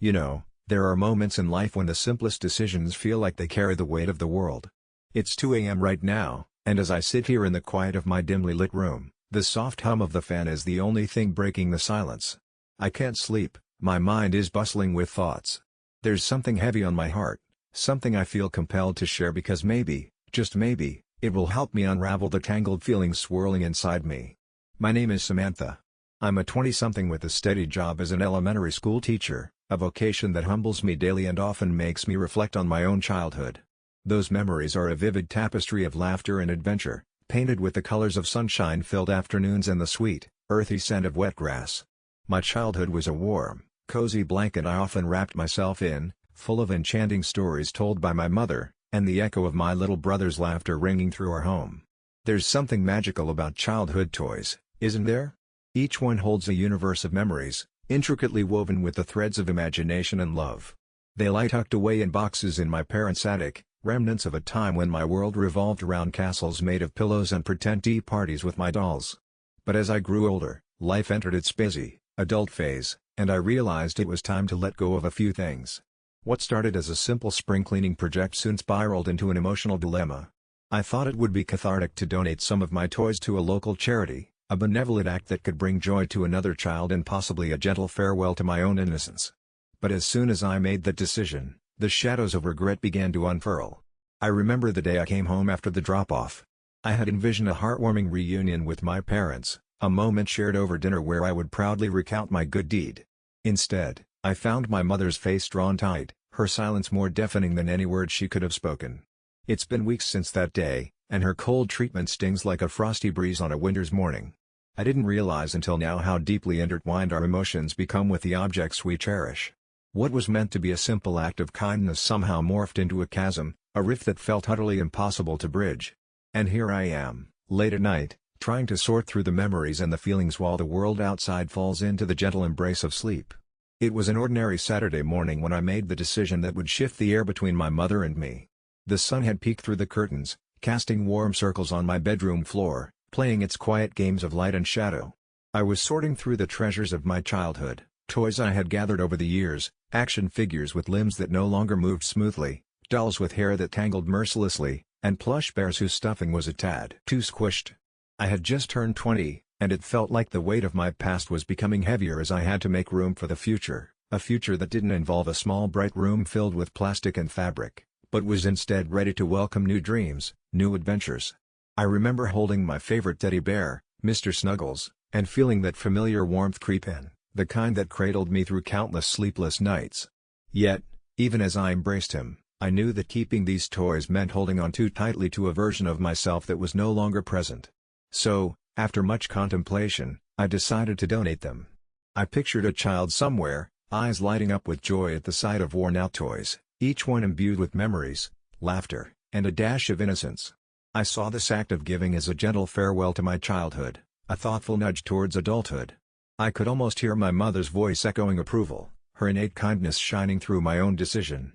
You know, there are moments in life when the simplest decisions feel like they carry the weight of the world. It's 2 a.m. right now, and as I sit here in the quiet of my dimly lit room, the soft hum of the fan is the only thing breaking the silence. I can't sleep, my mind is bustling with thoughts. There's something heavy on my heart, something I feel compelled to share because maybe, just maybe, it will help me unravel the tangled feelings swirling inside me. My name is Samantha. I'm a 20-something with a steady job as an elementary school teacher, a vocation that humbles me daily and often makes me reflect on my own childhood. Those memories are a vivid tapestry of laughter and adventure, painted with the colors of sunshine-filled afternoons and the sweet, earthy scent of wet grass. My childhood was a warm, cozy blanket I often wrapped myself in, full of enchanting stories told by my mother, and the echo of my little brother's laughter ringing through our home. There's something magical about childhood toys, isn't there? Each one holds a universe of memories, intricately woven with the threads of imagination and love. They lie tucked away in boxes in my parents' attic, remnants of a time when my world revolved around castles made of pillows and pretend tea parties with my dolls. But as I grew older, life entered its busy, adult phase, and I realized it was time to let go of a few things. What started as a simple spring cleaning project soon spiraled into an emotional dilemma. I thought it would be cathartic to donate some of my toys to a local charity, a benevolent act that could bring joy to another child and possibly a gentle farewell to my own innocence. But as soon as I made that decision, the shadows of regret began to unfurl. I remember the day I came home after the drop-off. I had envisioned a heartwarming reunion with my parents, a moment shared over dinner where I would proudly recount my good deed. Instead, I found my mother's face drawn tight, her silence more deafening than any words she could have spoken. It's been weeks since that day, and her cold treatment stings like a frosty breeze on a winter's morning. I didn't realize until now how deeply intertwined our emotions become with the objects we cherish. What was meant to be a simple act of kindness somehow morphed into a chasm, a rift that felt utterly impossible to bridge. And here I am, late at night, trying to sort through the memories and the feelings while the world outside falls into the gentle embrace of sleep. It was an ordinary Saturday morning when I made the decision that would shift the air between my mother and me. The sun had peeked through the curtains, casting warm circles on my bedroom floor, playing its quiet games of light and shadow. I was sorting through the treasures of my childhood, toys I had gathered over the years, action figures with limbs that no longer moved smoothly, dolls with hair that tangled mercilessly, and plush bears whose stuffing was a tad too squished. I had just turned 20, and it felt like the weight of my past was becoming heavier as I had to make room for the future, a future that didn't involve a small bright room filled with plastic and fabric, but was instead ready to welcome new dreams, new adventures. I remember holding my favorite teddy bear, Mr. Snuggles, and feeling that familiar warmth creep in, the kind that cradled me through countless sleepless nights. Yet, even as I embraced him, I knew that keeping these toys meant holding on too tightly to a version of myself that was no longer present. So, after much contemplation, I decided to donate them. I pictured a child somewhere, eyes lighting up with joy at the sight of worn-out toys, each one imbued with memories, laughter, and a dash of innocence. I saw this act of giving as a gentle farewell to my childhood, a thoughtful nudge towards adulthood. I could almost hear my mother's voice echoing approval, her innate kindness shining through my own decision.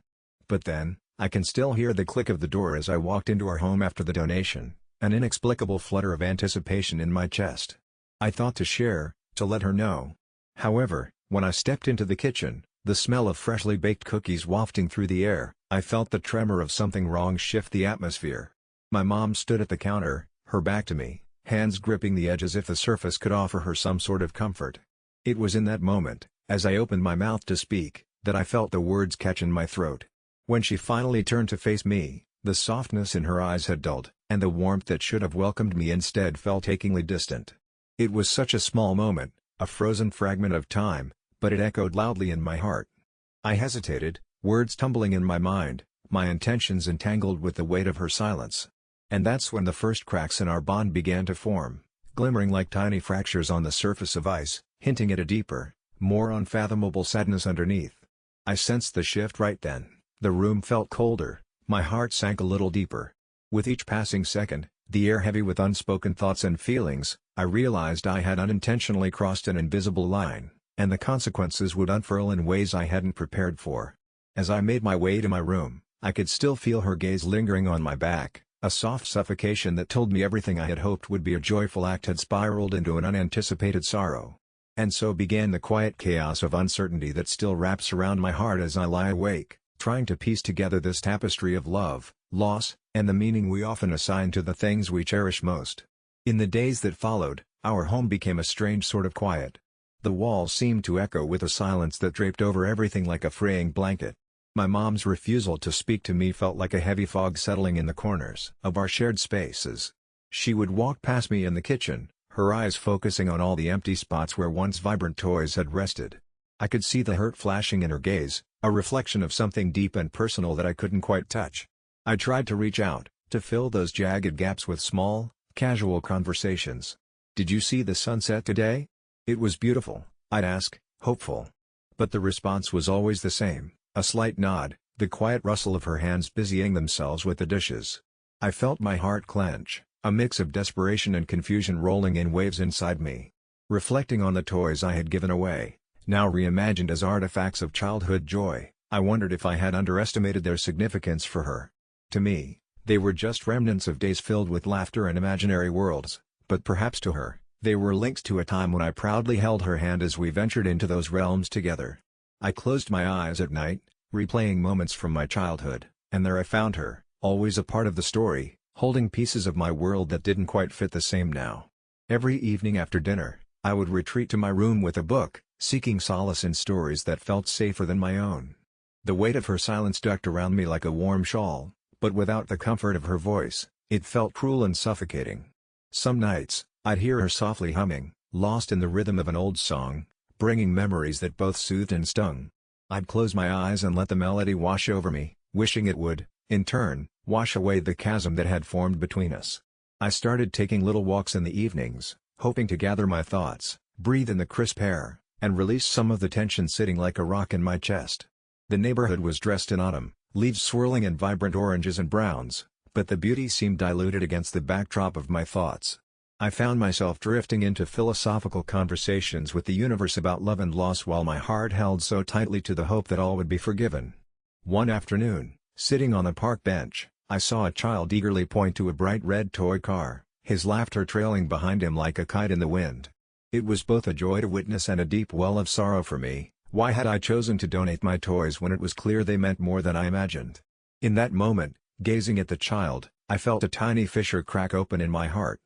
But then, I can still hear the click of the door as I walked into our home after the donation, an inexplicable flutter of anticipation in my chest. I thought to share, to let her know. However, when I stepped into the kitchen, the smell of freshly baked cookies wafting through the air, I felt the tremor of something wrong shift the atmosphere. My mom stood at the counter, her back to me, hands gripping the edge as if the surface could offer her some sort of comfort. It was in that moment, as I opened my mouth to speak, that I felt the words catch in my throat. When she finally turned to face me, the softness in her eyes had dulled, and the warmth that should have welcomed me instead felt achingly distant. It was such a small moment, a frozen fragment of time, but it echoed loudly in my heart. I hesitated, words tumbling in my mind, my intentions entangled with the weight of her silence. And that's when the first cracks in our bond began to form, glimmering like tiny fractures on the surface of ice, hinting at a deeper, more unfathomable sadness underneath. I sensed the shift right then. The room felt colder, my heart sank a little deeper. With each passing second, the air heavy with unspoken thoughts and feelings, I realized I had unintentionally crossed an invisible line, and the consequences would unfurl in ways I hadn't prepared for. As I made my way to my room, I could still feel her gaze lingering on my back, a soft suffocation that told me everything I had hoped would be a joyful act had spiraled into an unanticipated sorrow. And so began the quiet chaos of uncertainty that still wraps around my heart as I lie awake, trying to piece together this tapestry of love, loss, and the meaning we often assign to the things we cherish most. In the days that followed, our home became a strange sort of quiet. The walls seemed to echo with a silence that draped over everything like a fraying blanket. My mom's refusal to speak to me felt like a heavy fog settling in the corners of our shared spaces. She would walk past me in the kitchen, her eyes focusing on all the empty spots where once vibrant toys had rested. I could see the hurt flashing in her gaze, a reflection of something deep and personal that I couldn't quite touch. I tried to reach out, to fill those jagged gaps with small, casual conversations. "Did you see the sunset today? It was beautiful," I'd ask, hopeful. But the response was always the same, a slight nod, the quiet rustle of her hands busying themselves with the dishes. I felt my heart clench, a mix of desperation and confusion rolling in waves inside me. Reflecting on the toys I had given away, now reimagined as artifacts of childhood joy, I wondered if I had underestimated their significance for her. To me, they were just remnants of days filled with laughter and imaginary worlds, but perhaps to her, they were links to a time when I proudly held her hand as we ventured into those realms together. I closed my eyes at night, replaying moments from my childhood, and there I found her, always a part of the story, holding pieces of my world that didn't quite fit the same now. Every evening after dinner, I would retreat to my room with a book, seeking solace in stories that felt safer than my own. The weight of her silence ducked around me like a warm shawl, but without the comfort of her voice, it felt cruel and suffocating. Some nights, I'd hear her softly humming, lost in the rhythm of an old song, bringing memories that both soothed and stung. I'd close my eyes and let the melody wash over me, wishing it would, in turn, wash away the chasm that had formed between us. I started taking little walks in the evenings, hoping to gather my thoughts, breathe in the crisp air, and release some of the tension sitting like a rock in my chest. The neighborhood was dressed in autumn, leaves swirling in vibrant oranges and browns, but the beauty seemed diluted against the backdrop of my thoughts. I found myself drifting into philosophical conversations with the universe about love and loss while my heart held so tightly to the hope that all would be forgiven. One afternoon, sitting on a park bench, I saw a child eagerly point to a bright red toy car, his laughter trailing behind him like a kite in the wind. It was both a joy to witness and a deep well of sorrow for me. Why had I chosen to donate my toys when it was clear they meant more than I imagined? In that moment, gazing at the child, I felt a tiny fissure crack open in my heart.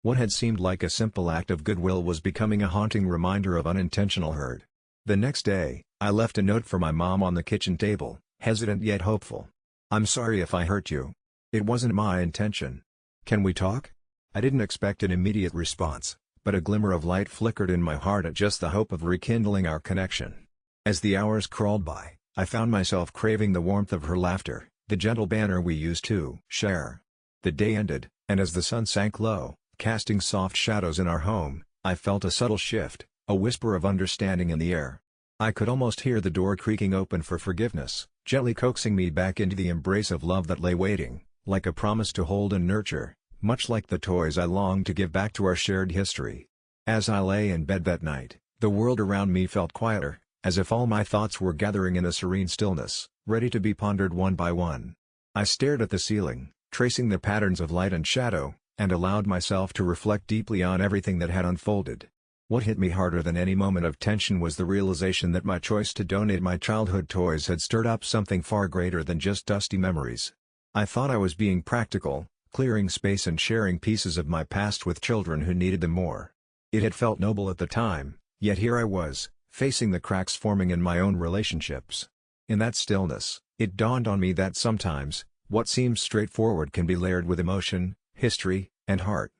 What had seemed like a simple act of goodwill was becoming a haunting reminder of unintentional hurt. The next day, I left a note for my mom on the kitchen table, hesitant yet hopeful. "I'm sorry if I hurt you. It wasn't my intention. Can we talk?" I didn't expect an immediate response, but a glimmer of light flickered in my heart at just the hope of rekindling our connection. As the hours crawled by, I found myself craving the warmth of her laughter, the gentle banter we used to share. The day ended, and as the sun sank low, casting soft shadows in our home, I felt a subtle shift, a whisper of understanding in the air. I could almost hear the door creaking open for forgiveness, gently coaxing me back into the embrace of love that lay waiting, like a promise to hold and nurture, much like the toys I longed to give back to our shared history. As I lay in bed that night, the world around me felt quieter, as if all my thoughts were gathering in a serene stillness, ready to be pondered one by one. I stared at the ceiling, tracing the patterns of light and shadow, and allowed myself to reflect deeply on everything that had unfolded. What hit me harder than any moment of tension was the realization that my choice to donate my childhood toys had stirred up something far greater than just dusty memories. I thought I was being practical, clearing space and sharing pieces of my past with children who needed them more. It had felt noble at the time, yet here I was, facing the cracks forming in my own relationships. In that stillness, it dawned on me that sometimes, what seems straightforward can be layered with emotion, history, and heart.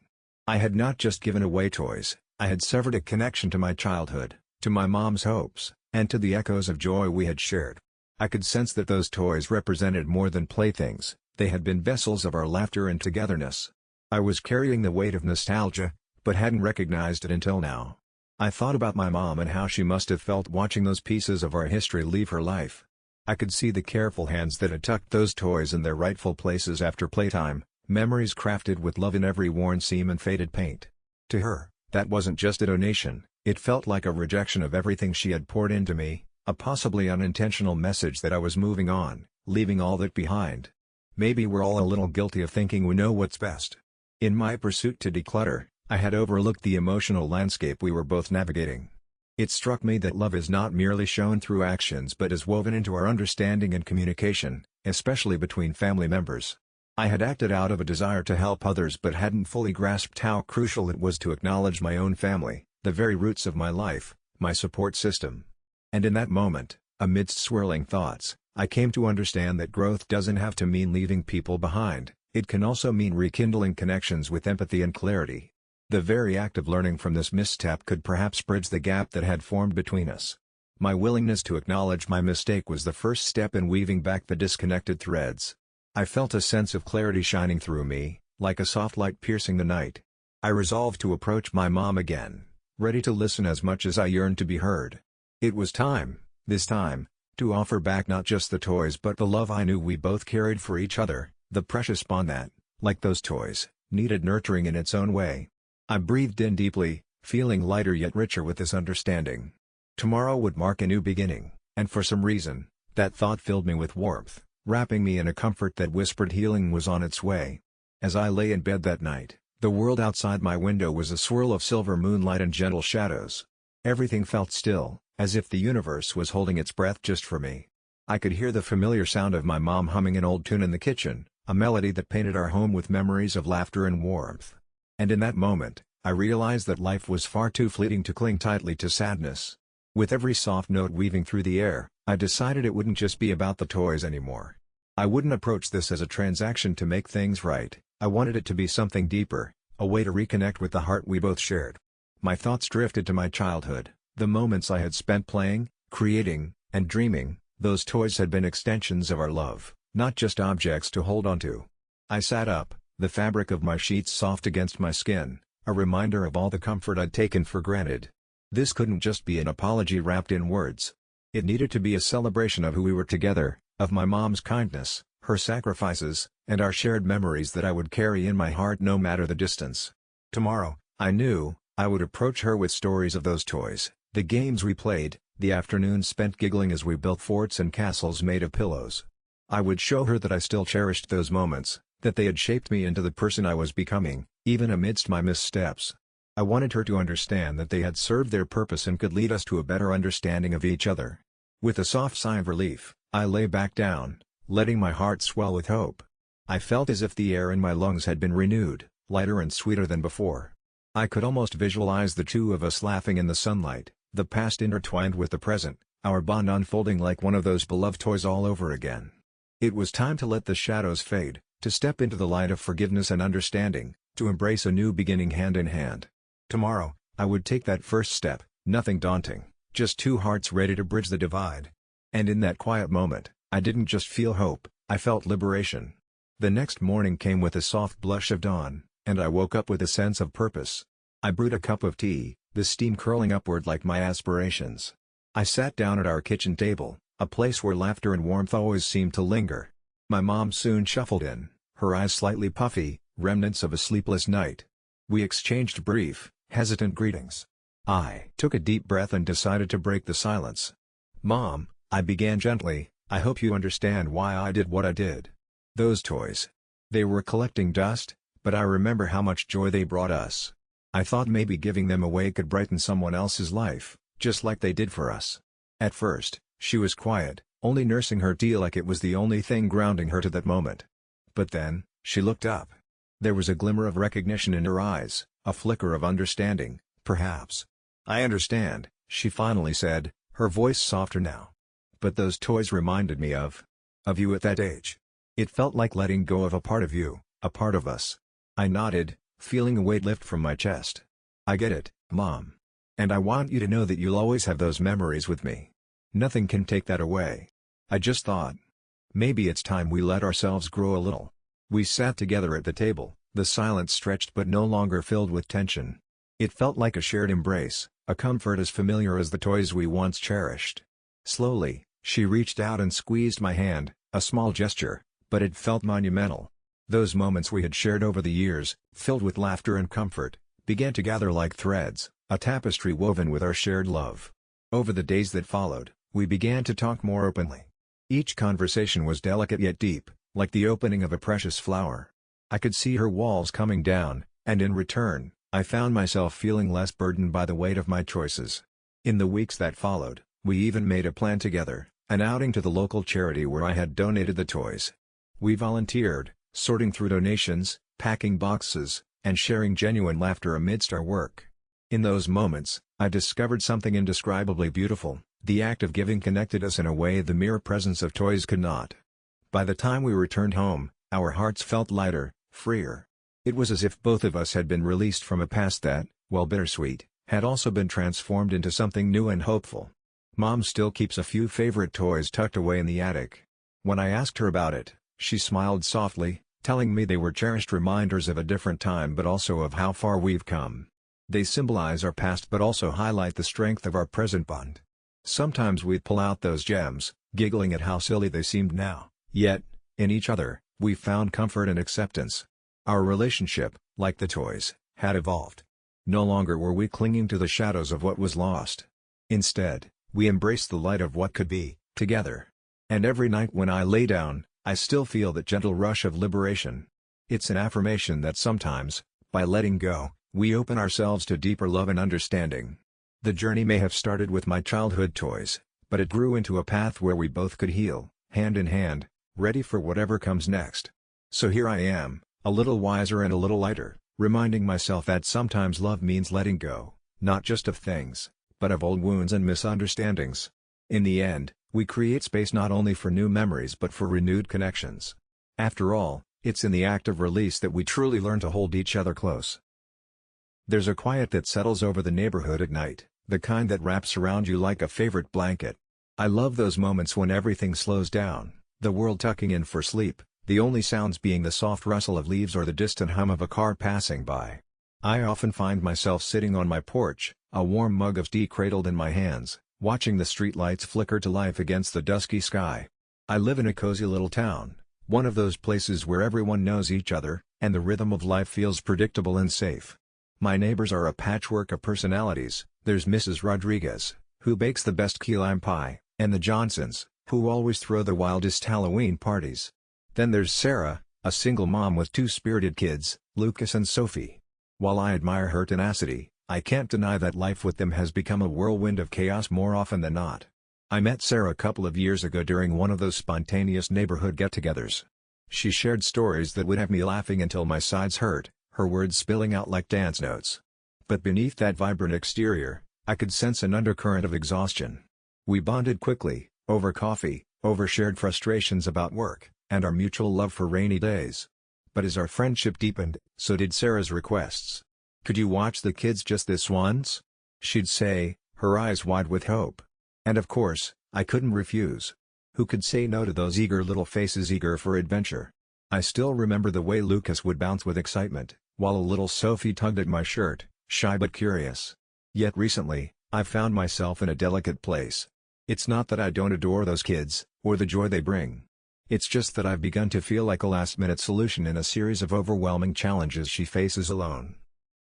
I had not just given away toys, I had severed a connection to my childhood, to my mom's hopes, and to the echoes of joy we had shared. I could sense that those toys represented more than playthings, they had been vessels of our laughter and togetherness. I was carrying the weight of nostalgia, but hadn't recognized it until now. I thought about my mom and how she must have felt watching those pieces of our history leave her life. I could see the careful hands that had tucked those toys in their rightful places after playtime, memories crafted with love in every worn seam and faded paint. To her, that wasn't just a donation, it felt like a rejection of everything she had poured into me, a possibly unintentional message that I was moving on, leaving all that behind. Maybe we're all a little guilty of thinking we know what's best. In my pursuit to declutter, I had overlooked the emotional landscape we were both navigating. It struck me that love is not merely shown through actions but is woven into our understanding and communication, especially between family members. I had acted out of a desire to help others but hadn't fully grasped how crucial it was to acknowledge my own family, the very roots of my life, my support system. And in that moment, amidst swirling thoughts, I came to understand that growth doesn't have to mean leaving people behind, it can also mean rekindling connections with empathy and clarity. The very act of learning from this misstep could perhaps bridge the gap that had formed between us. My willingness to acknowledge my mistake was the first step in weaving back the disconnected threads. I felt a sense of clarity shining through me, like a soft light piercing the night. I resolved to approach my mom again, ready to listen as much as I yearned to be heard. It was time, this time, to offer back not just the toys but the love I knew we both carried for each other, the precious bond that, like those toys, needed nurturing in its own way. I breathed in deeply, feeling lighter yet richer with this understanding. Tomorrow would mark a new beginning, and for some reason, that thought filled me with warmth, wrapping me in a comfort that whispered healing was on its way. As I lay in bed that night, the world outside my window was a swirl of silver moonlight and gentle shadows. Everything felt still, as if the universe was holding its breath just for me. I could hear the familiar sound of my mom humming an old tune in the kitchen, a melody that painted our home with memories of laughter and warmth. And in that moment, I realized that life was far too fleeting to cling tightly to sadness. With every soft note weaving through the air, I decided it wouldn't just be about the toys anymore. I wouldn't approach this as a transaction to make things right, I wanted it to be something deeper, a way to reconnect with the heart we both shared. My thoughts drifted to my childhood, the moments I had spent playing, creating, and dreaming. Those toys had been extensions of our love, not just objects to hold onto. I sat up, the fabric of my sheets soft against my skin, a reminder of all the comfort I'd taken for granted. This couldn't just be an apology wrapped in words. It needed to be a celebration of who we were together, of my mom's kindness, her sacrifices, and our shared memories that I would carry in my heart no matter the distance. Tomorrow, I knew, I would approach her with stories of those toys, the games we played, the afternoons spent giggling as we built forts and castles made of pillows. I would show her that I still cherished those moments, that they had shaped me into the person I was becoming, even amidst my missteps. I wanted her to understand that they had served their purpose and could lead us to a better understanding of each other. With a soft sigh of relief, I lay back down, letting my heart swell with hope. I felt as if the air in my lungs had been renewed, lighter and sweeter than before. I could almost visualize the two of us laughing in the sunlight, the past intertwined with the present, our bond unfolding like one of those beloved toys all over again. It was time to let the shadows fade, to step into the light of forgiveness and understanding, to embrace a new beginning hand in hand. Tomorrow, I would take that first step, nothing daunting, just two hearts ready to bridge the divide. And in that quiet moment, I didn't just feel hope, I felt liberation. The next morning came with a soft blush of dawn, and I woke up with a sense of purpose. I brewed a cup of tea, the steam curling upward like my aspirations. I sat down at our kitchen table, a place where laughter and warmth always seemed to linger. My mom soon shuffled in, her eyes slightly puffy, remnants of a sleepless night. We exchanged brief, hesitant greetings. I took a deep breath and decided to break the silence. "Mom," I began gently, "I hope you understand why I did what I did. Those toys. They were collecting dust, but I remember how much joy they brought us. I thought maybe giving them away could brighten someone else's life, just like they did for us." At first, she was quiet, only nursing her tea like it was the only thing grounding her to that moment. But then, she looked up. There was a glimmer of recognition in her eyes, a flicker of understanding, perhaps. "I understand," she finally said, her voice softer now. "But those toys reminded me of you at that age. It felt like letting go of a part of you, a part of us." I nodded, feeling a weight lift from my chest. "I get it, Mom. And I want you to know that you'll always have those memories with me. Nothing can take that away. I just thought, maybe it's time we let ourselves grow a little." We sat together at the table, the silence stretched but no longer filled with tension. It felt like a shared embrace, a comfort as familiar as the toys we once cherished. Slowly, she reached out and squeezed my hand, a small gesture, but it felt monumental. Those moments we had shared over the years, filled with laughter and comfort, began to gather like threads, a tapestry woven with our shared love. Over the days that followed, we began to talk more openly. Each conversation was delicate yet deep, like the opening of a precious flower. I could see her walls coming down, and in return, I found myself feeling less burdened by the weight of my choices. In the weeks that followed, we even made a plan together, an outing to the local charity where I had donated the toys. We volunteered, sorting through donations, packing boxes, and sharing genuine laughter amidst our work. In those moments, I discovered something indescribably beautiful. The act of giving connected us in a way the mere presence of toys could not. By the time we returned home, our hearts felt lighter, freer. It was as if both of us had been released from a past that, while bittersweet, had also been transformed into something new and hopeful. Mom still keeps a few favorite toys tucked away in the attic. When I asked her about it, she smiled softly, telling me they were cherished reminders of a different time but also of how far we've come. They symbolize our past but also highlight the strength of our present bond. Sometimes we'd pull out those gems, giggling at how silly they seemed now, yet, in each other, we found comfort and acceptance. Our relationship, like the toys, had evolved. No longer were we clinging to the shadows of what was lost. Instead, we embraced the light of what could be, together. And every night when I lay down, I still feel that gentle rush of liberation. It's an affirmation that sometimes, by letting go, we open ourselves to deeper love and understanding. The journey may have started with my childhood toys, but it grew into a path where we both could heal, hand in hand, ready for whatever comes next. So here I am, a little wiser and a little lighter, reminding myself that sometimes love means letting go, not just of things, but of old wounds and misunderstandings. In the end, we create space not only for new memories but for renewed connections. After all, it's in the act of release that we truly learn to hold each other close. There's a quiet that settles over the neighborhood at night, the kind that wraps around you like a favorite blanket. I love those moments when everything slows down, the world tucking in for sleep, the only sounds being the soft rustle of leaves or the distant hum of a car passing by. I often find myself sitting on my porch, a warm mug of tea cradled in my hands, watching the streetlights flicker to life against the dusky sky. I live in a cozy little town, one of those places where everyone knows each other, and the rhythm of life feels predictable and safe. My neighbors are a patchwork of personalities. There's Mrs. Rodriguez, who bakes the best key lime pie, and the Johnsons, who always throw the wildest Halloween parties. Then there's Sarah, a single mom with two spirited kids, Lucas and Sophie. While I admire her tenacity, I can't deny that life with them has become a whirlwind of chaos more often than not. I met Sarah a couple of years ago during one of those spontaneous neighborhood get-togethers. She shared stories that would have me laughing until my sides hurt, her words spilling out like dance notes. But beneath that vibrant exterior, I could sense an undercurrent of exhaustion. We bonded quickly, over coffee, over shared frustrations about work, and our mutual love for rainy days. But as our friendship deepened, so did Sarah's requests. "Could you watch the kids just this once?" she'd say, her eyes wide with hope. And of course, I couldn't refuse. Who could say no to those eager little faces eager for adventure? I still remember the way Lucas would bounce with excitement, while a little Sophie tugged at my shirt, shy but curious. Yet recently, I've found myself in a delicate place. It's not that I don't adore those kids, or the joy they bring. It's just that I've begun to feel like a last-minute solution in a series of overwhelming challenges she faces alone.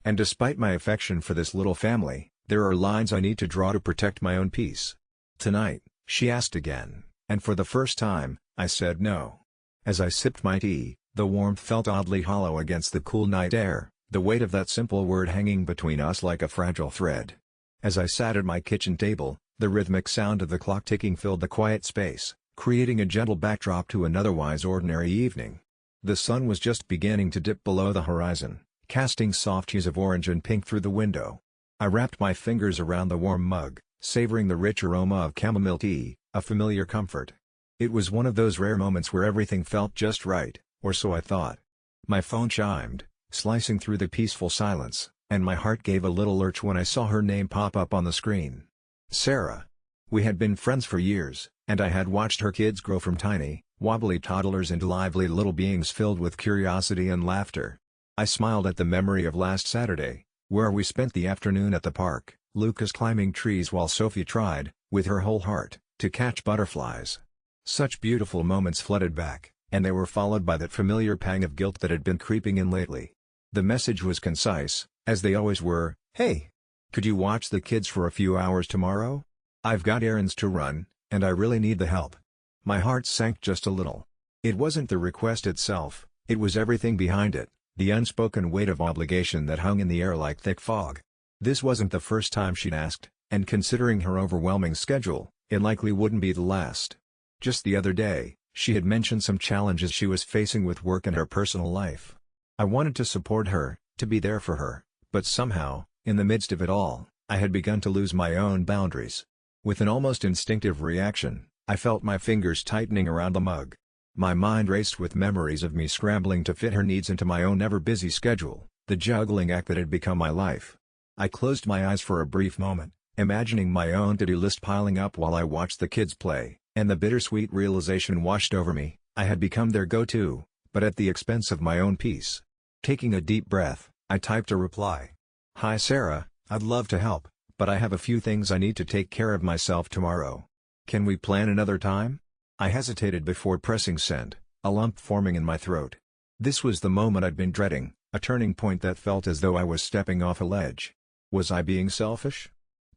And despite my affection for this little family, there are lines I need to draw to protect my own peace. Tonight, she asked again, and for the first time, I said no. As I sipped my tea, the warmth felt oddly hollow against the cool night air, the weight of that simple word hanging between us like a fragile thread. As I sat at my kitchen table, the rhythmic sound of the clock ticking filled the quiet space, creating a gentle backdrop to an otherwise ordinary evening. The sun was just beginning to dip below the horizon, casting soft hues of orange and pink through the window. I wrapped my fingers around the warm mug, savoring the rich aroma of chamomile tea, a familiar comfort. It was one of those rare moments where everything felt just right, or so I thought. My phone chimed, slicing through the peaceful silence, and my heart gave a little lurch when I saw her name pop up on the screen. Sarah. We had been friends for years, and I had watched her kids grow from tiny, wobbly toddlers into lively little beings filled with curiosity and laughter. I smiled at the memory of last Saturday, where we spent the afternoon at the park, Lucas climbing trees while Sophie tried, with her whole heart, to catch butterflies. Such beautiful moments flooded back, and they were followed by that familiar pang of guilt that had been creeping in lately. The message was concise, as they always were. "Hey! Could you watch the kids for a few hours tomorrow? I've got errands to run, and I really need the help." My heart sank just a little. It wasn't the request itself, it was everything behind it, the unspoken weight of obligation that hung in the air like thick fog. This wasn't the first time she'd asked, and considering her overwhelming schedule, it likely wouldn't be the last. Just the other day, she had mentioned some challenges she was facing with work and her personal life. I wanted to support her, to be there for her, but somehow, in the midst of it all, I had begun to lose my own boundaries. With an almost instinctive reaction, I felt my fingers tightening around the mug. My mind raced with memories of me scrambling to fit her needs into my own ever-busy schedule, the juggling act that had become my life. I closed my eyes for a brief moment, imagining my own to-do list piling up while I watched the kids play, and the bittersweet realization washed over me. I had become their go-to, but at the expense of my own peace. Taking a deep breath, I typed a reply. "Hi Sarah, I'd love to help, but I have a few things I need to take care of myself tomorrow. Can we plan another time?" I hesitated before pressing send, a lump forming in my throat. This was the moment I'd been dreading, a turning point that felt as though I was stepping off a ledge. Was I being selfish?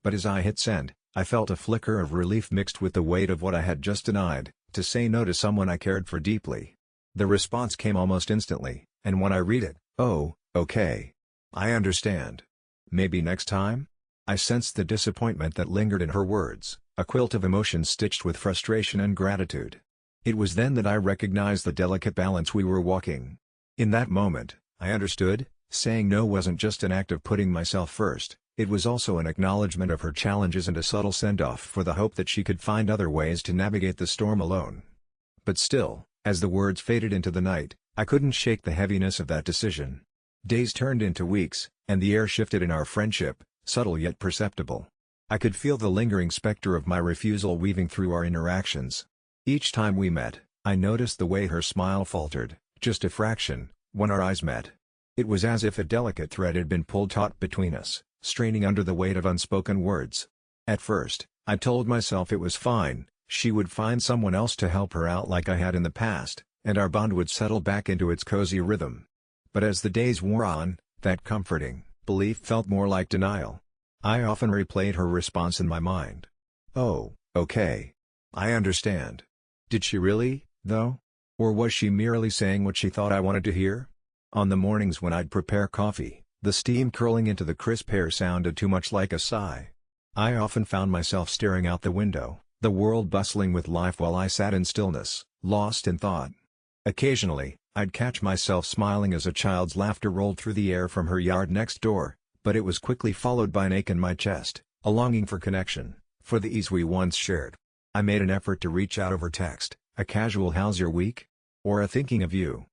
But as I hit send, I felt a flicker of relief mixed with the weight of what I had just denied, to say no to someone I cared for deeply. The response came almost instantly, and when I read it, "Oh, okay. I understand. Maybe next time?" I sensed the disappointment that lingered in her words, a quilt of emotions stitched with frustration and gratitude. It was then that I recognized the delicate balance we were walking. In that moment, I understood, saying no wasn't just an act of putting myself first, it was also an acknowledgement of her challenges and a subtle send-off for the hope that she could find other ways to navigate the storm alone. But still, as the words faded into the night, I couldn't shake the heaviness of that decision. Days turned into weeks, and the air shifted in our friendship, subtle yet perceptible. I could feel the lingering specter of my refusal weaving through our interactions. Each time we met, I noticed the way her smile faltered, just a fraction, when our eyes met. It was as if a delicate thread had been pulled taut between us, straining under the weight of unspoken words. At first, I told myself it was fine, she would find someone else to help her out like I had in the past, and our bond would settle back into its cozy rhythm. But as the days wore on, that comforting belief felt more like denial. I often replayed her response in my mind. "Oh, okay. I understand." Did she really, though? Or was she merely saying what she thought I wanted to hear? On the mornings when I'd prepare coffee, the steam curling into the crisp air sounded too much like a sigh. I often found myself staring out the window, the world bustling with life while I sat in stillness, lost in thought. Occasionally, I'd catch myself smiling as a child's laughter rolled through the air from her yard next door, but it was quickly followed by an ache in my chest, a longing for connection, for the ease we once shared. I made an effort to reach out over text, a casual "how's your week?" or a "thinking of you."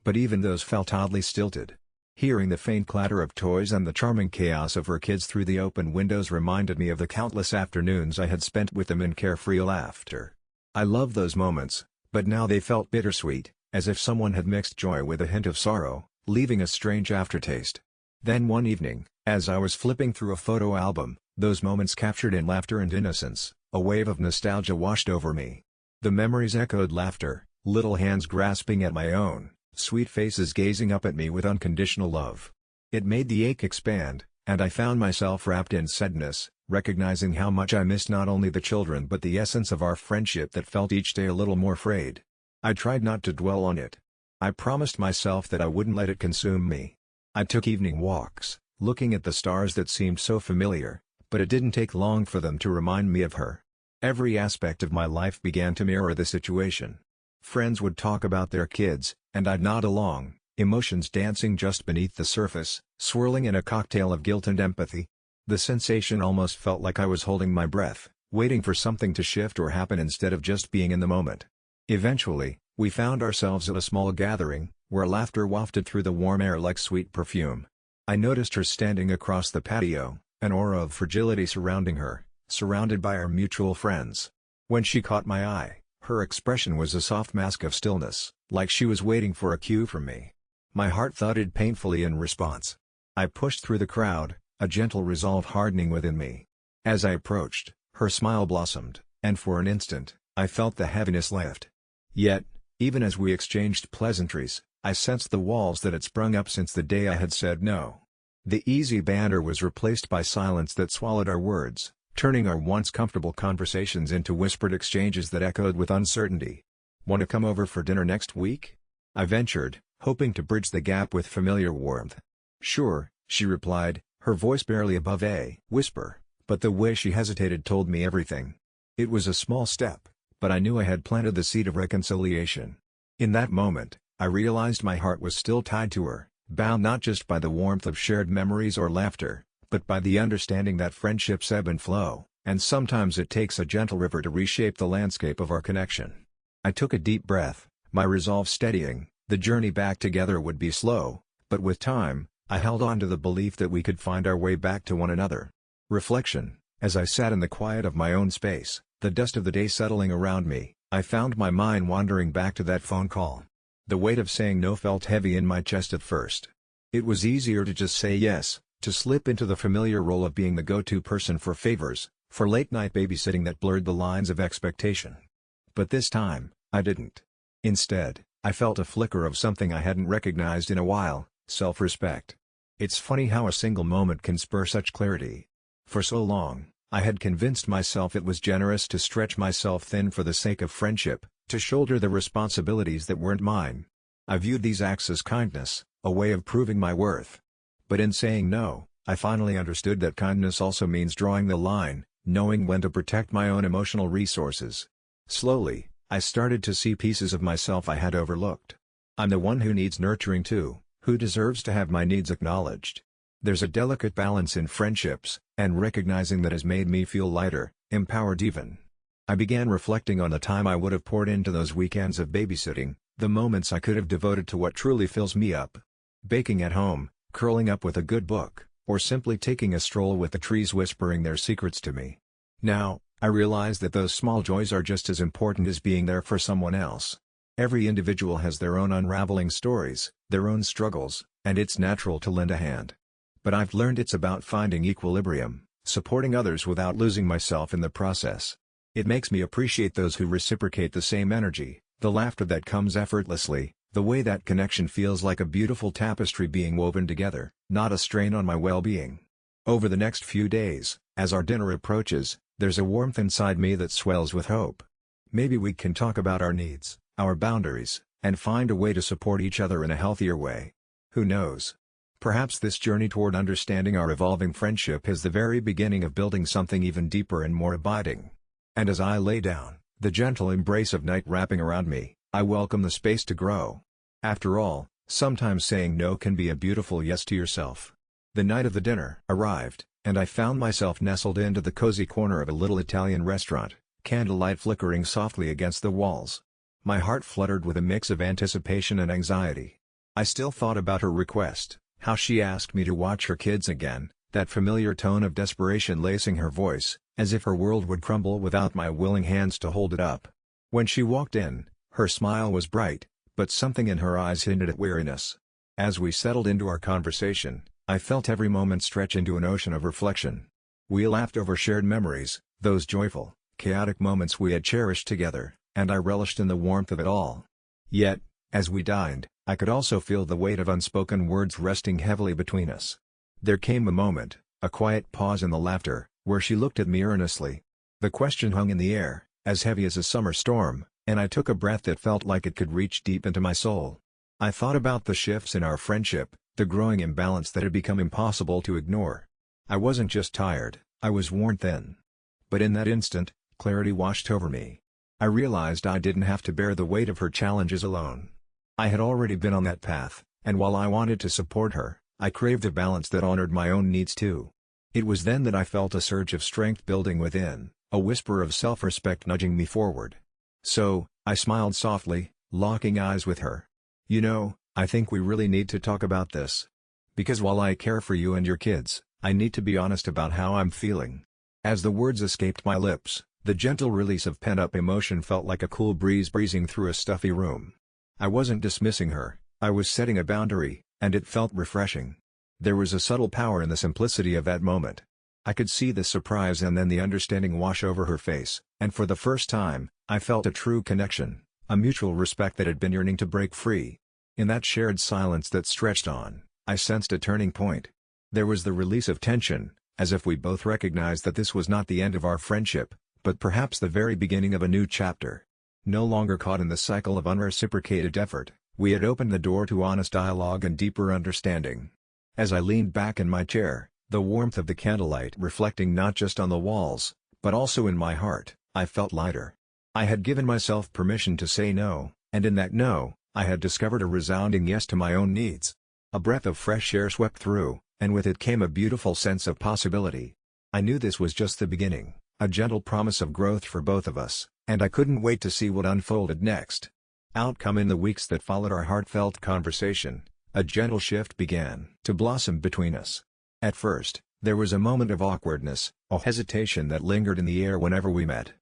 But even those felt oddly stilted. Hearing the faint clatter of toys and the charming chaos of her kids through the open windows reminded me of the countless afternoons I had spent with them in carefree laughter. I loved those moments, but now they felt bittersweet, as if someone had mixed joy with a hint of sorrow, leaving a strange aftertaste. Then one evening, as I was flipping through a photo album, those moments captured in laughter and innocence, a wave of nostalgia washed over me. The memories echoed laughter, little hands grasping at my own, sweet faces gazing up at me with unconditional love. It made the ache expand, and I found myself wrapped in sadness, recognizing how much I missed not only the children but the essence of our friendship that felt each day a little more frayed. I tried not to dwell on it. I promised myself that I wouldn't let it consume me. I took evening walks, looking at the stars that seemed so familiar, but it didn't take long for them to remind me of her. Every aspect of my life began to mirror the situation. Friends would talk about their kids, and I'd nod along, emotions dancing just beneath the surface, swirling in a cocktail of guilt and empathy. The sensation almost felt like I was holding my breath, waiting for something to shift or happen instead of just being in the moment. Eventually, we found ourselves at a small gathering, where laughter wafted through the warm air like sweet perfume. I noticed her standing across the patio, an aura of fragility surrounding her, surrounded by our mutual friends. When she caught my eye, her expression was a soft mask of stillness, like she was waiting for a cue from me. My heart thudded painfully in response. I pushed through the crowd, a gentle resolve hardening within me. As I approached, her smile blossomed, and for an instant, I felt the heaviness lift. Yet, even as we exchanged pleasantries, I sensed the walls that had sprung up since the day I had said no. The easy banter was replaced by silence that swallowed our words, turning our once comfortable conversations into whispered exchanges that echoed with uncertainty. "Want to come over for dinner next week?" I ventured, hoping to bridge the gap with familiar warmth. "Sure," she replied, her voice barely above a whisper, But the way she hesitated told me everything. It was a small step, but I knew I had planted the seed of reconciliation. In that moment, I realized my heart was still tied to her, bound not just by the warmth of shared memories or laughter, but by the understanding that friendships ebb and flow, and sometimes it takes a gentle river to reshape the landscape of our connection. I took a deep breath, my resolve steadying. The journey back together would be slow, but with time, I held on to the belief that we could find our way back to one another. Reflection. As I sat in the quiet of my own space, the dust of the day settling around me, I found my mind wandering back to that phone call. The weight of saying no felt heavy in my chest at first. It was easier to just say yes, to slip into the familiar role of being the go-to person for favors, for late-night babysitting that blurred the lines of expectation. But this time, I didn't. Instead, I felt a flicker of something I hadn't recognized in a while: self-respect. It's funny how a single moment can spur such clarity. For so long, I had convinced myself it was generous to stretch myself thin for the sake of friendship, to shoulder the responsibilities that weren't mine. I viewed these acts as kindness, a way of proving my worth. But in saying no, I finally understood that kindness also means drawing the line, knowing when to protect my own emotional resources. Slowly, I started to see pieces of myself I had overlooked. I'm the one who needs nurturing too, who deserves to have my needs acknowledged. There's a delicate balance in friendships, and recognizing that has made me feel lighter, empowered even. I began reflecting on the time I would have poured into those weekends of babysitting, the moments I could have devoted to what truly fills me up. Baking at home, curling up with a good book, or simply taking a stroll with the trees whispering their secrets to me. Now, I realize that those small joys are just as important as being there for someone else. Every individual has their own unraveling stories, their own struggles, and it's natural to lend a hand. But I've learned it's about finding equilibrium, supporting others without losing myself in the process. It makes me appreciate those who reciprocate the same energy, the laughter that comes effortlessly, the way that connection feels like a beautiful tapestry being woven together, not a strain on my well-being. Over the next few days, as our dinner approaches, there's a warmth inside me that swells with hope. Maybe we can talk about our needs, our boundaries, and find a way to support each other in a healthier way. Who knows? Perhaps this journey toward understanding our evolving friendship is the very beginning of building something even deeper and more abiding. And as I lay down, the gentle embrace of night wrapping around me, I welcome the space to grow. After all, sometimes saying no can be a beautiful yes to yourself. The night of the dinner arrived, and I found myself nestled into the cozy corner of a little Italian restaurant, candlelight flickering softly against the walls. My heart fluttered with a mix of anticipation and anxiety. I still thought about her request, how she asked me to watch her kids again, that familiar tone of desperation lacing her voice, as if her world would crumble without my willing hands to hold it up. When she walked in, her smile was bright, but something in her eyes hinted at weariness. As we settled into our conversation, I felt every moment stretch into an ocean of reflection. We laughed over shared memories, those joyful, chaotic moments we had cherished together, and I relished in the warmth of it all. Yet, as we dined, I could also feel the weight of unspoken words resting heavily between us. There came a moment, a quiet pause in the laughter, where she looked at me earnestly. The question hung in the air, as heavy as a summer storm, and I took a breath that felt like it could reach deep into my soul. I thought about the shifts in our friendship, the growing imbalance that had become impossible to ignore. I wasn't just tired, I was worn thin. But in that instant, clarity washed over me. I realized I didn't have to bear the weight of her challenges alone. I had already been on that path, and while I wanted to support her, I craved a balance that honored my own needs too. It was then that I felt a surge of strength building within, a whisper of self-respect nudging me forward. So, I smiled softly, locking eyes with her. "You know, I think we really need to talk about this. Because while I care for you and your kids, I need to be honest about how I'm feeling." As the words escaped my lips, the gentle release of pent-up emotion felt like a cool breeze breezing through a stuffy room. I wasn't dismissing her, I was setting a boundary, and it felt refreshing. There was a subtle power in the simplicity of that moment. I could see the surprise and then the understanding wash over her face, and for the first time, I felt a true connection, a mutual respect that had been yearning to break free. In that shared silence that stretched on, I sensed a turning point. There was the release of tension, as if we both recognized that this was not the end of our friendship, but perhaps the very beginning of a new chapter. No longer caught in the cycle of unreciprocated effort, we had opened the door to honest dialogue and deeper understanding. As I leaned back in my chair, The warmth of the candlelight reflecting not just on the walls, but also in my heart. I felt lighter. I had given myself permission to say no, and in that no, I had discovered a resounding yes to my own needs. A breath of fresh air swept through, and with it came a beautiful sense of possibility. I knew this was just the beginning, a gentle promise of growth for both of us, and I couldn't wait to see what unfolded next. Outcome: in the weeks that followed our heartfelt conversation, a gentle shift began to blossom between us. At first, there was a moment of awkwardness, a hesitation that lingered in the air whenever we met.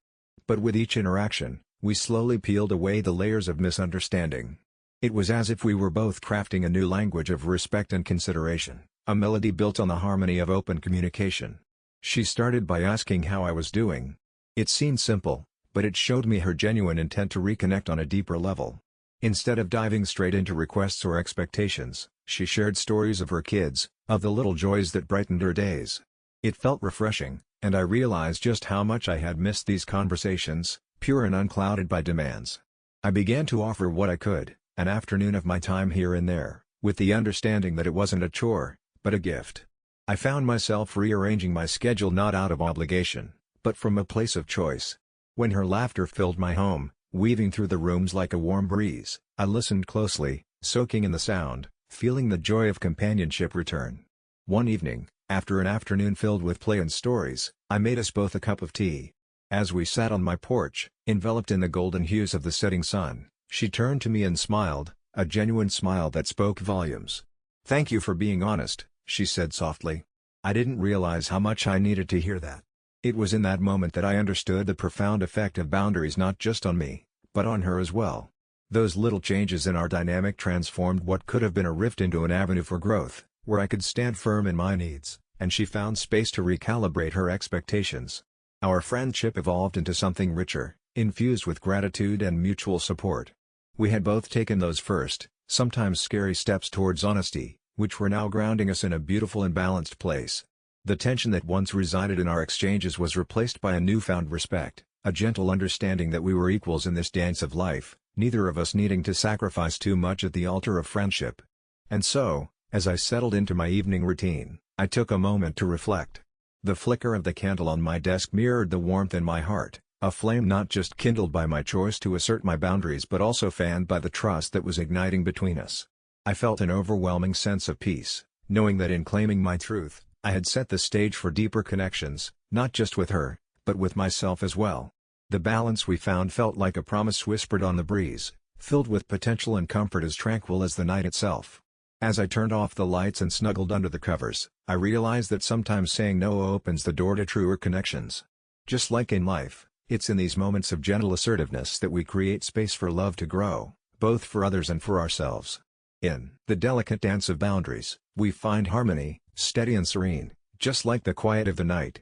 But with each interaction, we slowly peeled away the layers of misunderstanding. It was as if we were both crafting a new language of respect and consideration, a melody built on the harmony of open communication. She started by asking how I was doing. It seemed simple, but it showed me her genuine intent to reconnect on a deeper level. Instead of diving straight into requests or expectations, she shared stories of her kids, of the little joys that brightened her days. It felt refreshing, and I realized just how much I had missed these conversations, pure and unclouded by demands. I began to offer what I could, an afternoon of my time here and there, with the understanding that it wasn't a chore, but a gift. I found myself rearranging my schedule not out of obligation, but from a place of choice. When her laughter filled my home, weaving through the rooms like a warm breeze, I listened closely, soaking in the sound, feeling the joy of companionship return. One evening, after an afternoon filled with play and stories, I made us both a cup of tea. As we sat on my porch, enveloped in the golden hues of the setting sun, she turned to me and smiled, a genuine smile that spoke volumes. "Thank you for being honest," she said softly. I didn't realize how much I needed to hear that. It was in that moment that I understood the profound effect of boundaries not just on me, but on her as well. Those little changes in our dynamic transformed what could have been a rift into an avenue for growth, where I could stand firm in my needs, and she found space to recalibrate her expectations. Our friendship evolved into something richer, infused with gratitude and mutual support. We had both taken those first, sometimes scary steps towards honesty, which were now grounding us in a beautiful and balanced place. The tension that once resided in our exchanges was replaced by a newfound respect, a gentle understanding that we were equals in this dance of life, neither of us needing to sacrifice too much at the altar of friendship. And so, as I settled into my evening routine, I took a moment to reflect. The flicker of the candle on my desk mirrored the warmth in my heart, a flame not just kindled by my choice to assert my boundaries but also fanned by the trust that was igniting between us. I felt an overwhelming sense of peace, knowing that in claiming my truth, I had set the stage for deeper connections, not just with her, but with myself as well. The balance we found felt like a promise whispered on the breeze, filled with potential and comfort as tranquil as the night itself. As I turned off the lights and snuggled under the covers, I realized that sometimes saying no opens the door to truer connections. Just like in life, it's in these moments of gentle assertiveness that we create space for love to grow, both for others and for ourselves. In the delicate dance of boundaries, we find harmony, steady and serene, just like the quiet of the night.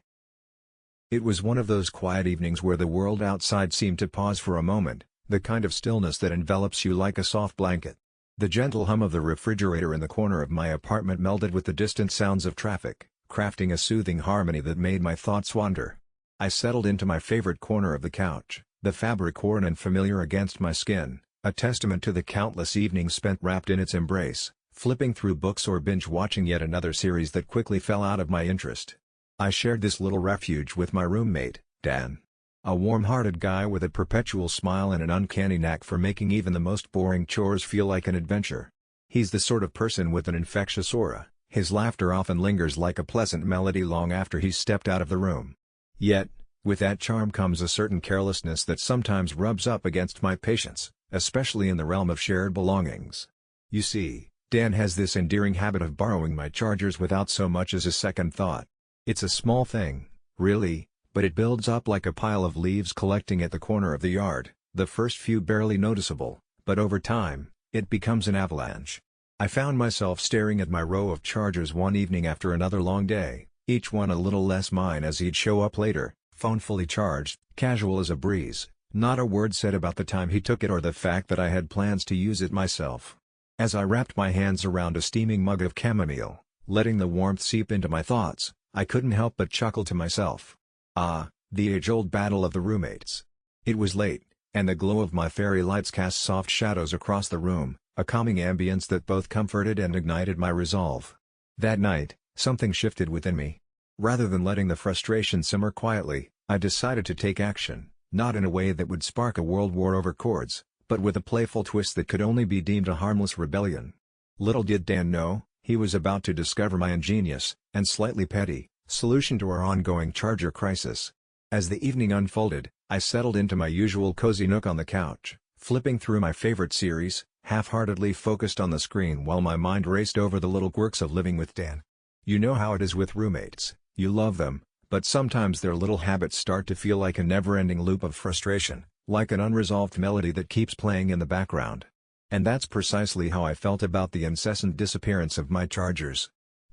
It was one of those quiet evenings where the world outside seemed to pause for a moment, the kind of stillness that envelops you like a soft blanket. The gentle hum of the refrigerator in the corner of my apartment melded with the distant sounds of traffic, crafting a soothing harmony that made my thoughts wander. I settled into my favorite corner of the couch, the fabric worn and familiar against my skin, a testament to the countless evenings spent wrapped in its embrace, flipping through books or binge-watching yet another series that quickly fell out of my interest. I shared this little refuge with my roommate, Dan. A warm-hearted guy with a perpetual smile and an uncanny knack for making even the most boring chores feel like an adventure. He's the sort of person with an infectious aura, his laughter often lingers like a pleasant melody long after he's stepped out of the room. Yet, with that charm comes a certain carelessness that sometimes rubs up against my patience, especially in the realm of shared belongings. You see, Dan has this endearing habit of borrowing my chargers without so much as a second thought. It's a small thing, really, but it builds up like a pile of leaves collecting at the corner of the yard, the first few barely noticeable, but over time, it becomes an avalanche. I found myself staring at my row of chargers one evening after another long day, each one a little less mine as he'd show up later, phone fully charged, casual as a breeze, not a word said about the time he took it or the fact that I had plans to use it myself. As I wrapped my hands around a steaming mug of chamomile, letting the warmth seep into my thoughts, I couldn't help but chuckle to myself. Ah, the age-old battle of the roommates. It was late, and the glow of my fairy lights cast soft shadows across the room, a calming ambience that both comforted and ignited my resolve. That night, Something shifted within me. Rather than letting the frustration simmer quietly, I decided to take action, not in a way that would spark a world war over chords, but with a playful twist that could only be deemed a harmless rebellion. Little did Dan know, he was about to discover my ingenious, and slightly petty, solution to our ongoing charger crisis. As the evening unfolded, I settled into my usual cozy nook on the couch, flipping through my favorite series, half-heartedly focused on the screen while my mind raced over the little quirks of living with Dan. You know how it is with roommates, you love them, but sometimes their little habits start to feel like a never-ending loop of frustration, like an unresolved melody that keeps playing in the background. And that's precisely how I felt about the incessant disappearance of my chargers.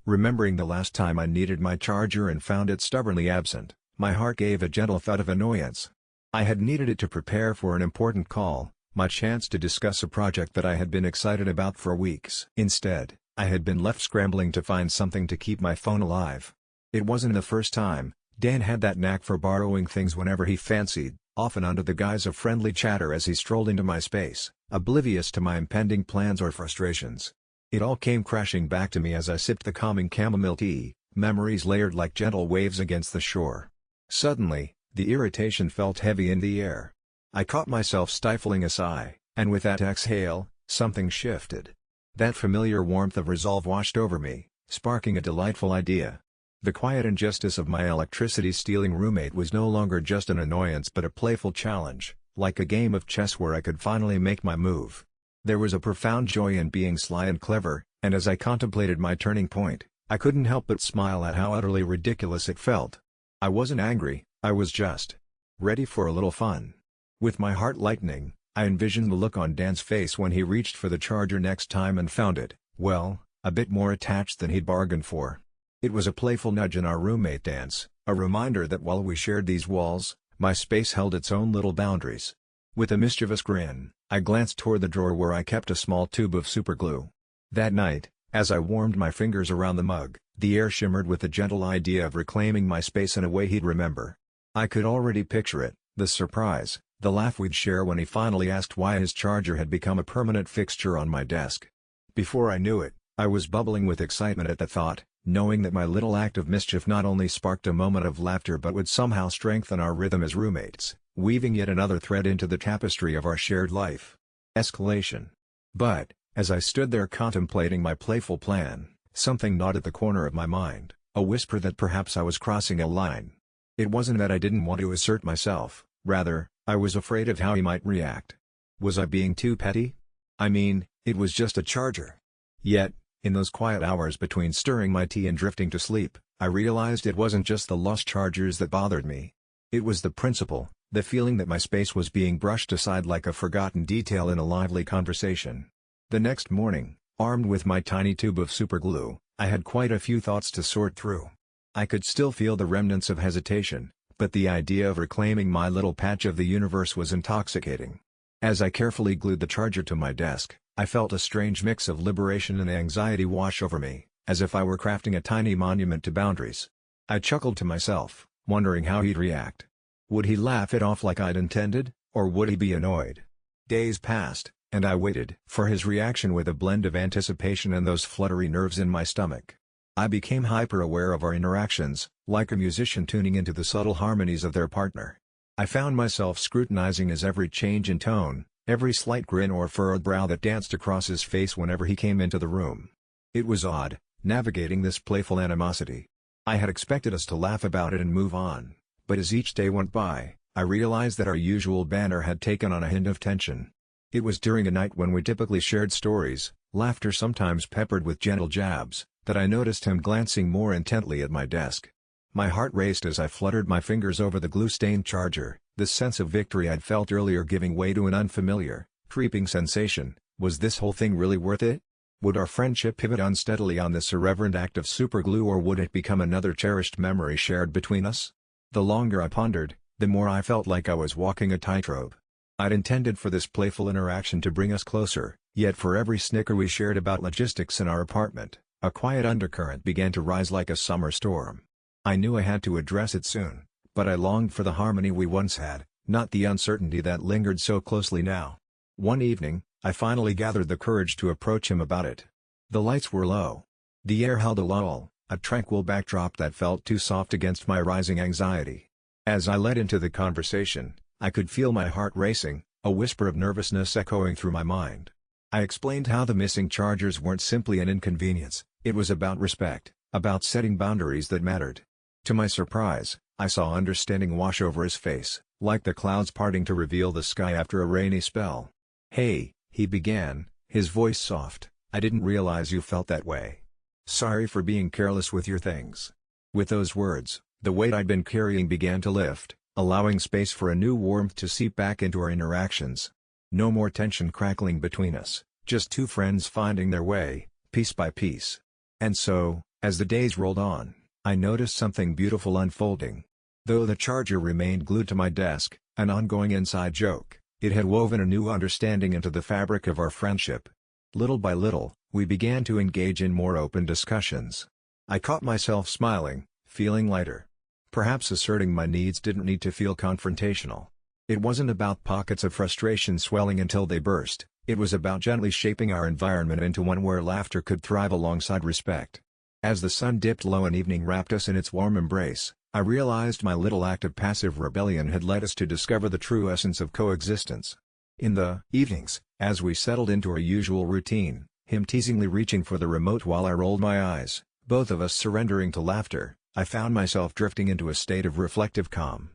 Remembering the last time I needed my charger and found it stubbornly absent, my heart gave a gentle thud of annoyance. I had needed it to prepare for an important call, my chance to discuss a project that I had been excited about for weeks. Instead, I had been left scrambling to find something to keep my phone alive. It wasn't the first time. Dan had that knack for borrowing things whenever he fancied, often under the guise of friendly chatter as he strolled into my space, oblivious to my impending plans or frustrations. It all came crashing back to me as I sipped the calming chamomile tea, memories layered like gentle waves against the shore. Suddenly, the irritation felt heavy in the air. I caught myself stifling a sigh, and with that exhale, something shifted. That familiar warmth of resolve washed over me, sparking a delightful idea. The quiet injustice of my electricity-stealing roommate was no longer just an annoyance but a playful challenge, like a game of chess where I could finally make my move. There was a profound joy in being sly and clever, and as I contemplated my turning point, I couldn't help but smile at how utterly ridiculous it felt. I wasn't angry, I was just ready for a little fun. With my heart lightening, I envisioned the look on Dan's face when he reached for the charger next time and found it, well, a bit more attached than he'd bargained for. It was a playful nudge in our roommate dance, a reminder that while we shared these walls, my space held its own little boundaries. With a mischievous grin, I glanced toward the drawer where I kept a small tube of superglue. That night, as I warmed my fingers around the mug, the air shimmered with the gentle idea of reclaiming my space in a way he'd remember. I could already picture it, the surprise, the laugh we'd share when he finally asked why his charger had become a permanent fixture on my desk. Before I knew it, I was bubbling with excitement at the thought, knowing that my little act of mischief not only sparked a moment of laughter but would somehow strengthen our rhythm as roommates, weaving yet another thread into the tapestry of our shared life. Escalation. But, as I stood there contemplating my playful plan, something gnawed at the corner of my mind, a whisper that perhaps I was crossing a line. It wasn't that I didn't want to assert myself, rather, I was afraid of how he might react. Was I being too petty? I mean, it was just a charger. Yet, in those quiet hours between stirring my tea and drifting to sleep, I realized it wasn't just the lost chargers that bothered me. It was the principle, the feeling that my space was being brushed aside like a forgotten detail in a lively conversation. The next morning, armed with my tiny tube of superglue, I had quite a few thoughts to sort through. I could still feel the remnants of hesitation, but the idea of reclaiming my little patch of the universe was intoxicating. As I carefully glued the charger to my desk, I felt a strange mix of liberation and anxiety wash over me, as if I were crafting a tiny monument to boundaries. I chuckled to myself, wondering how he'd react. Would he laugh it off like I'd intended, or would he be annoyed? Days passed, and I waited for his reaction with a blend of anticipation and those fluttery nerves in my stomach. I became hyper-aware of our interactions, like a musician tuning into the subtle harmonies of their partner. I found myself scrutinizing his every change in tone, every slight grin or furrowed brow that danced across his face whenever he came into the room. It was odd, navigating this playful animosity. I had expected us to laugh about it and move on, but as each day went by, I realized that our usual banter had taken on a hint of tension. It was during a night when we typically shared stories, laughter sometimes peppered with gentle jabs, that I noticed him glancing more intently at my desk. My heart raced as I fluttered my fingers over the glue-stained charger, the sense of victory I'd felt earlier giving way to an unfamiliar, creeping sensation. Was this whole thing really worth it? Would our friendship pivot unsteadily on this irreverent act of superglue, or would it become another cherished memory shared between us? The longer I pondered, the more I felt like I was walking a tightrope. I'd intended for this playful interaction to bring us closer, yet for every snicker we shared about logistics in our apartment, a quiet undercurrent began to rise like a summer storm. I knew I had to address it soon, but I longed for the harmony we once had, not the uncertainty that lingered so closely now. One evening, I finally gathered the courage to approach him about it. The lights were low. The air held a lull, a tranquil backdrop that felt too soft against my rising anxiety. As I led into the conversation, I could feel my heart racing, a whisper of nervousness echoing through my mind. I explained how the missing chargers weren't simply an inconvenience, it was about respect, about setting boundaries that mattered. To my surprise, I saw understanding wash over his face, like the clouds parting to reveal the sky after a rainy spell. "Hey," he began, his voice soft, "I didn't realize you felt that way. Sorry for being careless with your things." With those words, the weight I'd been carrying began to lift, allowing space for a new warmth to seep back into our interactions. No more tension crackling between us, just two friends finding their way, piece by piece. And so, as the days rolled on, I noticed something beautiful unfolding. Though the charger remained glued to my desk, an ongoing inside joke, it had woven a new understanding into the fabric of our friendship. Little by little, we began to engage in more open discussions. I caught myself smiling, feeling lighter. Perhaps asserting my needs didn't need to feel confrontational. It wasn't about pockets of frustration swelling until they burst, it was about gently shaping our environment into one where laughter could thrive alongside respect. As the sun dipped low and evening wrapped us in its warm embrace, I realized my little act of passive rebellion had led us to discover the true essence of coexistence. In the evenings, as we settled into our usual routine, him teasingly reaching for the remote while I rolled my eyes, both of us surrendering to laughter, I found myself drifting into a state of reflective calm.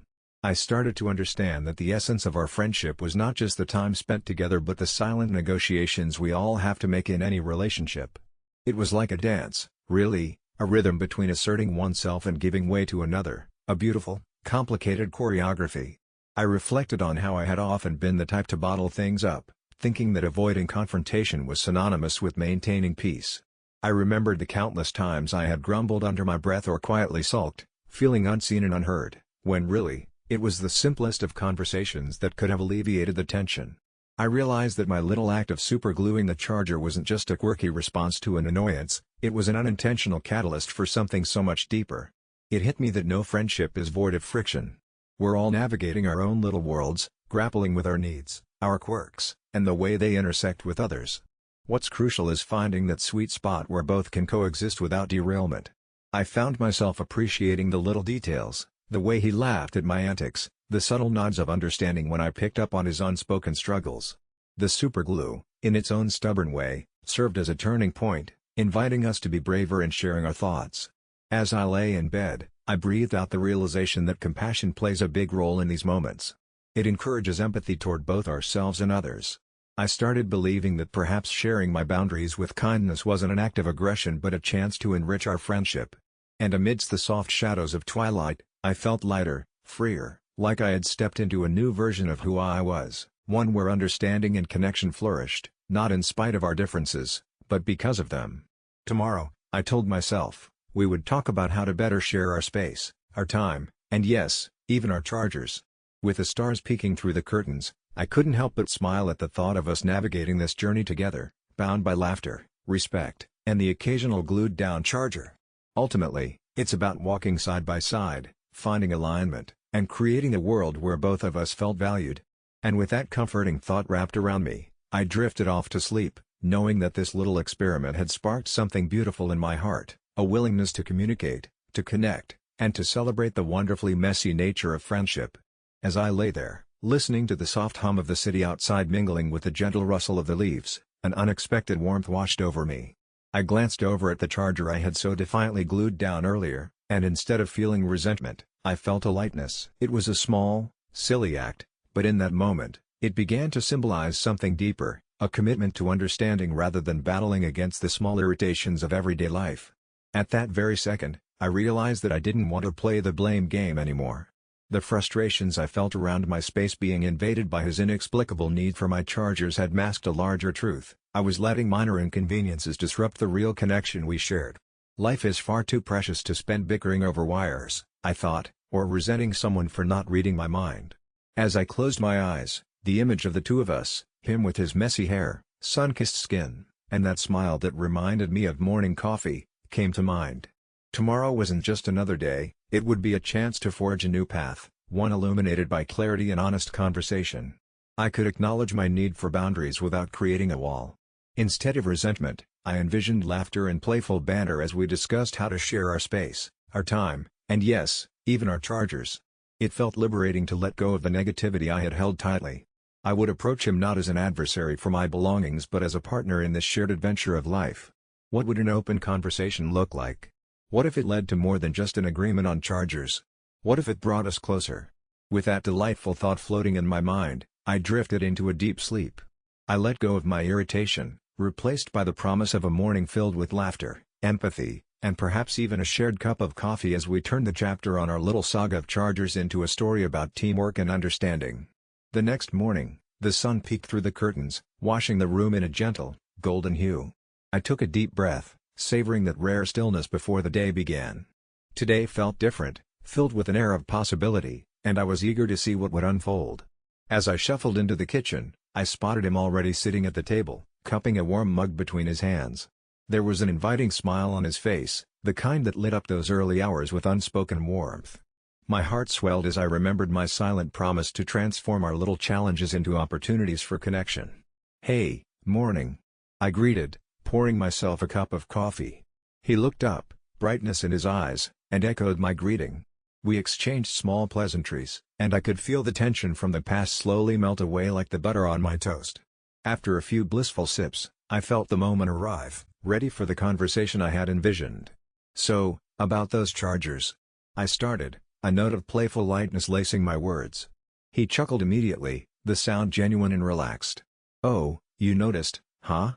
I started to understand that the essence of our friendship was not just the time spent together but the silent negotiations we all have to make in any relationship. It was like a dance, really, a rhythm between asserting oneself and giving way to another, a beautiful, complicated choreography. I reflected on how I had often been the type to bottle things up, thinking that avoiding confrontation was synonymous with maintaining peace. I remembered the countless times I had grumbled under my breath or quietly sulked, feeling unseen and unheard, when really, it was the simplest of conversations that could have alleviated the tension. I realized that my little act of supergluing the charger wasn't just a quirky response to an annoyance, it was an unintentional catalyst for something so much deeper. It hit me that no friendship is void of friction. We're all navigating our own little worlds, grappling with our needs, our quirks, and the way they intersect with others. What's crucial is finding that sweet spot where both can coexist without derailment. I found myself appreciating the little details, the way he laughed at my antics, the subtle nods of understanding when I picked up on his unspoken struggles. The superglue, in its own stubborn way, served as a turning point, inviting us to be braver in sharing our thoughts. As I lay in bed, I breathed out the realization that compassion plays a big role in these moments. It encourages empathy toward both ourselves and others. I started believing that perhaps sharing my boundaries with kindness wasn't an act of aggression but a chance to enrich our friendship. And amidst the soft shadows of twilight, I felt lighter, freer, like I had stepped into a new version of who I was, one where understanding and connection flourished, not in spite of our differences, but because of them. Tomorrow, I told myself, we would talk about how to better share our space, our time, and yes, even our chargers. With the stars peeking through the curtains, I couldn't help but smile at the thought of us navigating this journey together, bound by laughter, respect, and the occasional glued-down charger. Ultimately, it's about walking side by side, finding alignment, and creating a world where both of us felt valued. And with that comforting thought wrapped around me, I drifted off to sleep, knowing that this little experiment had sparked something beautiful in my heart, a willingness to communicate, to connect, and to celebrate the wonderfully messy nature of friendship. As I lay there, listening to the soft hum of the city outside mingling with the gentle rustle of the leaves, an unexpected warmth washed over me. I glanced over at the charger I had so defiantly glued down earlier, and instead of feeling resentment, I felt a lightness. It was a small, silly act, but in that moment, it began to symbolize something deeper, a commitment to understanding rather than battling against the small irritations of everyday life. At that very second, I realized that I didn't want to play the blame game anymore. The frustrations I felt around my space being invaded by his inexplicable need for my chargers had masked a larger truth. I was letting minor inconveniences disrupt the real connection we shared. Life is far too precious to spend bickering over wires, I thought, or resenting someone for not reading my mind. As I closed my eyes, the image of the two of us, him with his messy hair, sun-kissed skin, and that smile that reminded me of morning coffee, came to mind. Tomorrow wasn't just another day, it would be a chance to forge a new path, one illuminated by clarity and honest conversation. I could acknowledge my need for boundaries without creating a wall. Instead of resentment, I envisioned laughter and playful banter as we discussed how to share our space, our time, and yes, even our chargers. It felt liberating to let go of the negativity I had held tightly. I would approach him not as an adversary for my belongings but as a partner in this shared adventure of life. What would an open conversation look like? What if it led to more than just an agreement on chargers? What if it brought us closer? With that delightful thought floating in my mind, I drifted into a deep sleep. I let go of my irritation, replaced by the promise of a morning filled with laughter, empathy, and perhaps even a shared cup of coffee as we turned the chapter on our little saga of chargers into a story about teamwork and understanding. The next morning, the sun peeked through the curtains, washing the room in a gentle, golden hue. I took a deep breath, savoring that rare stillness before the day began. Today felt different, filled with an air of possibility, and I was eager to see what would unfold. As I shuffled into the kitchen, I spotted him already sitting at the table, cupping a warm mug between his hands. There was an inviting smile on his face, the kind that lit up those early hours with unspoken warmth. My heart swelled as I remembered my silent promise to transform our little challenges into opportunities for connection. "Hey, morning," I greeted, pouring myself a cup of coffee. He looked up, brightness in his eyes, and echoed my greeting. We exchanged small pleasantries, and I could feel the tension from the past slowly melt away like the butter on my toast. After a few blissful sips, I felt the moment arrive, ready for the conversation I had envisioned. "So, about those chargers," I started, a note of playful lightness lacing my words. He chuckled immediately, the sound genuine and relaxed. "Oh, you noticed, huh?"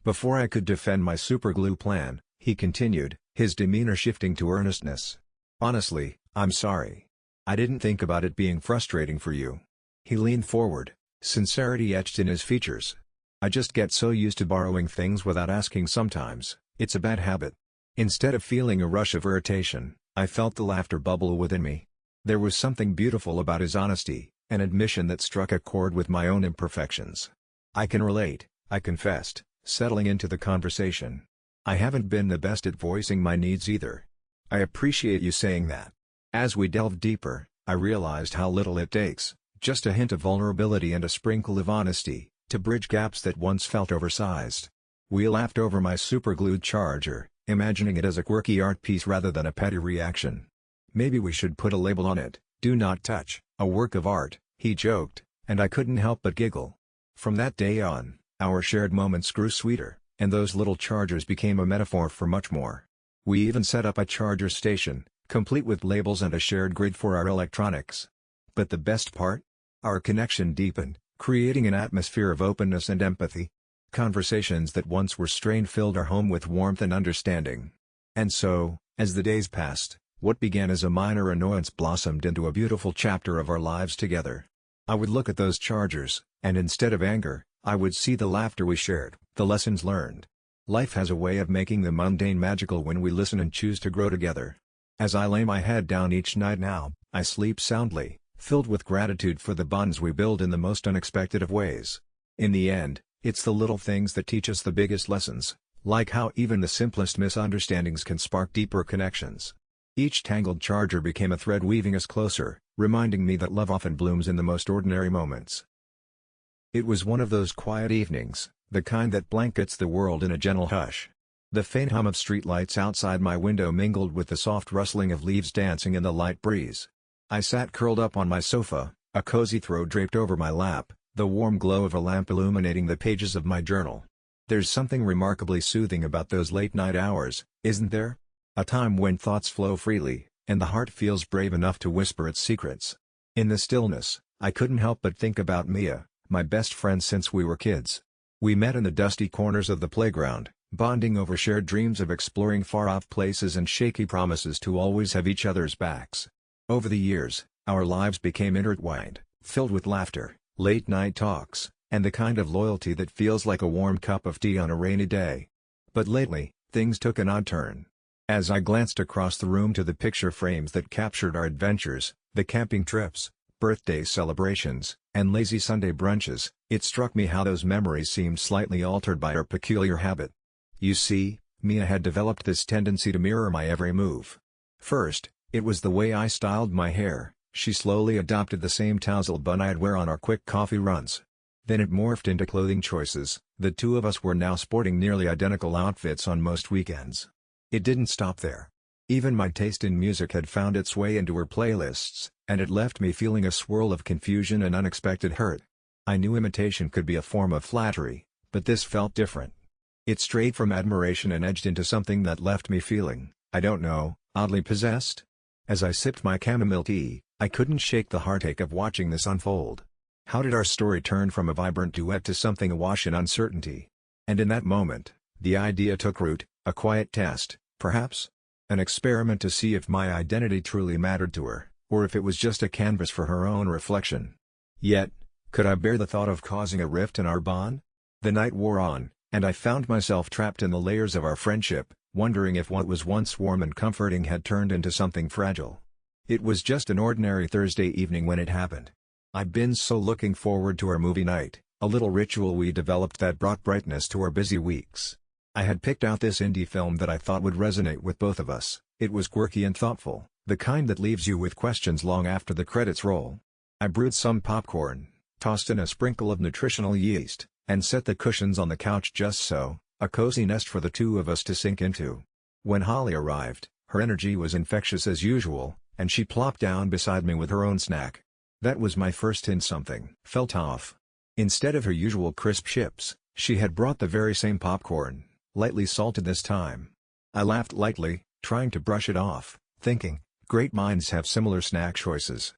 Before I could defend my superglue plan, he continued, his demeanor shifting to earnestness. "Honestly, I'm sorry. I didn't think about it being frustrating for you." He leaned forward, sincerity etched in his features. "I just get so used to borrowing things without asking sometimes, it's a bad habit." Instead of feeling a rush of irritation, I felt the laughter bubble within me. There was something beautiful about his honesty, an admission that struck a chord with my own imperfections. "I can relate," I confessed, settling into the conversation. "I haven't been the best at voicing my needs either." "I appreciate you saying that." As we delved deeper, I realized how little it takes, just a hint of vulnerability and a sprinkle of honesty, to bridge gaps that once felt oversized. We laughed over my superglued charger, imagining it as a quirky art piece rather than a petty reaction. "Maybe we should put a label on it, 'Do not touch, a work of art,'" he joked, and I couldn't help but giggle. From that day on, our shared moments grew sweeter, and those little chargers became a metaphor for much more. We even set up a charger station, complete with labels and a shared grid for our electronics. But the best part? Our connection deepened, creating an atmosphere of openness and empathy. Conversations that once were strained filled our home with warmth and understanding. And so, as the days passed, what began as a minor annoyance blossomed into a beautiful chapter of our lives together. I would look at those chargers, and instead of anger, I would see the laughter we shared, the lessons learned. Life has a way of making the mundane magical when we listen and choose to grow together. As I lay my head down each night now, I sleep soundly, filled with gratitude for the bonds we build in the most unexpected of ways. In the end, it's the little things that teach us the biggest lessons, like how even the simplest misunderstandings can spark deeper connections. Each tangled charger became a thread weaving us closer, reminding me that love often blooms in the most ordinary moments. It was one of those quiet evenings, the kind that blankets the world in a gentle hush. The faint hum of streetlights outside my window mingled with the soft rustling of leaves dancing in the light breeze. I sat curled up on my sofa, a cozy throw draped over my lap, the warm glow of a lamp illuminating the pages of my journal. There's something remarkably soothing about those late-night hours, isn't there? A time when thoughts flow freely, and the heart feels brave enough to whisper its secrets. In the stillness, I couldn't help but think about Mia, my best friend since we were kids. We met in the dusty corners of the playground, bonding over shared dreams of exploring far-off places and shaky promises to always have each other's backs. Over the years, our lives became intertwined, filled with laughter, late-night talks, and the kind of loyalty that feels like a warm cup of tea on a rainy day. But lately, things took an odd turn. As I glanced across the room to the picture frames that captured our adventures, the camping trips, birthday celebrations, and lazy Sunday brunches, it struck me how those memories seemed slightly altered by our peculiar habit. You see, Mia had developed this tendency to mirror my every move. First, it was the way I styled my hair. She slowly adopted the same tousle bun I'd wear on our quick coffee runs. Then it morphed into clothing choices. The two of us were now sporting nearly identical outfits on most weekends. It didn't stop there. Even my taste in music had found its way into her playlists, and it left me feeling a swirl of confusion and unexpected hurt. I knew imitation could be a form of flattery, but this felt different. It strayed from admiration and edged into something that left me feeling, I don't know, oddly possessed. As I sipped my chamomile tea, I couldn't shake the heartache of watching this unfold. How did our story turn from a vibrant duet to something awash in uncertainty? And in that moment, the idea took root, a quiet test, perhaps? An experiment to see if my identity truly mattered to her, or if it was just a canvas for her own reflection. Yet, could I bear the thought of causing a rift in our bond? The night wore on, and I found myself trapped in the layers of our friendship, wondering if what was once warm and comforting had turned into something fragile. It was just an ordinary Thursday evening when it happened. I'd been so looking forward to our movie night, a little ritual we developed that brought brightness to our busy weeks. I had picked out this indie film that I thought would resonate with both of us. It was quirky and thoughtful, the kind that leaves you with questions long after the credits roll. I brewed some popcorn, tossed in a sprinkle of nutritional yeast, and set the cushions on the couch just so, a cozy nest for the two of us to sink into. When Holly arrived, her energy was infectious as usual, and she plopped down beside me with her own snack. That was my first hint something felt off. Instead of her usual crisp chips, she had brought the very same popcorn, lightly salted this time. I laughed lightly, trying to brush it off, thinking, great minds have similar snack choices.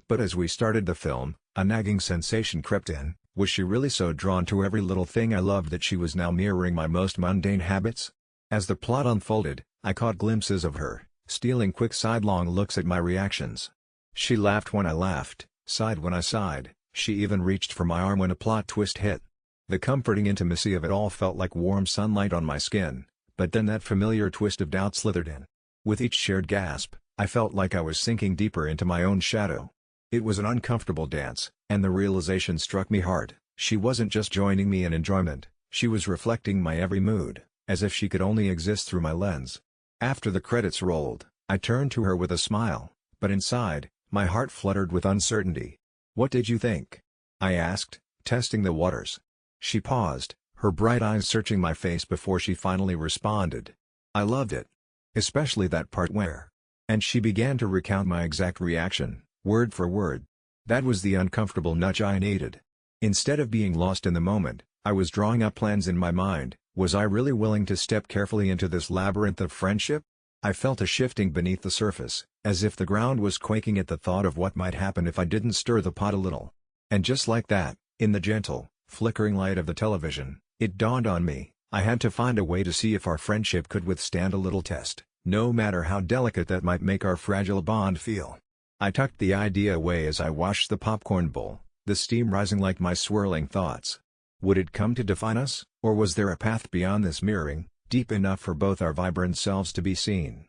But as we started the film, a nagging sensation crept in. Was she really so drawn to every little thing I loved that she was now mirroring my most mundane habits? As the plot unfolded, I caught glimpses of her, stealing quick sidelong looks at my reactions. She laughed when I laughed, sighed when I sighed, she even reached for my arm when a plot twist hit. The comforting intimacy of it all felt like warm sunlight on my skin, but then that familiar twist of doubt slithered in. With each shared gasp, I felt like I was sinking deeper into my own shadow. It was an uncomfortable dance, and the realization struck me hard. She wasn't just joining me in enjoyment, she was reflecting my every mood, as if she could only exist through my lens. After the credits rolled, I turned to her with a smile, but inside, my heart fluttered with uncertainty. "What did you think?" I asked, testing the waters. She paused, her bright eyes searching my face before she finally responded. "I loved it. Especially that part where..." And she began to recount my exact reaction, word for word. That was the uncomfortable nudge I needed. Instead of being lost in the moment, I was drawing up plans in my mind. Was I really willing to step carefully into this labyrinth of friendship? I felt a shifting beneath the surface, as if the ground was quaking at the thought of what might happen if I didn't stir the pot a little. And just like that, in the gentle, flickering light of the television, it dawned on me, I had to find a way to see if our friendship could withstand a little test, no matter how delicate that might make our fragile bond feel. I tucked the idea away as I washed the popcorn bowl, the steam rising like my swirling thoughts. Would it come to define us, or was there a path beyond this mirroring, deep enough for both our vibrant selves to be seen?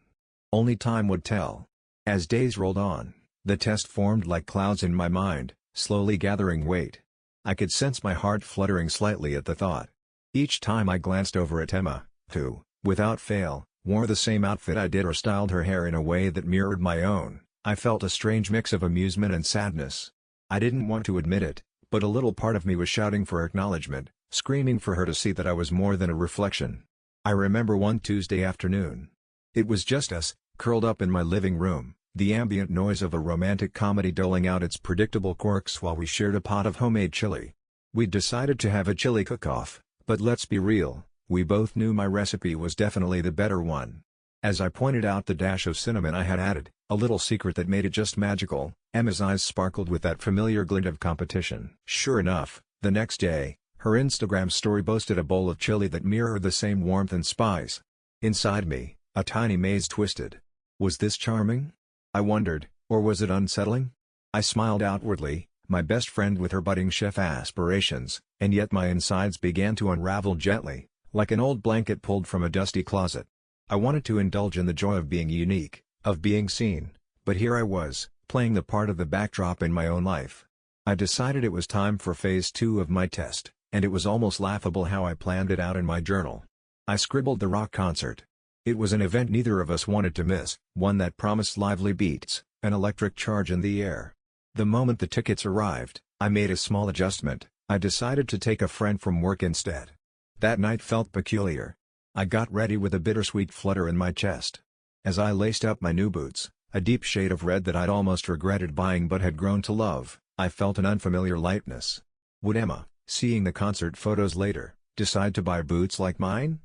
Only time would tell. As days rolled on, the test formed like clouds in my mind, slowly gathering weight. I could sense my heart fluttering slightly at the thought. Each time I glanced over at Emma, who, without fail, wore the same outfit I did or styled her hair in a way that mirrored my own, I felt a strange mix of amusement and sadness. I didn't want to admit it, but a little part of me was shouting for acknowledgement, screaming for her to see that I was more than a reflection. I remember one Tuesday afternoon. It was just us, curled up in my living room, the ambient noise of a romantic comedy doling out its predictable quirks while we shared a pot of homemade chili. We'd decided to have a chili cook-off, but let's be real, we both knew my recipe was definitely the better one. As I pointed out the dash of cinnamon I had added, a little secret that made it just magical, Emma's eyes sparkled with that familiar glint of competition. Sure enough, the next day, her Instagram story boasted a bowl of chili that mirrored the same warmth and spice. Inside me, a tiny maze twisted. Was this charming? I wondered, or was it unsettling? I smiled outwardly, my best friend with her budding chef aspirations, and yet my insides began to unravel gently, like an old blanket pulled from a dusty closet. I wanted to indulge in the joy of being unique, of being seen, but here I was, playing the part of the backdrop in my own life. I decided it was time for phase 2 of my test, and it was almost laughable how I planned it out in my journal. I scribbled the rock concert. It was an event neither of us wanted to miss, one that promised lively beats, an electric charge in the air. The moment the tickets arrived, I made a small adjustment, I decided to take a friend from work instead. That night felt peculiar. I got ready with a bittersweet flutter in my chest. As I laced up my new boots, a deep shade of red that I'd almost regretted buying but had grown to love, I felt an unfamiliar lightness. Would Emma, seeing the concert photos later, decide to buy boots like mine?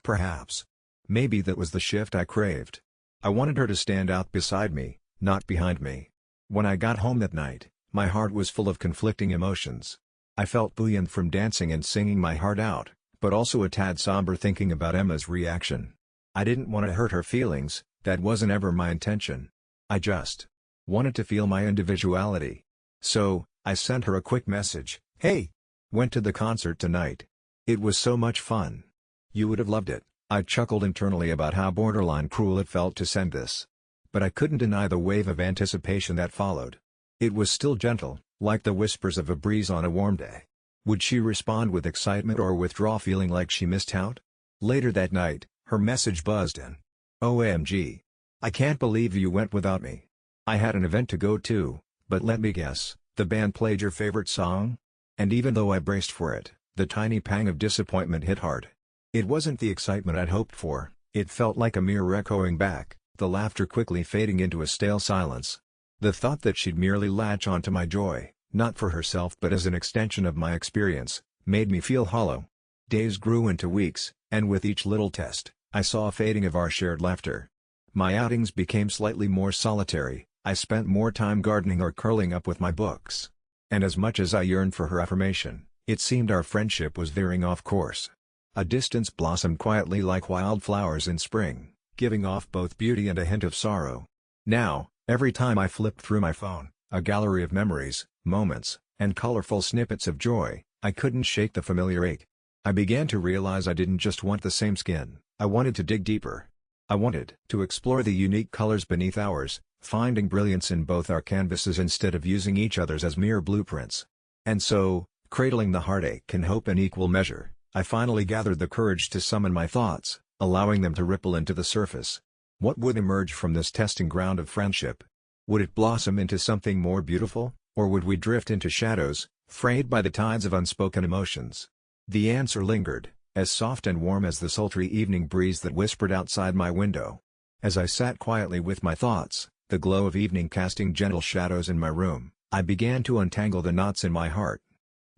Perhaps. Maybe that was the shift I craved. I wanted her to stand out beside me, not behind me. When I got home that night, my heart was full of conflicting emotions. I felt buoyant from dancing and singing my heart out, but also a tad somber thinking about Emma's reaction. I didn't want to hurt her feelings, that wasn't ever my intention. I just wanted to feel my individuality. So, I sent her a quick message, "Hey! Went to the concert tonight. It was so much fun. You would have loved it." I chuckled internally about how borderline cruel it felt to send this. But I couldn't deny the wave of anticipation that followed. It was still gentle, like the whispers of a breeze on a warm day. Would she respond with excitement or withdraw feeling like she missed out? Later that night, her message buzzed in. "OMG. I can't believe you went without me. I had an event to go to, but let me guess, the band played your favorite song?" And even though I braced for it, the tiny pang of disappointment hit hard. It wasn't the excitement I'd hoped for, it felt like a mirror echoing back, the laughter quickly fading into a stale silence. The thought that she'd merely latch onto my joy, not for herself but as an extension of my experience, made me feel hollow. Days grew into weeks, and with each little test, I saw a fading of our shared laughter. My outings became slightly more solitary, I spent more time gardening or curling up with my books. And as much as I yearned for her affirmation, it seemed our friendship was veering off course. A distance blossomed quietly like wildflowers in spring, giving off both beauty and a hint of sorrow. Now, every time I flipped through my phone, a gallery of memories, moments, and colorful snippets of joy, I couldn't shake the familiar ache. I began to realize I didn't just want the same skin, I wanted to dig deeper. I wanted to explore the unique colors beneath ours, finding brilliance in both our canvases instead of using each other's as mere blueprints. And so, cradling the heartache in hope in equal measure, I finally gathered the courage to summon my thoughts, allowing them to ripple into the surface. What would emerge from this testing ground of friendship? Would it blossom into something more beautiful, or would we drift into shadows, frayed by the tides of unspoken emotions? The answer lingered, as soft and warm as the sultry evening breeze that whispered outside my window. As I sat quietly with my thoughts, the glow of evening casting gentle shadows in my room, I began to untangle the knots in my heart.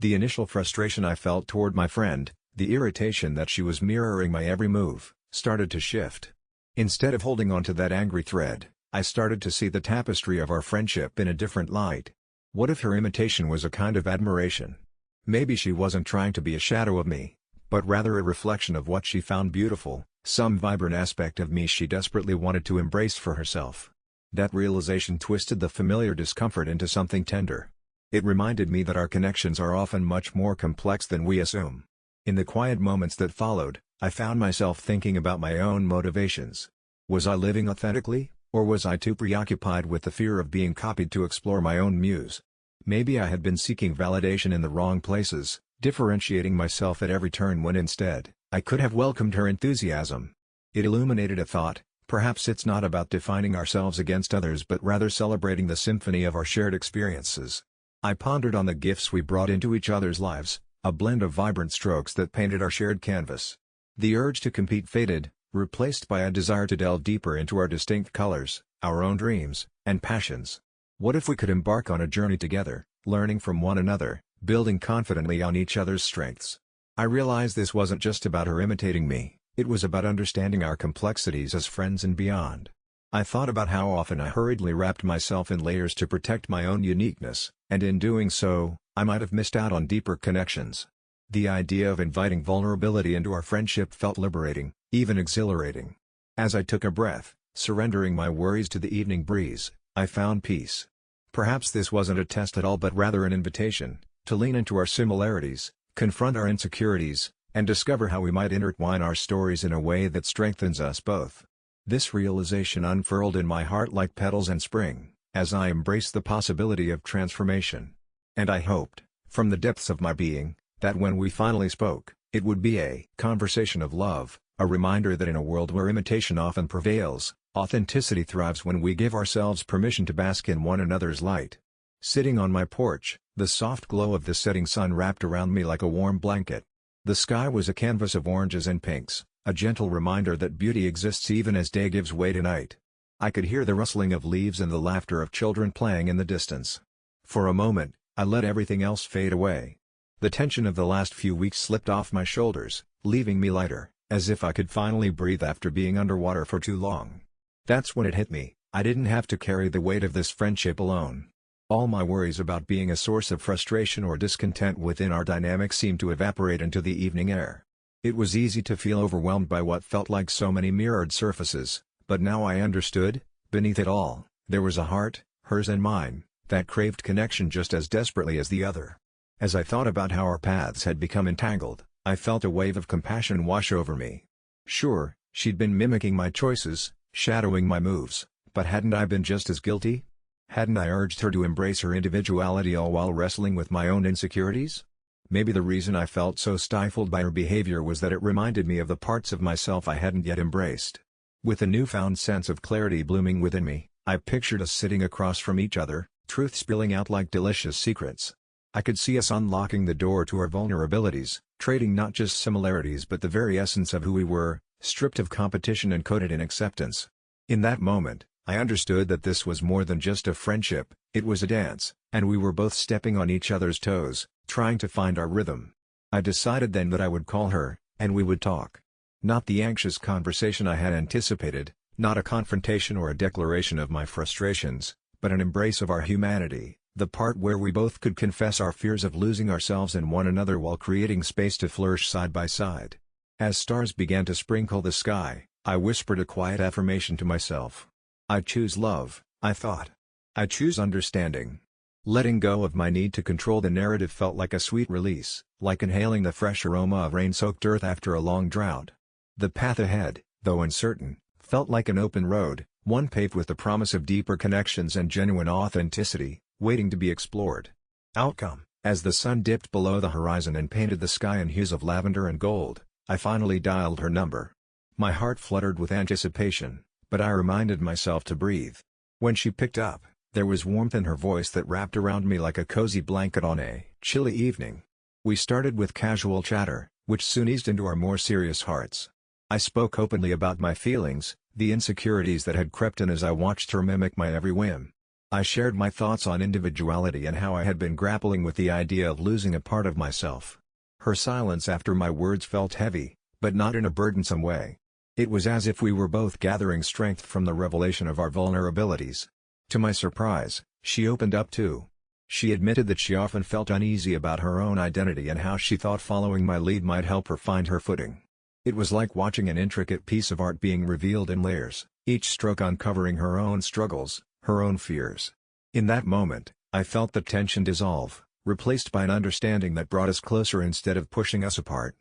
The initial frustration I felt toward my friend, the irritation that she was mirroring my every move, started to shift. Instead of holding on to that angry thread, I started to see the tapestry of our friendship in a different light. What if her imitation was a kind of admiration? Maybe she wasn't trying to be a shadow of me, but rather a reflection of what she found beautiful, some vibrant aspect of me she desperately wanted to embrace for herself. That realization twisted the familiar discomfort into something tender. It reminded me that our connections are often much more complex than we assume. In the quiet moments that followed, I found myself thinking about my own motivations. Was I living authentically, or was I too preoccupied with the fear of being copied to explore my own muse? Maybe I had been seeking validation in the wrong places, differentiating myself at every turn when instead, I could have welcomed her enthusiasm. It illuminated a thought: perhaps it's not about defining ourselves against others but rather celebrating the symphony of our shared experiences. I pondered on the gifts we brought into each other's lives, a blend of vibrant strokes that painted our shared canvas. The urge to compete faded, replaced by a desire to delve deeper into our distinct colors, our own dreams, and passions. What if we could embark on a journey together, learning from one another, building confidently on each other's strengths? I realized this wasn't just about her imitating me, it was about understanding our complexities as friends and beyond. I thought about how often I hurriedly wrapped myself in layers to protect my own uniqueness, and in doing so, I might have missed out on deeper connections. The idea of inviting vulnerability into our friendship felt liberating, even exhilarating. As I took a breath, surrendering my worries to the evening breeze, I found peace. Perhaps this wasn't a test at all but rather an invitation, to lean into our similarities, confront our insecurities, and discover how we might intertwine our stories in a way that strengthens us both. This realization unfurled in my heart like petals in spring, as I embraced the possibility of transformation. And I hoped, from the depths of my being, that when we finally spoke, it would be a conversation of love, a reminder that in a world where imitation often prevails, authenticity thrives when we give ourselves permission to bask in one another's light. Sitting on my porch, the soft glow of the setting sun wrapped around me like a warm blanket. The sky was a canvas of oranges and pinks, a gentle reminder that beauty exists even as day gives way to night. I could hear the rustling of leaves and the laughter of children playing in the distance. For a moment, I let everything else fade away. The tension of the last few weeks slipped off my shoulders, leaving me lighter, as if I could finally breathe after being underwater for too long. That's when it hit me, I didn't have to carry the weight of this friendship alone. All my worries about being a source of frustration or discontent within our dynamic seemed to evaporate into the evening air. It was easy to feel overwhelmed by what felt like so many mirrored surfaces, but now I understood, beneath it all, there was a heart, hers and mine, that craved connection just as desperately as the other. As I thought about how our paths had become entangled, I felt a wave of compassion wash over me. Sure, she'd been mimicking my choices, shadowing my moves, but hadn't I been just as guilty? Hadn't I urged her to embrace her individuality all while wrestling with my own insecurities? Maybe the reason I felt so stifled by her behavior was that it reminded me of the parts of myself I hadn't yet embraced. With a newfound sense of clarity blooming within me, I pictured us sitting across from each other, truth spilling out like delicious secrets. I could see us unlocking the door to our vulnerabilities, trading not just similarities but the very essence of who we were, stripped of competition and coated in acceptance. In that moment, I understood that this was more than just a friendship, it was a dance, and we were both stepping on each other's toes, trying to find our rhythm. I decided then that I would call her, and we would talk. Not the anxious conversation I had anticipated, not a confrontation or a declaration of my frustrations, but an embrace of our humanity, the part where we both could confess our fears of losing ourselves and one another while creating space to flourish side by side. As stars began to sprinkle the sky, I whispered a quiet affirmation to myself. I choose love, I thought. I choose understanding. Letting go of my need to control the narrative felt like a sweet release, like inhaling the fresh aroma of rain-soaked earth after a long drought. The path ahead, though uncertain, felt like an open road, one paved with the promise of deeper connections and genuine authenticity, waiting to be explored. Outcome: as the sun dipped below the horizon and painted the sky in hues of lavender and gold, I finally dialed her number. My heart fluttered with anticipation, but I reminded myself to breathe. When she picked up, there was warmth in her voice that wrapped around me like a cozy blanket on a chilly evening. We started with casual chatter, which soon eased into our more serious hearts. I spoke openly about my feelings, the insecurities that had crept in as I watched her mimic my every whim. I shared my thoughts on individuality and how I had been grappling with the idea of losing a part of myself. Her silence after my words felt heavy, but not in a burdensome way. It was as if we were both gathering strength from the revelation of our vulnerabilities. To my surprise, she opened up too. She admitted that she often felt uneasy about her own identity and how she thought following my lead might help her find her footing. It was like watching an intricate piece of art being revealed in layers, each stroke uncovering her own struggles, her own fears. In that moment, I felt the tension dissolve, replaced by an understanding that brought us closer instead of pushing us apart.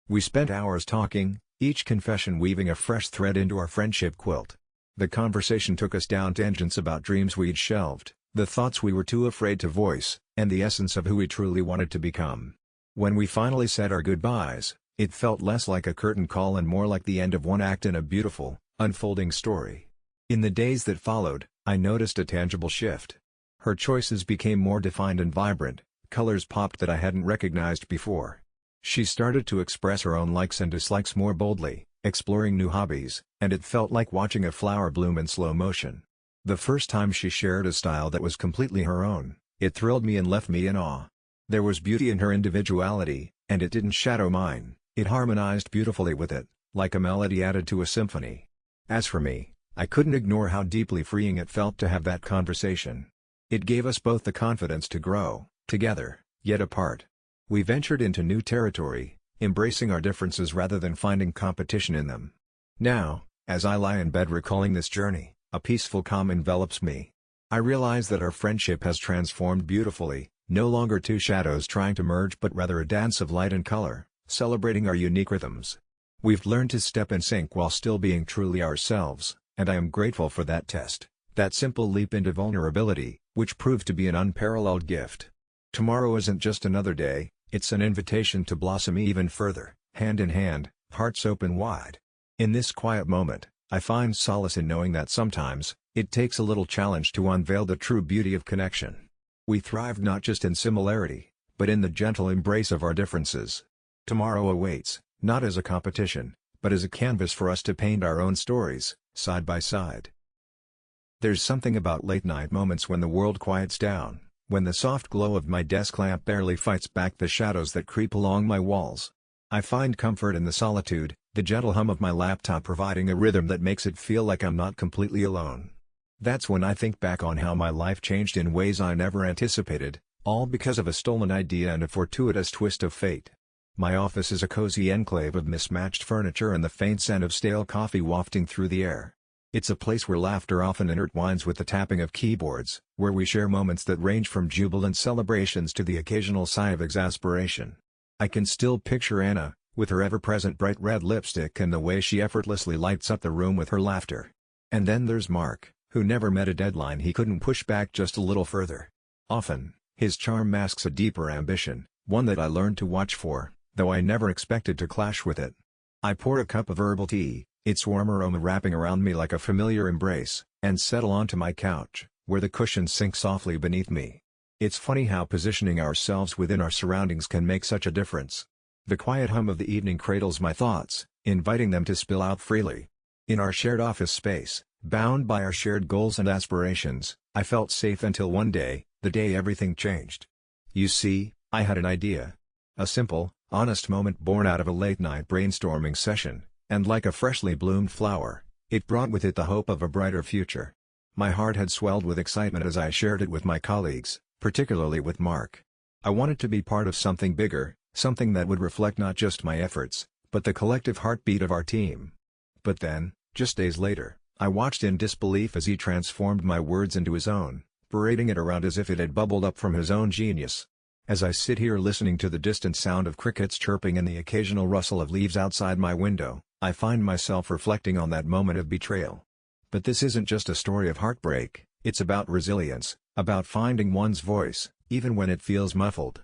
We spent hours talking, each confession weaving a fresh thread into our friendship quilt. The conversation took us down tangents about dreams we'd shelved, the thoughts we were too afraid to voice, and the essence of who we truly wanted to become. When we finally said our goodbyes, it felt less like a curtain call and more like the end of one act in a beautiful, unfolding story. In the days that followed, I noticed a tangible shift. Her choices became more defined and vibrant, colors popped that I hadn't recognized before. She started to express her own likes and dislikes more boldly, exploring new hobbies, and it felt like watching a flower bloom in slow motion. The first time she shared a style that was completely her own, it thrilled me and left me in awe. There was beauty in her individuality, and it didn't shadow mine, it harmonized beautifully with it, like a melody added to a symphony. As for me, I couldn't ignore how deeply freeing it felt to have that conversation. It gave us both the confidence to grow, together, yet apart. We ventured into new territory, embracing our differences rather than finding competition in them. Now, as I lie in bed recalling this journey, a peaceful calm envelops me. I realize that our friendship has transformed beautifully, no longer two shadows trying to merge but rather a dance of light and color, celebrating our unique rhythms. We've learned to step in sync while still being truly ourselves, and I am grateful for that test, that simple leap into vulnerability, which proved to be an unparalleled gift. Tomorrow isn't just another day, it's an invitation to blossom even further, hand in hand, hearts open wide. In this quiet moment, I find solace in knowing that sometimes, it takes a little challenge to unveil the true beauty of connection. We thrived not just in similarity, but in the gentle embrace of our differences. Tomorrow awaits, not as a competition, but as a canvas for us to paint our own stories, side by side. There's something about late-night moments when the world quiets down, when the soft glow of my desk lamp barely fights back the shadows that creep along my walls. I find comfort in the solitude, the gentle hum of my laptop providing a rhythm that makes it feel like I'm not completely alone. That's when I think back on how my life changed in ways I never anticipated, all because of a stolen idea and a fortuitous twist of fate. My office is a cozy enclave of mismatched furniture and the faint scent of stale coffee wafting through the air. It's a place where laughter often intertwines with the tapping of keyboards, where we share moments that range from jubilant celebrations to the occasional sigh of exasperation. I can still picture Anna, with her ever-present bright red lipstick and the way she effortlessly lights up the room with her laughter. And then there's Mark, who never met a deadline he couldn't push back just a little further. Often, his charm masks a deeper ambition, one that I learned to watch for, though I never expected to clash with it. I pour a cup of herbal tea, its warm aroma wrapping around me like a familiar embrace, and settle onto my couch, where the cushions sink softly beneath me. It's funny how positioning ourselves within our surroundings can make such a difference. The quiet hum of the evening cradles my thoughts, inviting them to spill out freely. In our shared office space, bound by our shared goals and aspirations, I felt safe until one day, the day everything changed. You see, I had an idea. A simple, honest moment born out of a late-night brainstorming session, and like a freshly bloomed flower, it brought with it the hope of a brighter future. My heart had swelled with excitement as I shared it with my colleagues, particularly with Mark. I wanted to be part of something bigger, something that would reflect not just my efforts, but the collective heartbeat of our team. But then, just days later, I watched in disbelief as he transformed my words into his own, parading it around as if it had bubbled up from his own genius. As I sit here listening to the distant sound of crickets chirping and the occasional rustle of leaves outside my window, I find myself reflecting on that moment of betrayal. But this isn't just a story of heartbreak, it's about resilience, about finding one's voice, even when it feels muffled.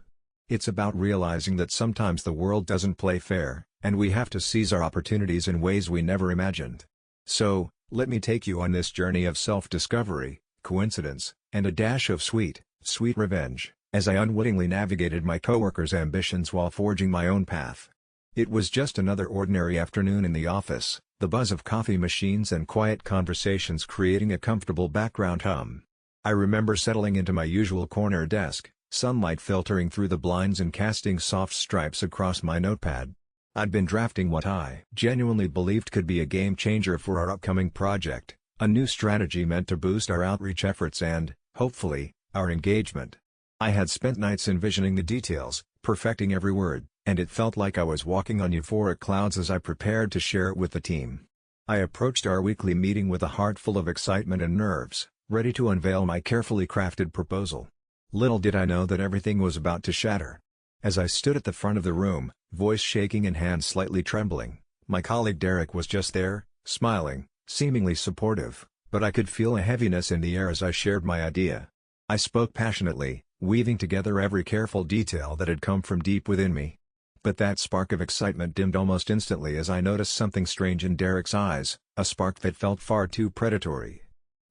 It's about realizing that sometimes the world doesn't play fair, and we have to seize our opportunities in ways we never imagined. So, let me take you on this journey of self-discovery, coincidence, and a dash of sweet, sweet revenge, as I unwittingly navigated my coworkers' ambitions while forging my own path. It was just another ordinary afternoon in the office, the buzz of coffee machines and quiet conversations creating a comfortable background hum. I remember settling into my usual corner desk, sunlight filtering through the blinds and casting soft stripes across my notepad. I'd been drafting what I genuinely believed could be a game changer for our upcoming project, a new strategy meant to boost our outreach efforts and, hopefully, our engagement. I had spent nights envisioning the details, perfecting every word, and it felt like I was walking on euphoric clouds as I prepared to share it with the team. I approached our weekly meeting with a heart full of excitement and nerves, ready to unveil my carefully crafted proposal. Little did I know that everything was about to shatter. As I stood at the front of the room, voice shaking and hands slightly trembling, my colleague Derek was just there, smiling, seemingly supportive, but I could feel a heaviness in the air as I shared my idea. I spoke passionately, weaving together every careful detail that had come from deep within me. But that spark of excitement dimmed almost instantly as I noticed something strange in Derek's eyes, a spark that felt far too predatory.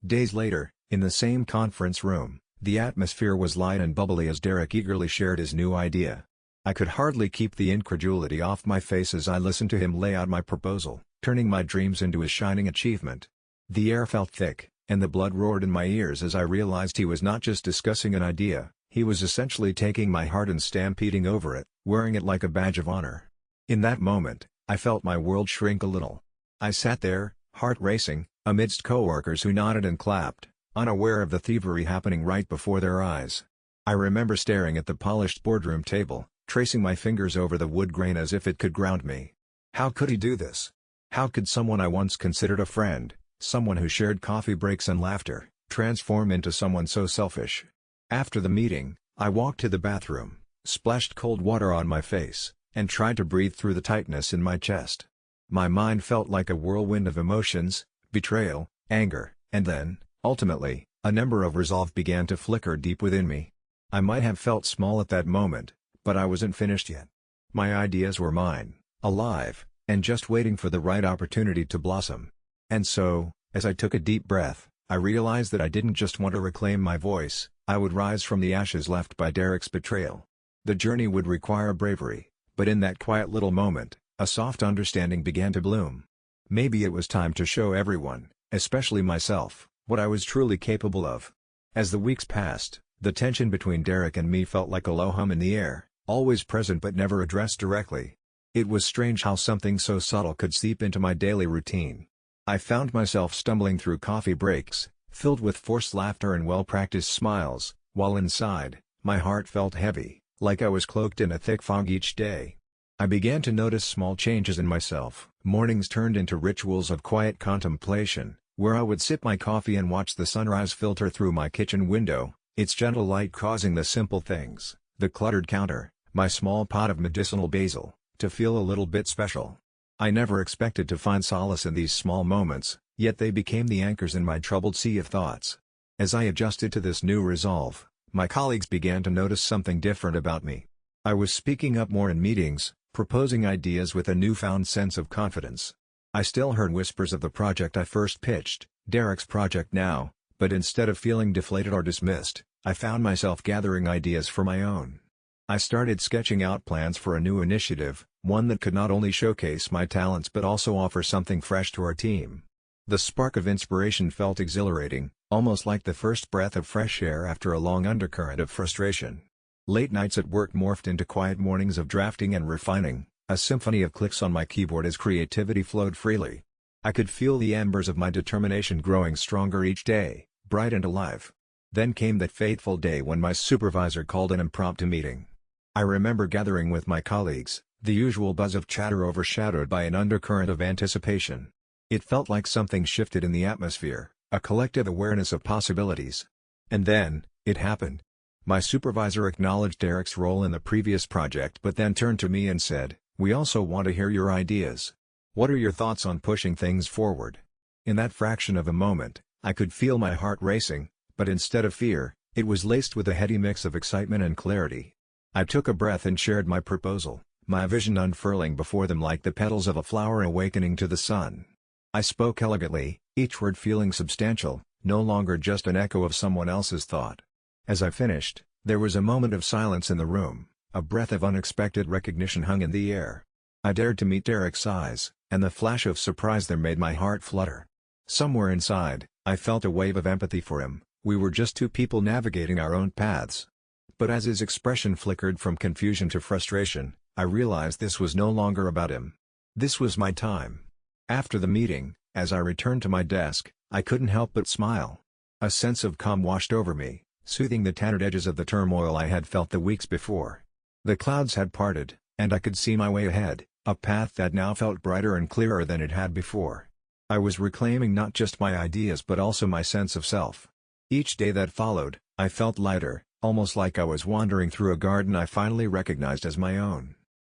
Days later, in the same conference room, the atmosphere was light and bubbly as Derek eagerly shared his new idea. I could hardly keep the incredulity off my face as I listened to him lay out my proposal, turning my dreams into a shining achievement. The air felt thick, and the blood roared in my ears as I realized he was not just discussing an idea, he was essentially taking my heart and stampeding over it, wearing it like a badge of honor. In that moment, I felt my world shrink a little. I sat there, heart racing, amidst coworkers who nodded and clapped, unaware of the thievery happening right before their eyes. I remember staring at the polished boardroom table, tracing my fingers over the wood grain as if it could ground me. How could he do this? How could someone I once considered a friend, someone who shared coffee breaks and laughter, transform into someone so selfish? After the meeting, I walked to the bathroom, splashed cold water on my face, and tried to breathe through the tightness in my chest. My mind felt like a whirlwind of emotions, betrayal, anger, and then, ultimately, a number of resolve began to flicker deep within me. I might have felt small at that moment, but I wasn't finished yet. My ideas were mine, alive, and just waiting for the right opportunity to blossom. And so, as I took a deep breath, I realized that I didn't just want to reclaim my voice, I would rise from the ashes left by Derek's betrayal. The journey would require bravery, but in that quiet little moment, a soft understanding began to bloom. Maybe it was time to show everyone, especially myself, what I was truly capable of. As the weeks passed, the tension between Derek and me felt like a low hum in the air, always present but never addressed directly. It was strange how something so subtle could seep into my daily routine. I found myself stumbling through coffee breaks, filled with forced laughter and well-practiced smiles, while inside, my heart felt heavy, like I was cloaked in a thick fog each day. I began to notice small changes in myself. Mornings turned into rituals of quiet contemplation, where I would sip my coffee and watch the sunrise filter through my kitchen window, its gentle light causing the simple things, the cluttered counter, my small pot of medicinal basil, to feel a little bit special. I never expected to find solace in these small moments, yet they became the anchors in my troubled sea of thoughts. As I adjusted to this new resolve, my colleagues began to notice something different about me. I was speaking up more in meetings, proposing ideas with a newfound sense of confidence. I still heard whispers of the project I first pitched, Derek's project now, but instead of feeling deflated or dismissed, I found myself gathering ideas for my own. I started sketching out plans for a new initiative, one that could not only showcase my talents but also offer something fresh to our team. The spark of inspiration felt exhilarating, almost like the first breath of fresh air after a long undercurrent of frustration. Late nights at work morphed into quiet mornings of drafting and refining, a symphony of clicks on my keyboard as creativity flowed freely. I could feel the embers of my determination growing stronger each day, bright and alive. Then came that fateful day when my supervisor called an impromptu meeting. I remember gathering with my colleagues, the usual buzz of chatter overshadowed by an undercurrent of anticipation. It felt like something shifted in the atmosphere, a collective awareness of possibilities. And then, it happened. My supervisor acknowledged Derek's role in the previous project but then turned to me and said, "We also want to hear your ideas. What are your thoughts on pushing things forward?" In that fraction of a moment, I could feel my heart racing, but instead of fear, it was laced with a heady mix of excitement and clarity. I took a breath and shared my proposal, my vision unfurling before them like the petals of a flower awakening to the sun. I spoke elegantly, each word feeling substantial, no longer just an echo of someone else's thought. As I finished, there was a moment of silence in the room, a breath of unexpected recognition hung in the air. I dared to meet Derek's eyes, and the flash of surprise there made my heart flutter. Somewhere inside, I felt a wave of empathy for him. We were just two people navigating our own paths. But as his expression flickered from confusion to frustration, I realized this was no longer about him. This was my time. After the meeting, as I returned to my desk, I couldn't help but smile. A sense of calm washed over me, soothing the tattered edges of the turmoil I had felt the weeks before. The clouds had parted, and I could see my way ahead, a path that now felt brighter and clearer than it had before. I was reclaiming not just my ideas but also my sense of self. Each day that followed, I felt lighter, almost like I was wandering through a garden I finally recognized as my own.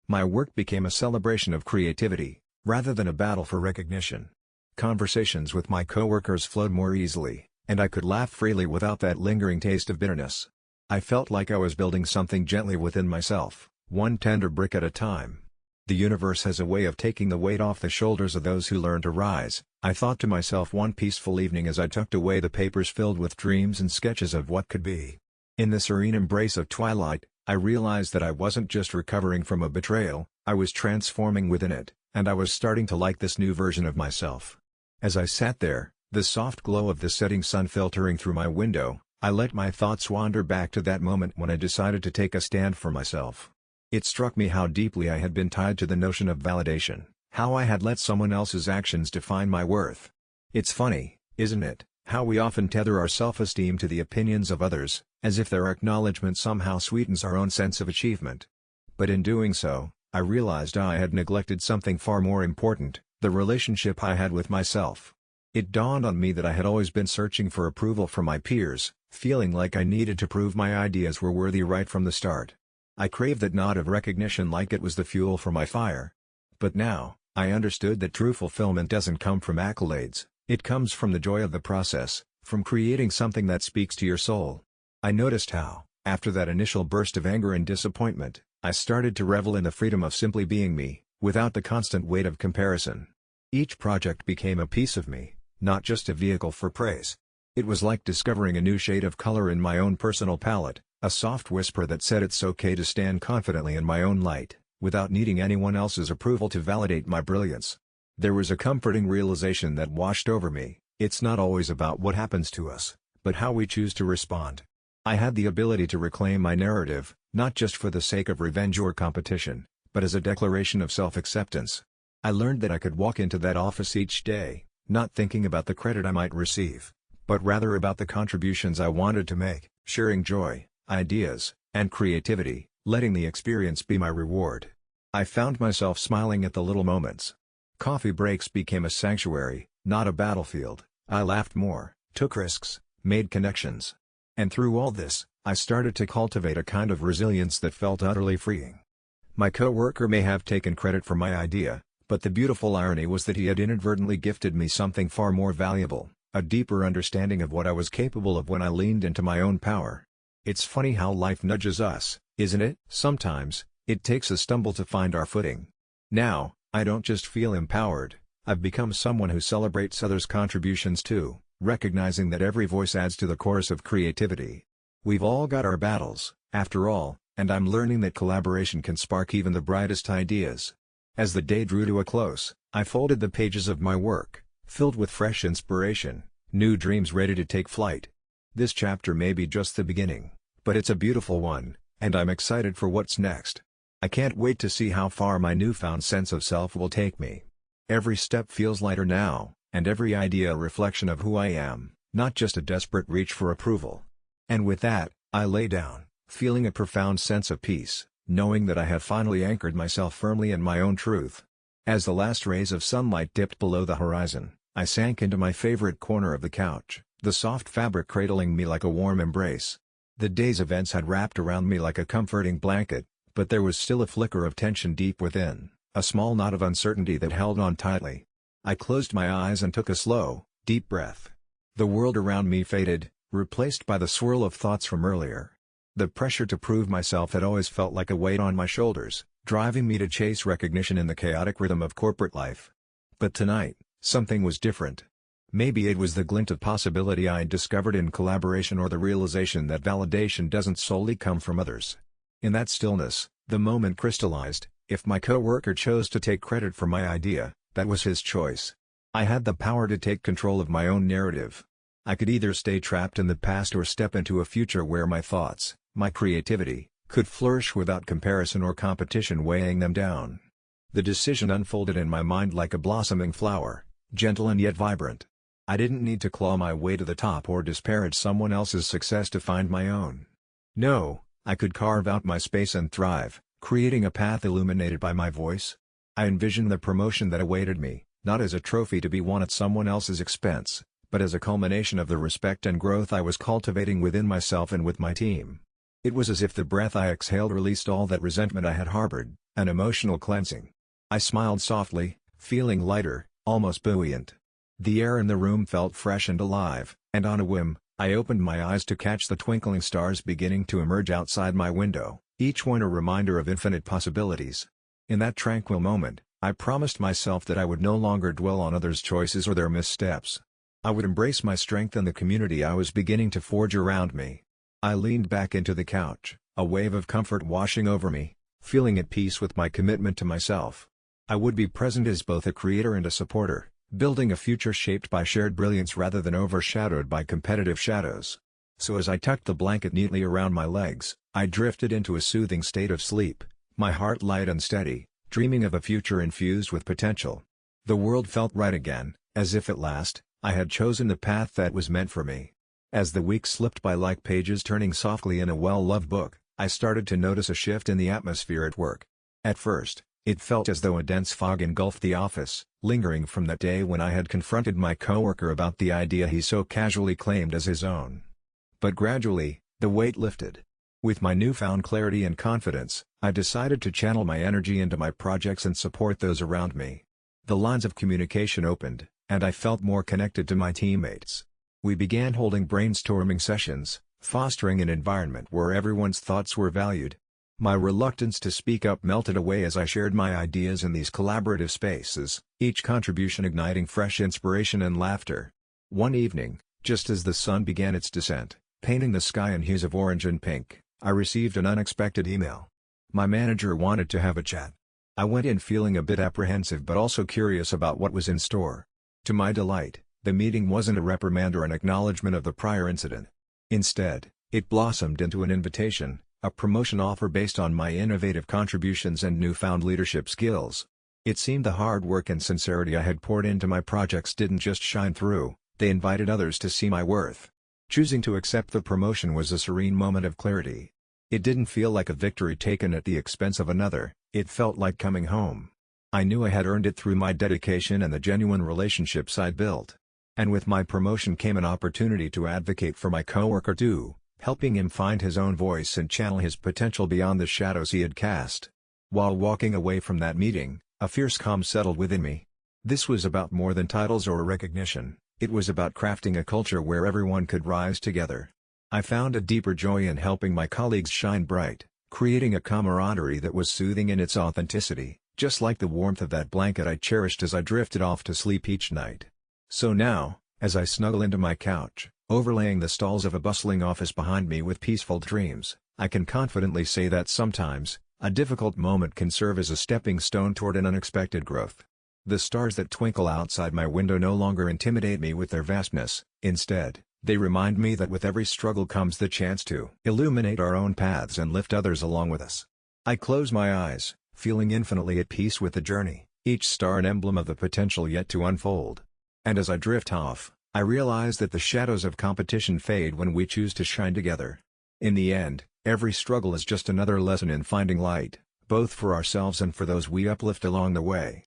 My work became a celebration of creativity, rather than a battle for recognition. Conversations with my coworkers flowed more easily, and I could laugh freely without that lingering taste of bitterness. I felt like I was building something gently within myself, one tender brick at a time. The universe has a way of taking the weight off the shoulders of those who learn to rise, I thought to myself one peaceful evening as I tucked away the papers filled with dreams and sketches of what could be. In the serene embrace of twilight, I realized that I wasn't just recovering from a betrayal, I was transforming within it, and I was starting to like this new version of myself. As I sat there, the soft glow of the setting sun filtering through my window, I let my thoughts wander back to that moment when I decided to take a stand for myself. It struck me how deeply I had been tied to the notion of validation, how I had let someone else's actions define my worth. It's funny, isn't it, how we often tether our self-esteem to the opinions of others, as if their acknowledgement somehow sweetens our own sense of achievement. But in doing so, I realized I had neglected something far more important, the relationship I had with myself. It dawned on me that I had always been searching for approval from my peers, feeling like I needed to prove my ideas were worthy right from the start. I craved that nod of recognition like it was the fuel for my fire. But now, I understood that true fulfillment doesn't come from accolades, it comes from the joy of the process, from creating something that speaks to your soul. I noticed how, after that initial burst of anger and disappointment, I started to revel in the freedom of simply being me, without the constant weight of comparison. Each project became a piece of me, not just a vehicle for praise. It was like discovering a new shade of color in my own personal palette, a soft whisper that said it's okay to stand confidently in my own light, without needing anyone else's approval to validate my brilliance. There was a comforting realization that washed over me: it's not always about what happens to us, but how we choose to respond. I had the ability to reclaim my narrative, not just for the sake of revenge or competition, but as a declaration of self-acceptance. I learned that I could walk into that office each day, not thinking about the credit I might receive, but rather about the contributions I wanted to make, sharing joy, ideas, and creativity, letting the experience be my reward. I found myself smiling at the little moments. Coffee breaks became a sanctuary, not a battlefield. I laughed more, took risks, made connections. And through all this, I started to cultivate a kind of resilience that felt utterly freeing. My coworker may have taken credit for my idea, but the beautiful irony was that he had inadvertently gifted me something far more valuable: a deeper understanding of what I was capable of when I leaned into my own power. It's funny how life nudges us, isn't it? Sometimes, it takes a stumble to find our footing. Now, I don't just feel empowered, I've become someone who celebrates others' contributions too, recognizing that every voice adds to the chorus of creativity. We've all got our battles, after all, and I'm learning that collaboration can spark even the brightest ideas. As the day drew to a close, I folded the pages of my work, filled with fresh inspiration, new dreams ready to take flight. This chapter may be just the beginning, but it's a beautiful one, and I'm excited for what's next. I can't wait to see how far my newfound sense of self will take me. Every step feels lighter now, and every idea a reflection of who I am, not just a desperate reach for approval. And with that, I lay down, feeling a profound sense of peace, knowing that I have finally anchored myself firmly in my own truth. As the last rays of sunlight dipped below the horizon, I sank into my favorite corner of the couch, the soft fabric cradling me like a warm embrace. The day's events had wrapped around me like a comforting blanket, but there was still a flicker of tension deep within, a small knot of uncertainty that held on tightly. I closed my eyes and took a slow, deep breath. The world around me faded, replaced by the swirl of thoughts from earlier. The pressure to prove myself had always felt like a weight on my shoulders, driving me to chase recognition in the chaotic rhythm of corporate life. But tonight, something was different. Maybe it was the glint of possibility I'd discovered in collaboration, or the realization that validation doesn't solely come from others. In that stillness, the moment crystallized: if my coworker chose to take credit for my idea, that was his choice. I had the power to take control of my own narrative. I could either stay trapped in the past or step into a future where my thoughts, my creativity, could flourish without comparison or competition weighing them down. The decision unfolded in my mind like a blossoming flower, gentle and yet vibrant. I didn't need to claw my way to the top or disparage someone else's success to find my own. No, I could carve out my space and thrive, creating a path illuminated by my voice. I envisioned the promotion that awaited me, not as a trophy to be won at someone else's expense, but as a culmination of the respect and growth I was cultivating within myself and with my team. It was as if the breath I exhaled released all that resentment I had harbored, an emotional cleansing. I smiled softly, feeling lighter, almost buoyant. The air in the room felt fresh and alive, and on a whim, I opened my eyes to catch the twinkling stars beginning to emerge outside my window, each one a reminder of infinite possibilities. In that tranquil moment, I promised myself that I would no longer dwell on others' choices or their missteps. I would embrace my strength and the community I was beginning to forge around me. I leaned back into the couch, a wave of comfort washing over me, feeling at peace with my commitment to myself. I would be present as both a creator and a supporter, building a future shaped by shared brilliance rather than overshadowed by competitive shadows. So as I tucked the blanket neatly around my legs, I drifted into a soothing state of sleep, my heart light and steady, dreaming of a future infused with potential. The world felt right again, as if at last, I had chosen the path that was meant for me. As the weeks slipped by like pages turning softly in a well-loved book, I started to notice a shift in the atmosphere at work. At first, it felt as though a dense fog engulfed the office, lingering from that day when I had confronted my coworker about the idea he so casually claimed as his own. But gradually, the weight lifted. With my newfound clarity and confidence, I decided to channel my energy into my projects and support those around me. The lines of communication opened, and I felt more connected to my teammates. We began holding brainstorming sessions, fostering an environment where everyone's thoughts were valued. My reluctance to speak up melted away as I shared my ideas in these collaborative spaces, each contribution igniting fresh inspiration and laughter. One evening, Just as the sun began its descent, painting the sky in hues of orange and pink, I received an unexpected email. My manager wanted to have a chat. I went in feeling a bit apprehensive but also curious about what was in store. To my delight, the meeting wasn't a reprimand or an acknowledgement of the prior incident. Instead, it blossomed into an invitation, a promotion offer based on my innovative contributions and newfound leadership skills. It seemed the hard work and sincerity I had poured into my projects didn't just shine through, they invited others to see my worth. Choosing to accept the promotion was a serene moment of clarity. It didn't feel like a victory taken at the expense of another, it felt like coming home. I knew I had earned it through my dedication and the genuine relationships I'd built. And with my promotion came an opportunity to advocate for my coworker too, helping him find his own voice and channel his potential beyond the shadows he had cast. While walking away from that meeting, a fierce calm settled within me. This was about more than titles or recognition, it was about crafting a culture where everyone could rise together. I found a deeper joy in helping my colleagues shine bright, creating a camaraderie that was soothing in its authenticity, just like the warmth of that blanket I cherished as I drifted off to sleep each night. So now, as I snuggle into my couch, overlaying the stalls of a bustling office behind me with peaceful dreams, I can confidently say that sometimes, a difficult moment can serve as a stepping stone toward an unexpected growth. The stars that twinkle outside my window no longer intimidate me with their vastness, instead, they remind me that with every struggle comes the chance to illuminate our own paths and lift others along with us. I close my eyes, feeling infinitely at peace with the journey, each star an emblem of the potential yet to unfold. And as I drift off, I realize that the shadows of competition fade when we choose to shine together. In the end, every struggle is just another lesson in finding light, both for ourselves and for those we uplift along the way.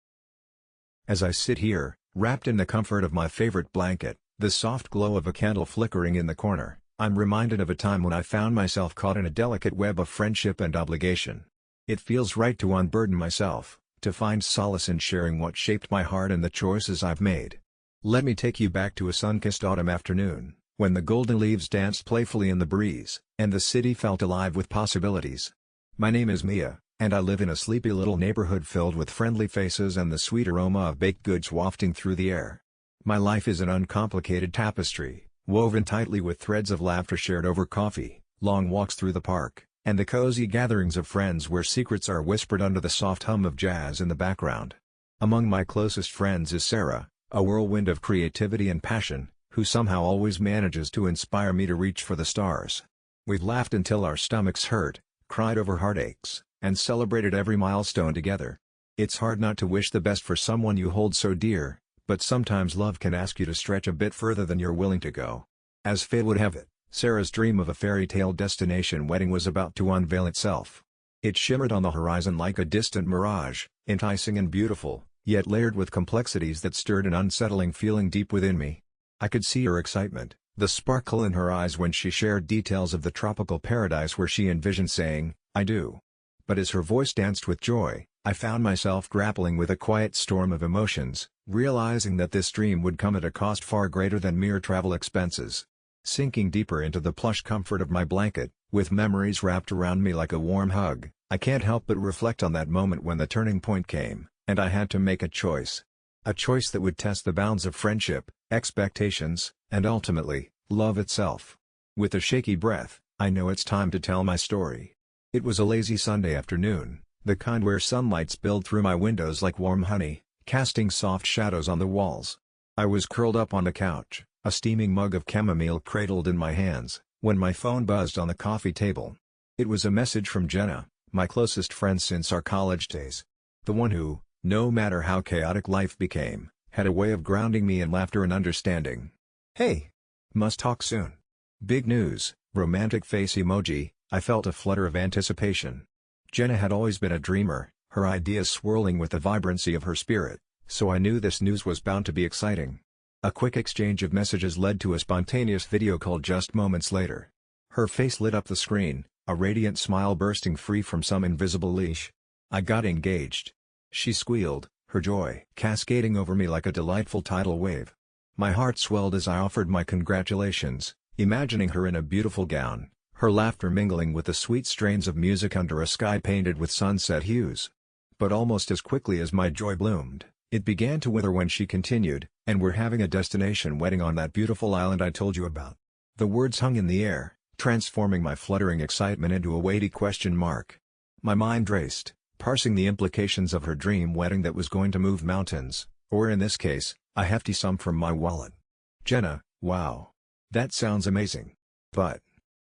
As I sit here, wrapped in the comfort of my favorite blanket, the soft glow of a candle flickering in the corner, I'm reminded of a time when I found myself caught in a delicate web of friendship and obligation. It feels right to unburden myself, to find solace in sharing what shaped my heart and the choices I've made. Let me take you back to a sun-kissed autumn afternoon, when the golden leaves danced playfully in the breeze, and the city felt alive with possibilities. My name is Mia, and I live in a sleepy little neighborhood filled with friendly faces and the sweet aroma of baked goods wafting through the air. My life is an uncomplicated tapestry, woven tightly with threads of laughter shared over coffee, long walks through the park, and the cozy gatherings of friends where secrets are whispered under the soft hum of jazz in the background. Among my closest friends is Sarah, a whirlwind of creativity and passion, who somehow always manages to inspire me to reach for the stars. We've laughed until our stomachs hurt, cried over heartaches, and celebrated every milestone together. It's hard not to wish the best for someone you hold so dear, but sometimes love can ask you to stretch a bit further than you're willing to go. As fate would have it, Sarah's dream of a fairy tale destination wedding was about to unveil itself. It shimmered on the horizon like a distant mirage, enticing and beautiful, yet layered with complexities that stirred an unsettling feeling deep within me. I could see her excitement, the sparkle in her eyes when she shared details of the tropical paradise where she envisioned saying, "I do." But as her voice danced with joy, I found myself grappling with a quiet storm of emotions, realizing that this dream would come at a cost far greater than mere travel expenses. Sinking deeper into the plush comfort of my blanket, with memories wrapped around me like a warm hug, I can't help but reflect on that moment when the turning point came, and I had to make a choice. A choice that would test the bounds of friendship, expectations, and ultimately, love itself. With a shaky breath, I know it's time to tell my story. It was a lazy Sunday afternoon, the kind where sunlight spilled through my windows like warm honey, casting soft shadows on the walls. I was curled up on the couch, a steaming mug of chamomile cradled in my hands, when my phone buzzed on the coffee table. It was a message from Jenna, my closest friend since our college days. The one who, no matter how chaotic life became, had a way of grounding me in laughter and understanding. "Hey! Must talk soon." Big news, romantic face emoji. I felt a flutter of anticipation. Jenna had always been a dreamer, her ideas swirling with the vibrancy of her spirit, so I knew this news was bound to be exciting. A quick exchange of messages led to a spontaneous video call just moments later. Her face lit up the screen, a radiant smile bursting free from some invisible leash. "I got engaged," she squealed, her joy cascading over me like a delightful tidal wave. My heart swelled as I offered my congratulations, imagining her in a beautiful gown, her laughter mingling with the sweet strains of music under a sky painted with sunset hues. But almost as quickly as my joy bloomed, It began to wither when she continued, "And we're having a destination wedding on that beautiful island I told you about." The words hung in the air, transforming my fluttering excitement into a weighty question mark. My mind raced, parsing the implications of her dream wedding that was going to move mountains, or in this case, a hefty sum from my wallet. "Jenna, wow. That sounds amazing. But..."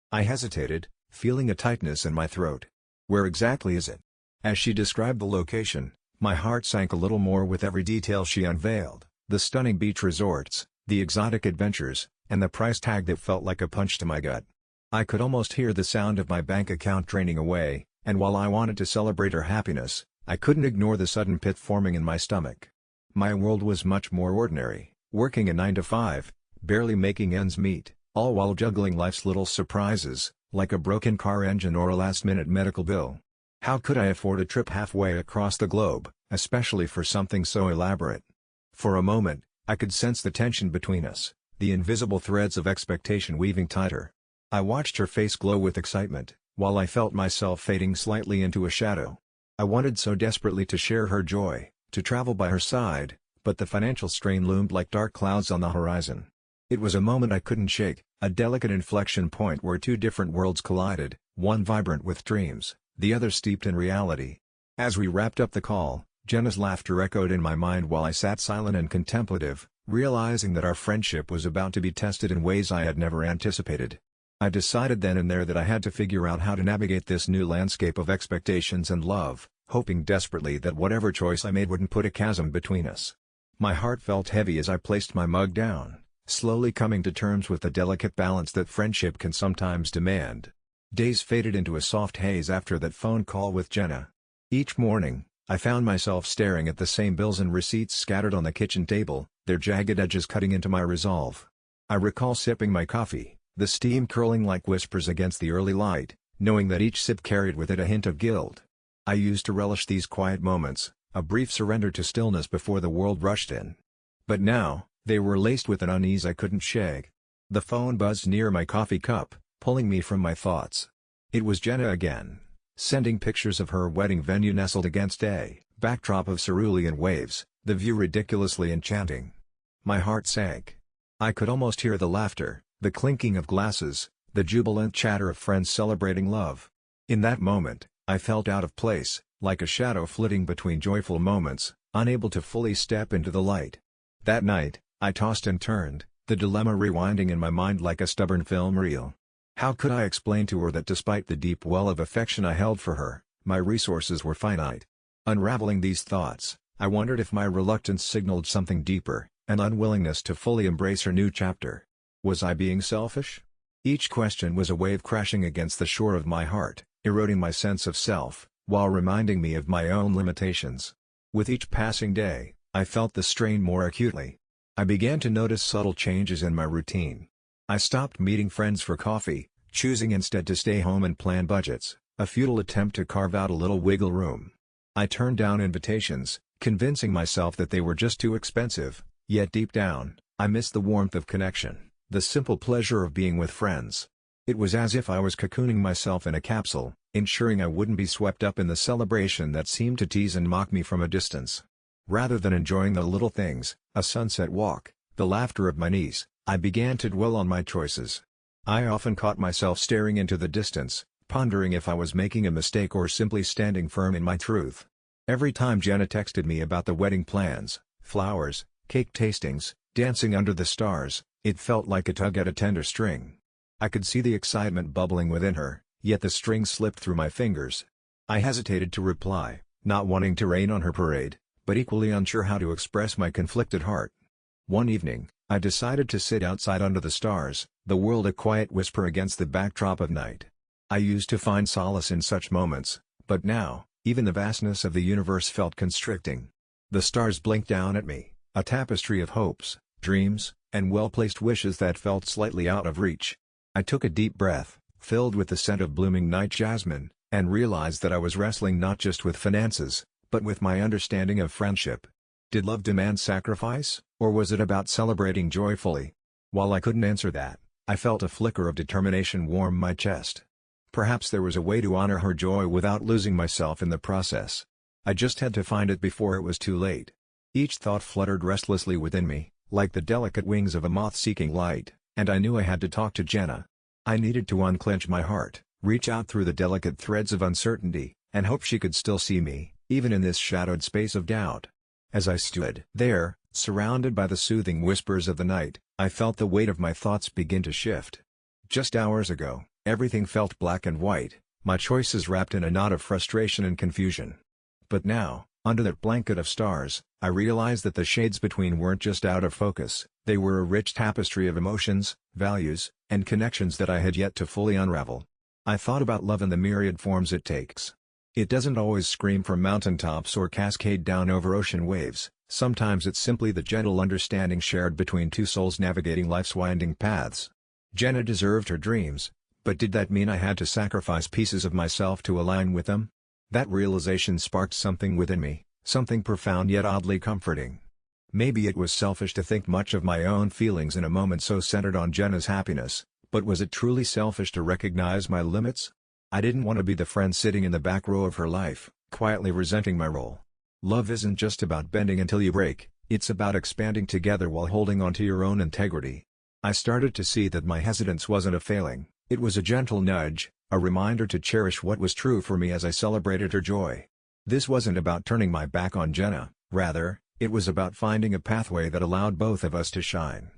I hesitated, feeling a tightness in my throat. "Where exactly is it?" As she described the location, my heart sank a little more with every detail she unveiled: the stunning beach resorts, the exotic adventures, and the price tag that felt like a punch to my gut. I could almost hear the sound of my bank account draining away, and while I wanted to celebrate her happiness, I couldn't ignore the sudden pit forming in my stomach. My world was much more ordinary, working a 9 to 5, barely making ends meet, all while juggling life's little surprises, like a broken car engine or a last-minute medical bill. How could I afford a trip halfway across the globe, especially for something so elaborate? For a moment, I could sense the tension between us, the invisible threads of expectation weaving tighter. I watched her face glow with excitement, while I felt myself fading slightly into a shadow. I wanted so desperately to share her joy, to travel by her side, but the financial strain loomed like dark clouds on the horizon. It was a moment I couldn't shake, a delicate inflection point where two different worlds collided, one vibrant with dreams, the other steeped in reality. As we wrapped up the call, Jenna's laughter echoed in my mind while I sat silent and contemplative, realizing that our friendship was about to be tested in ways I had never anticipated. I decided then and there that I had to figure out how to navigate this new landscape of expectations and love, hoping desperately that whatever choice I made wouldn't put a chasm between us. My heart felt heavy as I placed my mug down, slowly coming to terms with the delicate balance that friendship can sometimes demand. Days faded into a soft haze after that phone call with Jenna. Each morning, I found myself staring at the same bills and receipts scattered on the kitchen table, their jagged edges cutting into my resolve. I recall sipping my coffee, the steam curling like whispers against the early light, knowing that each sip carried with it a hint of guilt. I used to relish these quiet moments, a brief surrender to stillness before the world rushed in. But now, they were laced with an unease I couldn't shake. The phone buzzed near my coffee cup, pulling me from my thoughts. It was Jenna again, sending pictures of her wedding venue nestled against a backdrop of cerulean waves, the view ridiculously enchanting. My heart sank. I could almost hear the laughter, the clinking of glasses, the jubilant chatter of friends celebrating love. In that moment, I felt out of place, like a shadow flitting between joyful moments, unable to fully step into the light. That night, I tossed and turned, the dilemma rewinding in my mind like a stubborn film reel. How could I explain to her that despite the deep well of affection I held for her, my resources were finite? Unraveling these thoughts, I wondered if my reluctance signaled something deeper, an unwillingness to fully embrace her new chapter. Was I being selfish? Each question was a wave crashing against the shore of my heart, eroding my sense of self, while reminding me of my own limitations. With each passing day, I felt the strain more acutely. I began to notice subtle changes in my routine. I stopped meeting friends for coffee, choosing instead to stay home and plan budgets, a futile attempt to carve out a little wiggle room. I turned down invitations, convincing myself that they were just too expensive, yet deep down, I missed the warmth of connection, the simple pleasure of being with friends. It was as if I was cocooning myself in a capsule, ensuring I wouldn't be swept up in the celebration that seemed to tease and mock me from a distance. Rather than enjoying the little things, a sunset walk, the laughter of my niece, I began to dwell on my choices. I often caught myself staring into the distance, pondering if I was making a mistake or simply standing firm in my truth. Every time Jenna texted me about the wedding plans, flowers, cake tastings, dancing under the stars, it felt like a tug at a tender string. I could see the excitement bubbling within her, yet the string slipped through my fingers. I hesitated to reply, not wanting to rain on her parade, but equally unsure how to express my conflicted heart. One evening, I decided to sit outside under the stars, the world a quiet whisper against the backdrop of night. I used to find solace in such moments, but now, even the vastness of the universe felt constricting. The stars blinked down at me, a tapestry of hopes, dreams, and well-placed wishes that felt slightly out of reach. I took a deep breath, filled with the scent of blooming night jasmine, and realized that I was wrestling not just with finances, but with my understanding of friendship. Did love demand sacrifice, or was it about celebrating joyfully? While I couldn't answer that, I felt a flicker of determination warm my chest. Perhaps there was a way to honor her joy without losing myself in the process. I just had to find it before it was too late. Each thought fluttered restlessly within me, like the delicate wings of a moth seeking light, and I knew I had to talk to Jenna. I needed to unclench my heart, reach out through the delicate threads of uncertainty, and hope she could still see me, even in this shadowed space of doubt. As I stood there, surrounded by the soothing whispers of the night, I felt the weight of my thoughts begin to shift. Just hours ago, everything felt black and white, my choices wrapped in a knot of frustration and confusion. But now, under that blanket of stars, I realized that the shades between weren't just out of focus, they were a rich tapestry of emotions, values, and connections that I had yet to fully unravel. I thought about love in the myriad forms it takes. It doesn't always scream from mountaintops or cascade down over ocean waves, sometimes it's simply the gentle understanding shared between two souls navigating life's winding paths. Jenna deserved her dreams, but did that mean I had to sacrifice pieces of myself to align with them? That realization sparked something within me, something profound yet oddly comforting. Maybe it was selfish to think much of my own feelings in a moment so centered on Jenna's happiness, but was it truly selfish to recognize my limits? I didn't want to be the friend sitting in the back row of her life, quietly resenting my role. Love isn't just about bending until you break, it's about expanding together while holding on to your own integrity. I started to see that my hesitance wasn't a failing, it was a gentle nudge, a reminder to cherish what was true for me as I celebrated her joy. This wasn't about turning my back on Jenna, rather, it was about finding a pathway that allowed both of us to shine.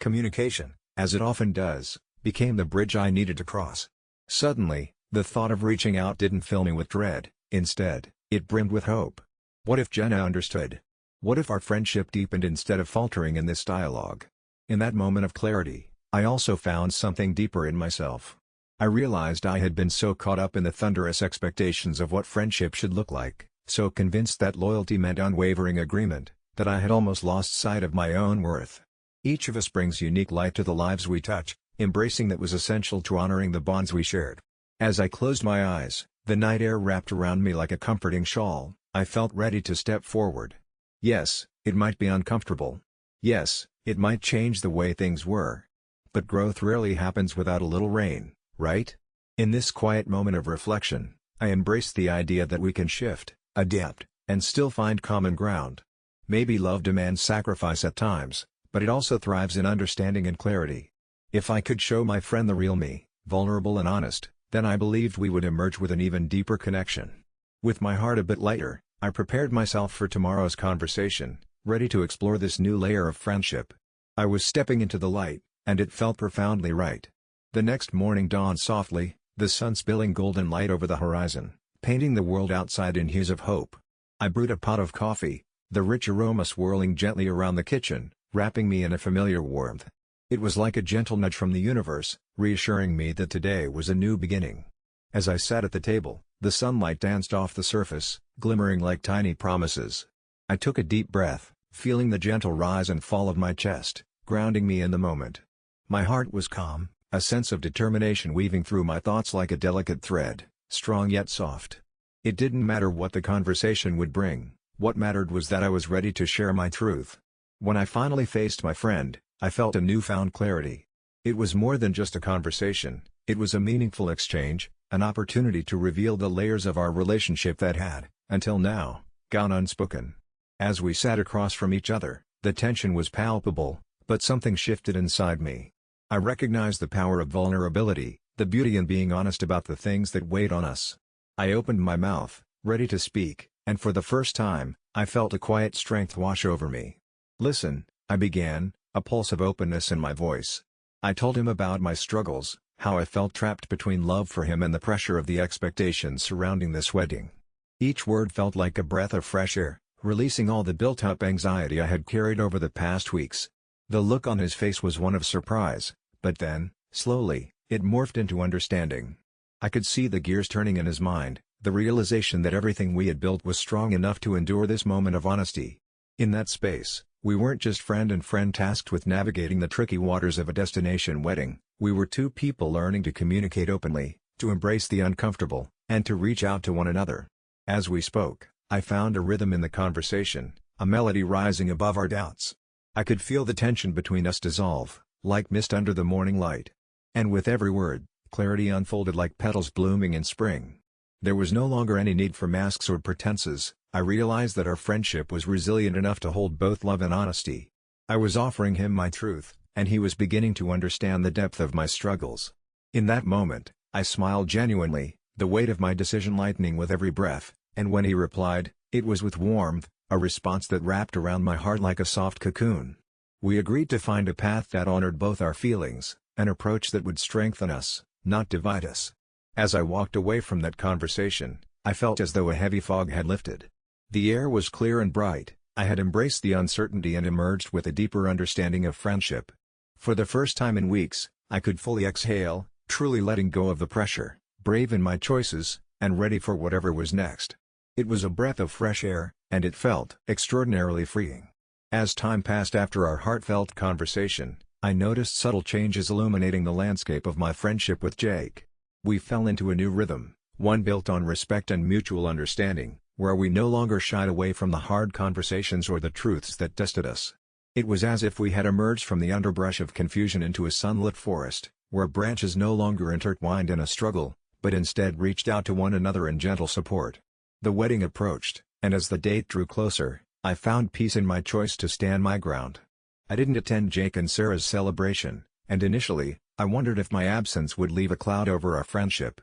Communication, as it often does, became the bridge I needed to cross. Suddenly, the thought of reaching out didn't fill me with dread, instead, it brimmed with hope. What if Jenna understood? What if our friendship deepened instead of faltering in this dialogue? In that moment of clarity, I also found something deeper in myself. I realized I had been so caught up in the thunderous expectations of what friendship should look like, so convinced that loyalty meant unwavering agreement, that I had almost lost sight of my own worth. Each of us brings unique light to the lives we touch, embracing that was essential to honoring the bonds we shared. As I closed my eyes, the night air wrapped around me like a comforting shawl, I felt ready to step forward. Yes, it might be uncomfortable. Yes, it might change the way things were. But growth rarely happens without a little rain, right? In this quiet moment of reflection, I embraced the idea that we can shift, adapt, and still find common ground. Maybe love demands sacrifice at times, but it also thrives in understanding and clarity. If I could show my friend the real me, vulnerable and honest, then I believed we would emerge with an even deeper connection. With my heart a bit lighter, I prepared myself for tomorrow's conversation, ready to explore this new layer of friendship. I was stepping into the light, and it felt profoundly right. The next morning dawned softly, the sun spilling golden light over the horizon, painting the world outside in hues of hope. I brewed a pot of coffee, the rich aroma swirling gently around the kitchen, wrapping me in a familiar warmth. It was like a gentle nudge from the universe, reassuring me that today was a new beginning. As I sat at the table, the sunlight danced off the surface, glimmering like tiny promises. I took a deep breath, feeling the gentle rise and fall of my chest, grounding me in the moment. My heart was calm, a sense of determination weaving through my thoughts like a delicate thread, strong yet soft. It didn't matter what the conversation would bring, what mattered was that I was ready to share my truth. When I finally faced my friend, I felt a newfound clarity. It was more than just a conversation, it was a meaningful exchange, an opportunity to reveal the layers of our relationship that had, until now, gone unspoken. As we sat across from each other, the tension was palpable, but something shifted inside me. I recognized the power of vulnerability, the beauty in being honest about the things that weighed on us. I opened my mouth, ready to speak, and for the first time, I felt a quiet strength wash over me. "Listen," I began, a pulse of openness in my voice. I told him about my struggles, how I felt trapped between love for him and the pressure of the expectations surrounding this wedding. Each word felt like a breath of fresh air, releasing all the built-up anxiety I had carried over the past weeks. The look on his face was one of surprise, but then, slowly, it morphed into understanding. I could see the gears turning in his mind, the realization that everything we had built was strong enough to endure this moment of honesty. In that space, we weren't just friend and friend tasked with navigating the tricky waters of a destination wedding, we were two people learning to communicate openly, to embrace the uncomfortable, and to reach out to one another. As we spoke, I found a rhythm in the conversation, a melody rising above our doubts. I could feel the tension between us dissolve, like mist under the morning light. And with every word, clarity unfolded like petals blooming in spring. There was no longer any need for masks or pretenses, I realized that our friendship was resilient enough to hold both love and honesty. I was offering him my truth, and he was beginning to understand the depth of my struggles. In that moment, I smiled genuinely, the weight of my decision lightening with every breath, and when he replied, it was with warmth, a response that wrapped around my heart like a soft cocoon. We agreed to find a path that honored both our feelings, an approach that would strengthen us, not divide us. As I walked away from that conversation, I felt as though a heavy fog had lifted. The air was clear and bright, I had embraced the uncertainty and emerged with a deeper understanding of friendship. For the first time in weeks, I could fully exhale, truly letting go of the pressure, brave in my choices, and ready for whatever was next. It was a breath of fresh air, and it felt extraordinarily freeing. As time passed after our heartfelt conversation, I noticed subtle changes illuminating the landscape of my friendship with Jake. We fell into a new rhythm, one built on respect and mutual understanding, where we no longer shied away from the hard conversations or the truths that tested us. It was as if we had emerged from the underbrush of confusion into a sunlit forest, where branches no longer intertwined in a struggle, but instead reached out to one another in gentle support. The wedding approached, and as the date drew closer, I found peace in my choice to stand my ground. I didn't attend Jake and Sarah's celebration, and initially, I wondered if my absence would leave a cloud over our friendship.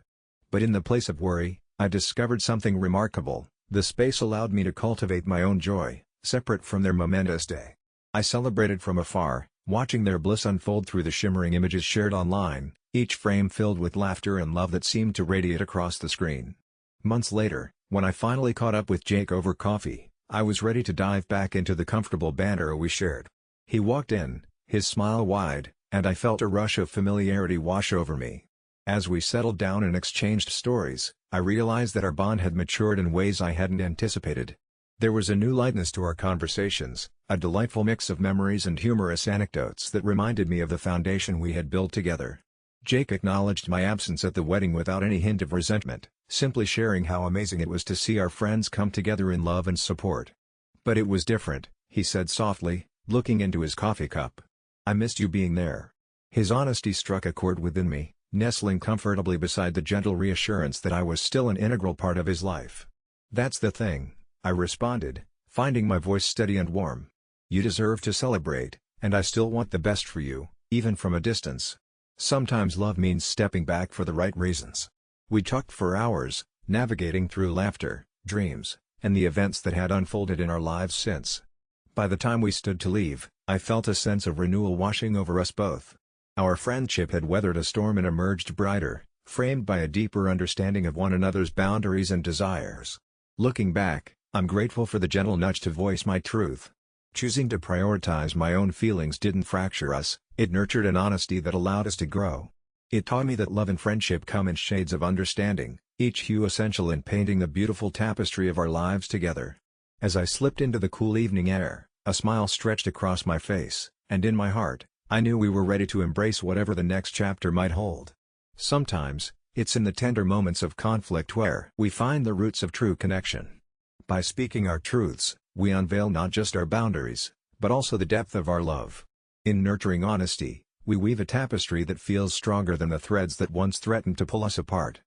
But in the place of worry, I discovered something remarkable. The space allowed me to cultivate my own joy, separate from their momentous day. I celebrated from afar, watching their bliss unfold through the shimmering images shared online, each frame filled with laughter and love that seemed to radiate across the screen. Months later, when I finally caught up with Jake over coffee, I was ready to dive back into the comfortable banter we shared. He walked in, his smile wide, and I felt a rush of familiarity wash over me. As we settled down and exchanged stories, I realized that our bond had matured in ways I hadn't anticipated. There was a new lightness to our conversations, a delightful mix of memories and humorous anecdotes that reminded me of the foundation we had built together. Jake acknowledged my absence at the wedding without any hint of resentment, simply sharing how amazing it was to see our friends come together in love and support. "But it was different," he said softly, looking into his coffee cup. "I missed you being there." His honesty struck a chord within me, nestling comfortably beside the gentle reassurance that I was still an integral part of his life. "That's the thing," I responded, finding my voice steady and warm. "You deserve to celebrate, and I still want the best for you, even from a distance." Sometimes love means stepping back for the right reasons. We talked for hours, navigating through laughter, dreams, and the events that had unfolded in our lives since. By the time we stood to leave, I felt a sense of renewal washing over us both. Our friendship had weathered a storm and emerged brighter, framed by a deeper understanding of one another's boundaries and desires. Looking back, I'm grateful for the gentle nudge to voice my truth. Choosing to prioritize my own feelings didn't fracture us, it nurtured an honesty that allowed us to grow. It taught me that love and friendship come in shades of understanding, each hue essential in painting the beautiful tapestry of our lives together. As I slipped into the cool evening air, a smile stretched across my face, and in my heart, I knew we were ready to embrace whatever the next chapter might hold. Sometimes, it's in the tender moments of conflict where we find the roots of true connection. By speaking our truths, we unveil not just our boundaries, but also the depth of our love. In nurturing honesty, we weave a tapestry that feels stronger than the threads that once threatened to pull us apart.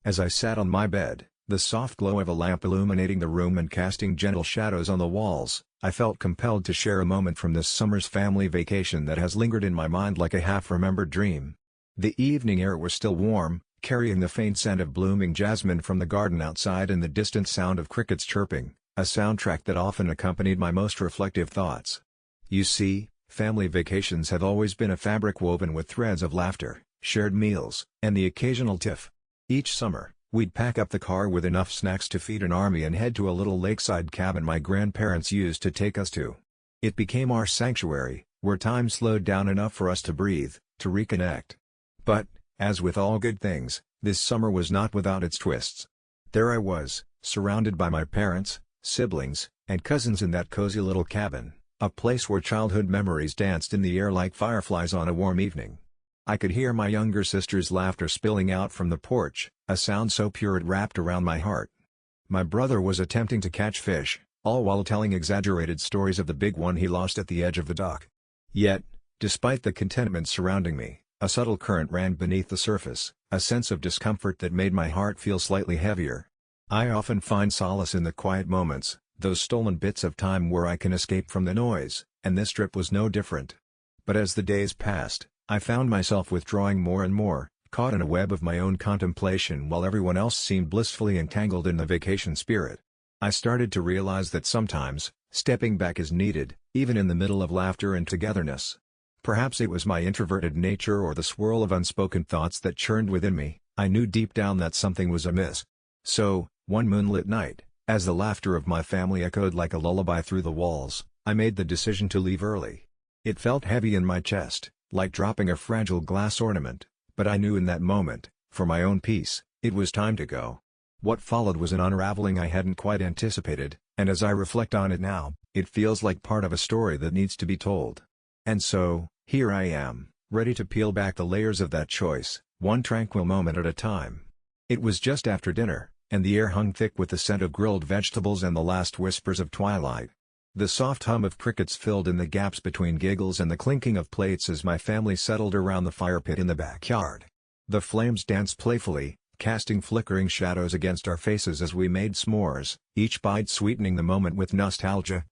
As I sat on my bed, the soft glow of a lamp illuminating the room and casting gentle shadows on the walls, I felt compelled to share a moment from this summer's family vacation that has lingered in my mind like a half-remembered dream. The evening air was still warm, carrying the faint scent of blooming jasmine from the garden outside and the distant sound of crickets chirping, a soundtrack that often accompanied my most reflective thoughts. You see, family vacations have always been a fabric woven with threads of laughter, shared meals, and the occasional tiff. Each summer, we'd pack up the car with enough snacks to feed an army and head to a little lakeside cabin my grandparents used to take us to. It became our sanctuary, where time slowed down enough for us to breathe, to reconnect. But, as with all good things, this summer was not without its twists. There I was, surrounded by my parents, siblings, and cousins in that cozy little cabin, a place where childhood memories danced in the air like fireflies on a warm evening. I could hear my younger sister's laughter spilling out from the porch, a sound so pure it wrapped around my heart. My brother was attempting to catch fish, all while telling exaggerated stories of the big one he lost at the edge of the dock. Yet, despite the contentment surrounding me, a subtle current ran beneath the surface, a sense of discomfort that made my heart feel slightly heavier. I often find solace in the quiet moments, those stolen bits of time where I can escape from the noise, and this trip was no different. But as the days passed, I found myself withdrawing more and more, caught in a web of my own contemplation while everyone else seemed blissfully entangled in the vacation spirit. I started to realize that sometimes, stepping back is needed, even in the middle of laughter and togetherness. Perhaps it was my introverted nature or the swirl of unspoken thoughts that churned within me. I knew deep down that something was amiss. So, one moonlit night, as the laughter of my family echoed like a lullaby through the walls, I made the decision to leave early. It felt heavy in my chest, like dropping a fragile glass ornament, but I knew in that moment, for my own peace, it was time to go. What followed was an unraveling I hadn't quite anticipated, and as I reflect on it now, it feels like part of a story that needs to be told. And so, here I am, ready to peel back the layers of that choice, one tranquil moment at a time. It was just after dinner, and the air hung thick with the scent of grilled vegetables and the last whispers of twilight. The soft hum of crickets filled in the gaps between giggles and the clinking of plates as my family settled around the fire pit in the backyard. The flames danced playfully, casting flickering shadows against our faces as we made s'mores, each bite sweetening the moment with nostalgia.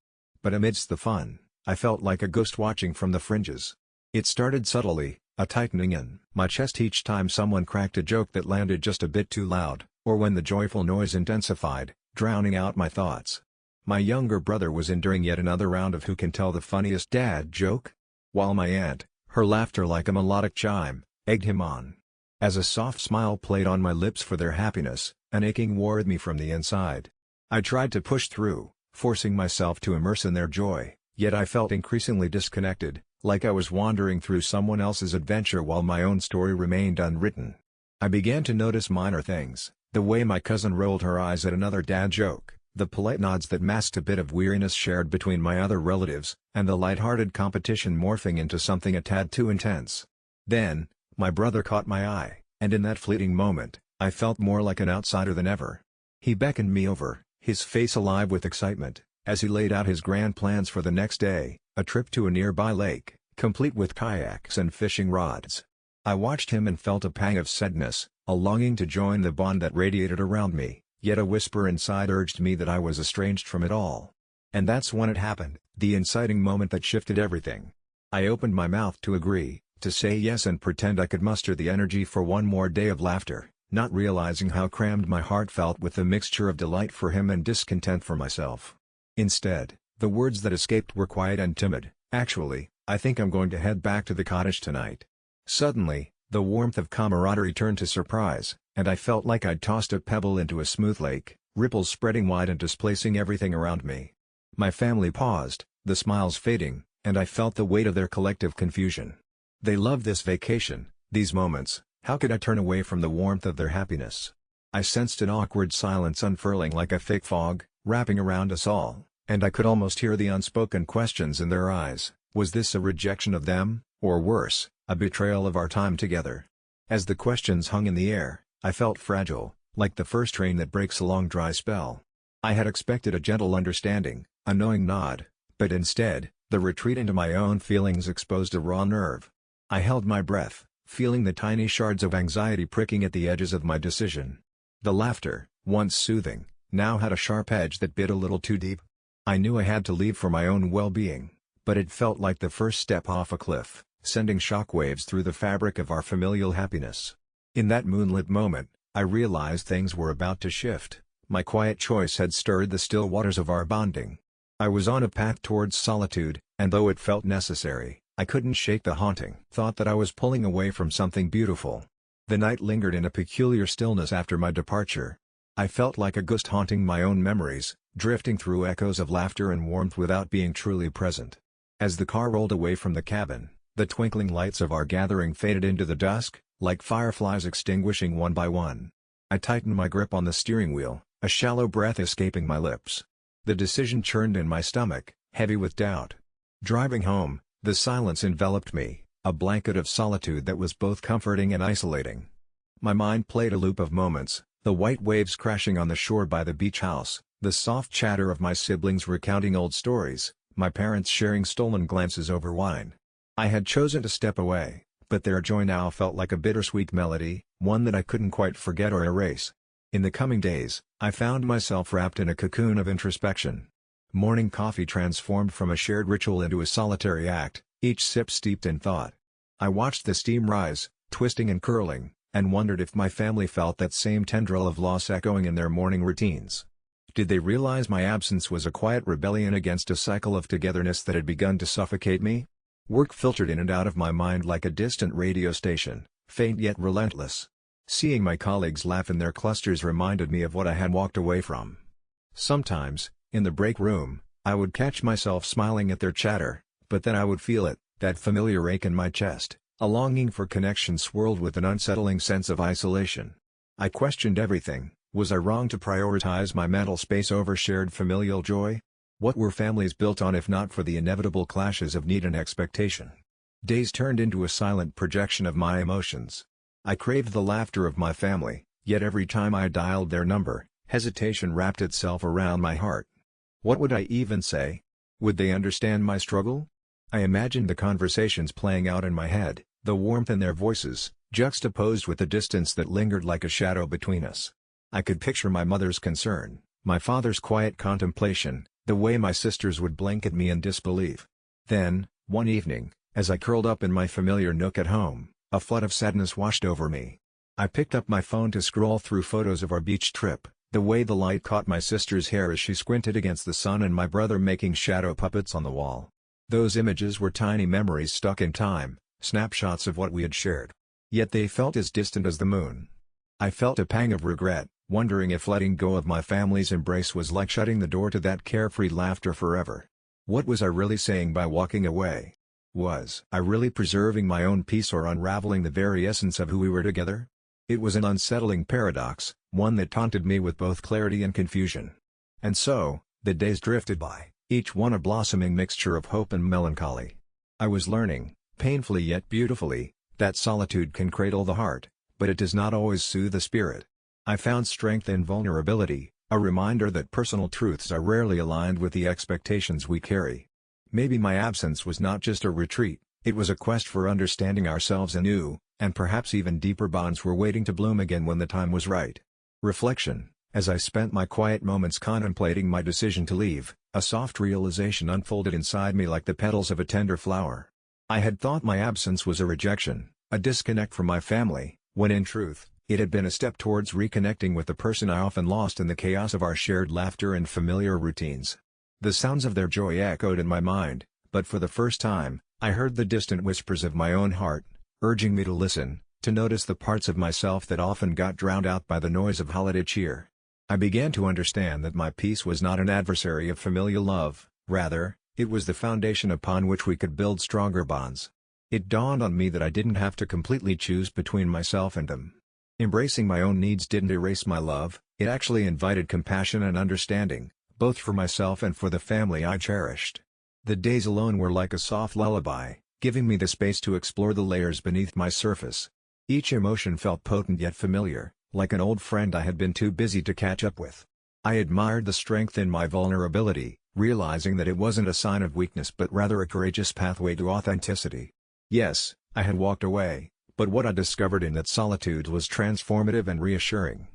But amidst the fun, I felt like a ghost watching from the fringes. It started subtly, a tightening in my chest each time someone cracked a joke that landed just a bit too loud, or when the joyful noise intensified, drowning out my thoughts. My younger brother was enduring yet another round of who can tell the funniest dad joke, while my aunt, her laughter like a melodic chime, egged him on. As a soft smile played on my lips for their happiness, an aching wore at me from the inside. I tried to push through, forcing myself to immerse in their joy, yet I felt increasingly disconnected, like I was wandering through someone else's adventure while my own story remained unwritten. I began to notice minor things, the way my cousin rolled her eyes at another dad joke, the polite nods that masked a bit of weariness shared between my other relatives, and the light-hearted competition morphing into something a tad too intense. Then, my brother caught my eye, and in that fleeting moment, I felt more like an outsider than ever. He beckoned me over, his face alive with excitement, as he laid out his grand plans for the next day, a trip to a nearby lake, complete with kayaks and fishing rods. I watched him and felt a pang of sadness, a longing to join the bond that radiated around me, yet a whisper inside urged me that I was estranged from it all. And that's when it happened, the inciting moment that shifted everything. I opened my mouth to agree, to say yes and pretend I could muster the energy for one more day of laughter, not realizing how crammed my heart felt with the mixture of delight for him and discontent for myself. Instead, the words that escaped were quiet and timid. Actually, I think I'm going to head back to the cottage tonight. Suddenly, the warmth of camaraderie turned to surprise, and I felt like I'd tossed a pebble into a smooth lake, ripples spreading wide and displacing everything around me. My family paused, the smiles fading, and I felt the weight of their collective confusion. They loved this vacation, these moments, how could I turn away from the warmth of their happiness? I sensed an awkward silence unfurling like a thick fog, wrapping around us all, and I could almost hear the unspoken questions in their eyes. Was this a rejection of them, or worse, a betrayal of our time together? As the questions hung in the air, I felt fragile, like the first rain that breaks a long dry spell. I had expected a gentle understanding, a knowing nod, but instead, the retreat into my own feelings exposed a raw nerve. I held my breath, feeling the tiny shards of anxiety pricking at the edges of my decision. The laughter, once soothing, now had a sharp edge that bit a little too deep. I knew I had to leave for my own well-being, but it felt like the first step off a cliff, sending shockwaves through the fabric of our familial happiness. In that moonlit moment, I realized things were about to shift. My quiet choice had stirred the still waters of our bonding. I was on a path towards solitude, and though it felt necessary, I couldn't shake the haunting thought that I was pulling away from something beautiful. The night lingered in a peculiar stillness after my departure. I felt like a ghost haunting my own memories, drifting through echoes of laughter and warmth without being truly present. As the car rolled away from the cabin, the twinkling lights of our gathering faded into the dusk, like fireflies extinguishing one by one. I tightened my grip on the steering wheel, a shallow breath escaping my lips. The decision churned in my stomach, heavy with doubt. Driving home, the silence enveloped me, a blanket of solitude that was both comforting and isolating. My mind played a loop of moments, the white waves crashing on the shore by the beach house, the soft chatter of my siblings recounting old stories, my parents sharing stolen glances over wine. I had chosen to step away, but their joy now felt like a bittersweet melody, one that I couldn't quite forget or erase. In the coming days, I found myself wrapped in a cocoon of introspection. Morning coffee transformed from a shared ritual into a solitary act, each sip steeped in thought. I watched the steam rise, twisting and curling, and wondered if my family felt that same tendril of loss echoing in their morning routines. Did they realize my absence was a quiet rebellion against a cycle of togetherness that had begun to suffocate me? Work filtered in and out of my mind like a distant radio station, faint yet relentless. Seeing my colleagues laugh in their clusters reminded me of what I had walked away from. Sometimes, in the break room, I would catch myself smiling at their chatter, but then I would feel it, that familiar ache in my chest. A longing for connection swirled with an unsettling sense of isolation. I questioned everything. Was I wrong to prioritize my mental space over shared familial joy? What were families built on if not for the inevitable clashes of need and expectation? Days turned into a silent projection of my emotions. I craved the laughter of my family, yet every time I dialed their number, hesitation wrapped itself around my heart. What would I even say? Would they understand my struggle? I imagined the conversations playing out in my head, the warmth in their voices, juxtaposed with the distance that lingered like a shadow between us. I could picture my mother's concern, my father's quiet contemplation, the way my sisters would blink at me in disbelief. Then, one evening, as I curled up in my familiar nook at home, a flood of sadness washed over me. I picked up my phone to scroll through photos of our beach trip, the way the light caught my sister's hair as she squinted against the sun and my brother making shadow puppets on the wall. Those images were tiny memories stuck in time, snapshots of what we had shared. Yet they felt as distant as the moon. I felt a pang of regret, wondering if letting go of my family's embrace was like shutting the door to that carefree laughter forever. What was I really saying by walking away? Was I really preserving my own peace or unraveling the very essence of who we were together? It was an unsettling paradox, one that taunted me with both clarity and confusion. And so, the days drifted by, each one a blossoming mixture of hope and melancholy. I was learning, painfully yet beautifully, that solitude can cradle the heart, but it does not always soothe the spirit. I found strength in vulnerability, a reminder that personal truths are rarely aligned with the expectations we carry. Maybe my absence was not just a retreat, it was a quest for understanding ourselves anew, and perhaps even deeper bonds were waiting to bloom again when the time was right. Reflection: as I spent my quiet moments contemplating my decision to leave, a soft realization unfolded inside me like the petals of a tender flower. I had thought my absence was a rejection, a disconnect from my family, when in truth, it had been a step towards reconnecting with the person I often lost in the chaos of our shared laughter and familiar routines. The sounds of their joy echoed in my mind, but for the first time, I heard the distant whispers of my own heart, urging me to listen, to notice the parts of myself that often got drowned out by the noise of holiday cheer. I began to understand that my peace was not an adversary of familial love, rather, it was the foundation upon which we could build stronger bonds. It dawned on me that I didn't have to completely choose between myself and them. Embracing my own needs didn't erase my love, it actually invited compassion and understanding, both for myself and for the family I cherished. The days alone were like a soft lullaby, giving me the space to explore the layers beneath my surface. Each emotion felt potent yet familiar, like an old friend I had been too busy to catch up with. I admired the strength in my vulnerability, realizing that it wasn't a sign of weakness but rather a courageous pathway to authenticity. Yes, I had walked away, but what I discovered in that solitude was transformative and reassuring.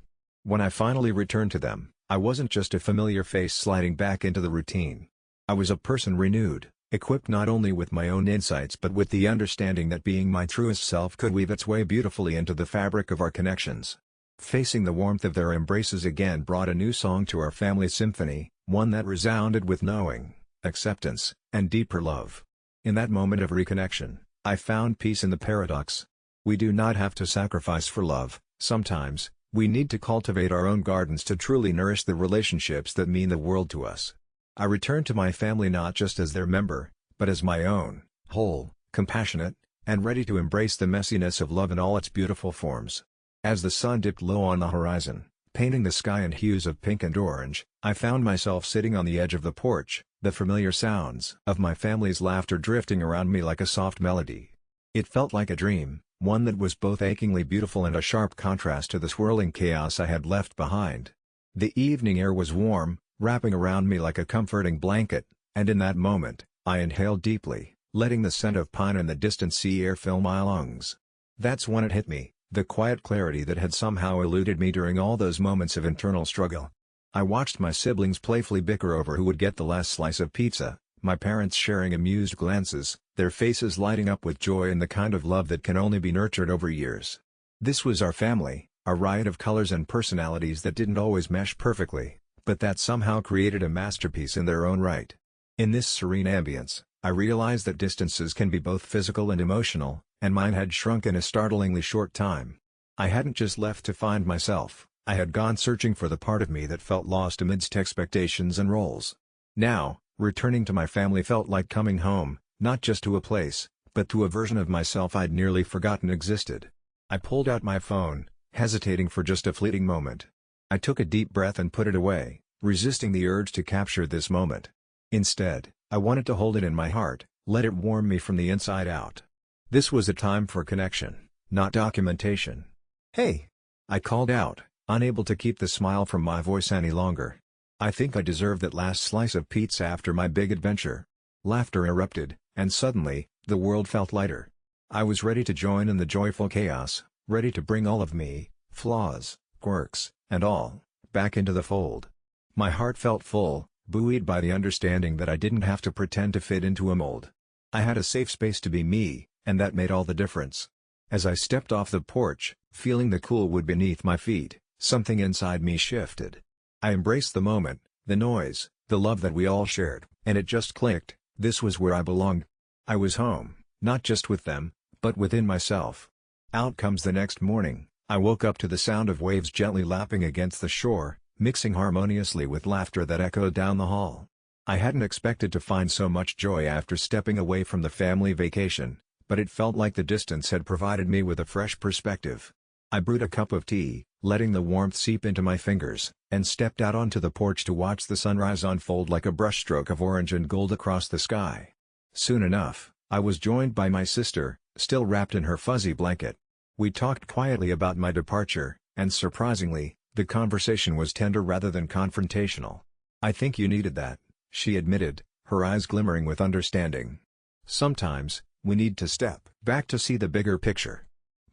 When I finally returned to them, I wasn't just a familiar face sliding back into the routine. I was a person renewed, equipped not only with my own insights but with the understanding that being my truest self could weave its way beautifully into the fabric of our connections. Facing the warmth of their embraces again brought a new song to our family symphony, one that resounded with knowing, acceptance, and deeper love. In that moment of reconnection, I found peace in the paradox. We do not have to sacrifice for love. Sometimes, we need to cultivate our own gardens to truly nourish the relationships that mean the world to us. I returned to my family not just as their member, but as my own, whole, compassionate, and ready to embrace the messiness of love in all its beautiful forms. As the sun dipped low on the horizon, painting the sky in hues of pink and orange, I found myself sitting on the edge of the porch, the familiar sounds of my family's laughter drifting around me like a soft melody. It felt like a dream, one that was both achingly beautiful and a sharp contrast to the swirling chaos I had left behind. The evening air was warm, wrapping around me like a comforting blanket, and in that moment, I inhaled deeply, letting the scent of pine and the distant sea air fill my lungs. That's when it hit me. the quiet clarity that had somehow eluded me during all those moments of internal struggle. I watched my siblings playfully bicker over who would get the last slice of pizza, my parents sharing amused glances, their faces lighting up with joy and the kind of love that can only be nurtured over years. This was our family, a riot of colors and personalities that didn't always mesh perfectly, but that somehow created a masterpiece in their own right. In this serene ambience, I realized that distances can be both physical and emotional, and mine had shrunk in a startlingly short time. I hadn't just left to find myself, I had gone searching for the part of me that felt lost amidst expectations and roles. Now, returning to my family felt like coming home, not just to a place, but to a version of myself I'd nearly forgotten existed. I pulled out my phone, hesitating for just a fleeting moment. I took a deep breath and put it away, resisting the urge to capture this moment. Instead, I wanted to hold it in my heart, let it warm me from the inside out. This was a time for connection, not documentation. "Hey!" I called out, unable to keep the smile from my voice any longer. "I think I deserve that last slice of pizza after my big adventure." Laughter erupted, and suddenly, the world felt lighter. I was ready to join in the joyful chaos, ready to bring all of me, flaws, quirks, and all, back into the fold. My heart felt full, buoyed by the understanding that I didn't have to pretend to fit into a mold. I had a safe space to be me, and that made all the difference. As I stepped off the porch, feeling the cool wood beneath my feet, something inside me shifted. I embraced the moment, the noise, the love that we all shared, and it just clicked. This was where I belonged. I was home, not just with them, but within myself. Out comes the next morning, I woke up to the sound of waves gently lapping against the shore, mixing harmoniously with laughter that echoed down the hall. I hadn't expected to find so much joy after stepping away from the family vacation, but it felt like the distance had provided me with a fresh perspective. I brewed a cup of tea, letting the warmth seep into my fingers, and stepped out onto the porch to watch the sunrise unfold like a brushstroke of orange and gold across the sky. Soon enough, I was joined by my sister, still wrapped in her fuzzy blanket. We talked quietly about my departure, and surprisingly, the conversation was tender rather than confrontational. "I think you needed that," she admitted, her eyes glimmering with understanding. "Sometimes, we need to step back to see the bigger picture."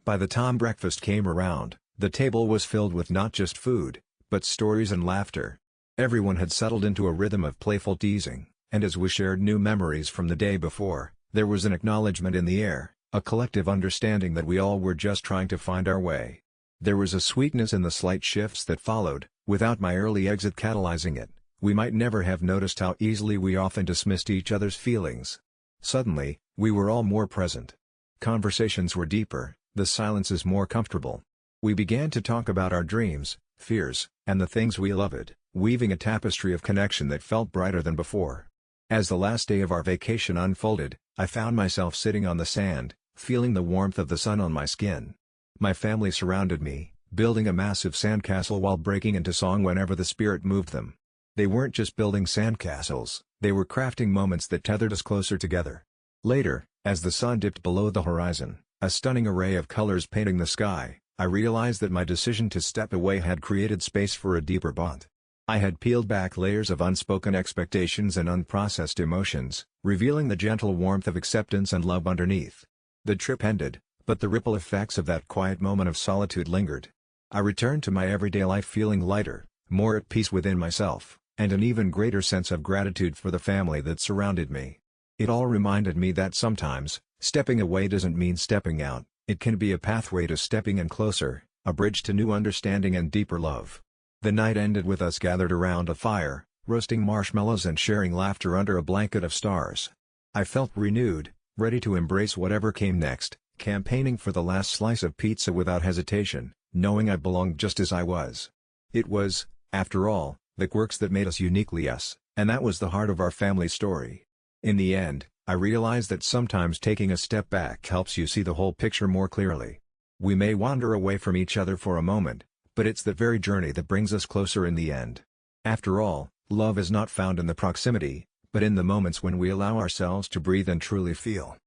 By the time breakfast came around, the table was filled with not just food, but stories and laughter. Everyone had settled into a rhythm of playful teasing, and as we shared new memories from the day before, there was an acknowledgement in the air, a collective understanding that we all were just trying to find our way. There was a sweetness in the slight shifts that followed. Without my early exit catalyzing it, we might never have noticed how easily we often dismissed each other's feelings. Suddenly, we were all more present. Conversations were deeper, the silences more comfortable. We began to talk about our dreams, fears, and the things we loved, weaving a tapestry of connection that felt brighter than before. As the last day of our vacation unfolded, I found myself sitting on the sand, feeling the warmth of the sun on my skin. My family surrounded me, building a massive sandcastle while breaking into song whenever the spirit moved them. They weren't just building sandcastles, they were crafting moments that tethered us closer together. Later, as the sun dipped below the horizon, a stunning array of colors painting the sky, I realized that my decision to step away had created space for a deeper bond. I had peeled back layers of unspoken expectations and unprocessed emotions, revealing the gentle warmth of acceptance and love underneath. The trip ended, but the ripple effects of that quiet moment of solitude lingered. I returned to my everyday life feeling lighter, more at peace within myself, and an even greater sense of gratitude for the family that surrounded me. It all reminded me that sometimes, stepping away doesn't mean stepping out, it can be a pathway to stepping in closer, a bridge to new understanding and deeper love. The night ended with us gathered around a fire, roasting marshmallows and sharing laughter under a blanket of stars. I felt renewed, ready to embrace whatever came next, campaigning for the last slice of pizza without hesitation, knowing I belonged just as I was. It was, after all, the quirks that made us uniquely us, and that was the heart of our family story. In the end, I realized that sometimes taking a step back helps you see the whole picture more clearly. We may wander away from each other for a moment, but it's that very journey that brings us closer in the end. After all, love is not found in the proximity, but in the moments when we allow ourselves to breathe and truly feel.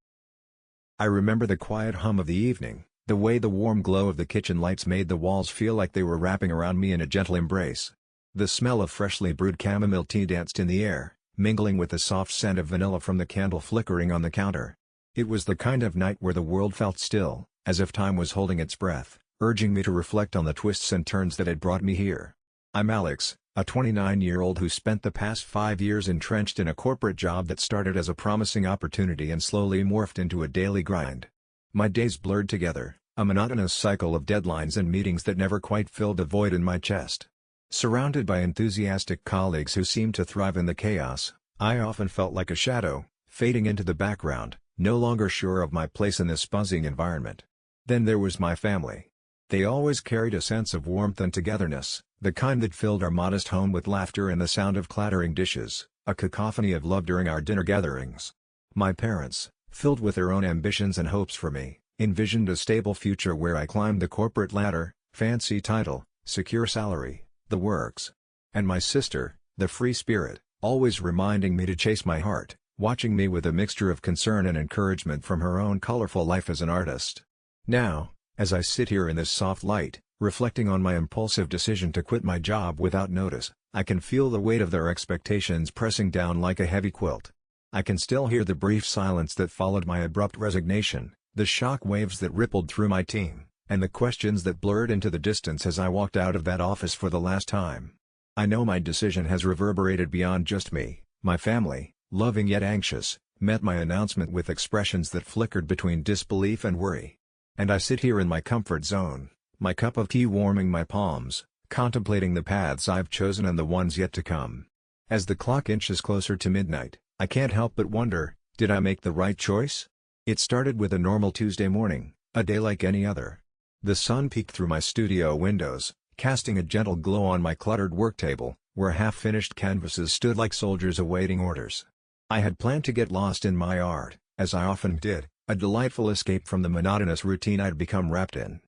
I remember the quiet hum of the evening, the way the warm glow of the kitchen lights made the walls feel like they were wrapping around me in a gentle embrace. The smell of freshly brewed chamomile tea danced in the air, mingling with the soft scent of vanilla from the candle flickering on the counter. It was the kind of night where the world felt still, as if time was holding its breath, urging me to reflect on the twists and turns that had brought me here. I'm Alex, a 29-year-old who spent the past 5 years entrenched in a corporate job that started as a promising opportunity and slowly morphed into a daily grind. My days blurred together, a monotonous cycle of deadlines and meetings that never quite filled the void in my chest. Surrounded by enthusiastic colleagues who seemed to thrive in the chaos, I often felt like a shadow, fading into the background, no longer sure of my place in this buzzing environment. Then there was my family. They always carried a sense of warmth and togetherness, the kind that filled our modest home with laughter and the sound of clattering dishes, a cacophony of love during our dinner gatherings. My parents, filled with their own ambitions and hopes for me, envisioned a stable future where I climbed the corporate ladder, fancy title, secure salary, the works. And my sister, the free spirit, always reminding me to chase my heart, watching me with a mixture of concern and encouragement from her own colorful life as an artist. Now, as I sit here in this soft light, reflecting on my impulsive decision to quit my job without notice, I can feel the weight of their expectations pressing down like a heavy quilt. I can still hear the brief silence that followed my abrupt resignation, the shock waves that rippled through my team, and the questions that blurred into the distance as I walked out of that office for the last time. I know my decision has reverberated beyond just me. My family, loving yet anxious, met my announcement with expressions that flickered between disbelief and worry. And I sit here in my comfort zone, my cup of tea warming my palms, contemplating the paths I've chosen and the ones yet to come. As the clock inches closer to midnight, I can't help but wonder, did I make the right choice? It started with a normal Tuesday morning, a day like any other. The sun peeked through my studio windows, casting a gentle glow on my cluttered work table, where half-finished canvases stood like soldiers awaiting orders. I had planned to get lost in my art, as I often did, a delightful escape from the monotonous routine I'd become wrapped in.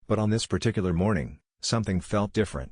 But on this particular morning, something felt different.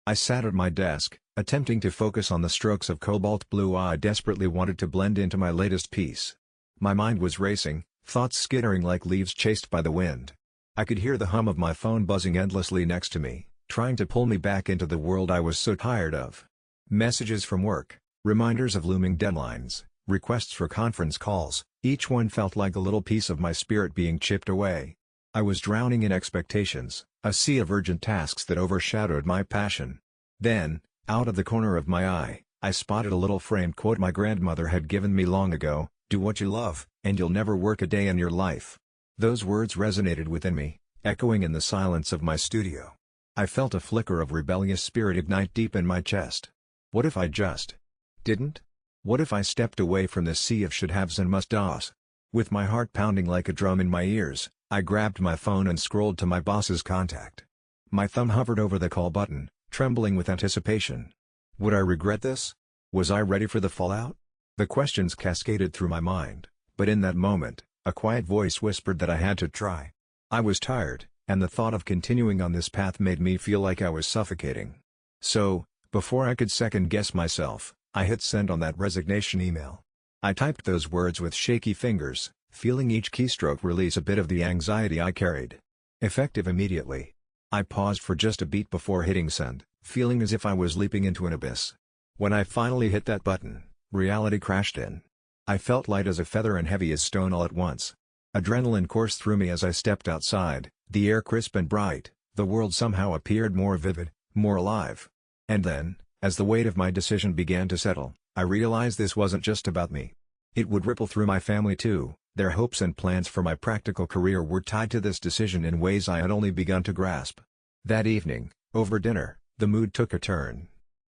I sat at my desk, attempting to focus on the strokes of cobalt blue I desperately wanted to blend into my latest piece. My mind was racing, thoughts skittering like leaves chased by the wind. I could hear the hum of my phone buzzing endlessly next to me, trying to pull me back into the world I was so tired of. Messages from work, reminders of looming deadlines, requests for conference calls, each one felt like a little piece of my spirit being chipped away. I was drowning in expectations, a sea of urgent tasks that overshadowed my passion. Then, out of the corner of my eye, I spotted a little framed quote my grandmother had given me long ago, "Do what you love, and you'll never work a day in your life." Those words resonated within me, echoing in the silence of my studio. I felt a flicker of rebellious spirit ignite deep in my chest. What if I just didn't? What if I stepped away from this sea of should-haves and must-dos? With my heart pounding like a drum in my ears, I grabbed my phone and scrolled to my boss's contact. My thumb hovered over the call button, trembling with anticipation. Would I regret this? Was I ready for the fallout? The questions cascaded through my mind, but in that moment, a quiet voice whispered that I had to try. I was tired, and the thought of continuing on this path made me feel like I was suffocating. So, before I could second-guess myself, I hit send on that resignation email. I typed those words with shaky fingers, feeling each keystroke release a bit of the anxiety I carried. Effective immediately. I paused for just a beat before hitting send, feeling as if I was leaping into an abyss. When I finally hit that button, reality crashed in. I felt light as a feather and heavy as stone all at once. Adrenaline coursed through me as I stepped outside, the air crisp and bright, the world somehow appeared more vivid, more alive. And then, as the weight of my decision began to settle, I realized this wasn't just about me. It would ripple through my family too. Their hopes and plans for my practical career were tied to this decision in ways I had only begun to grasp. That evening, over dinner, the mood took a turn.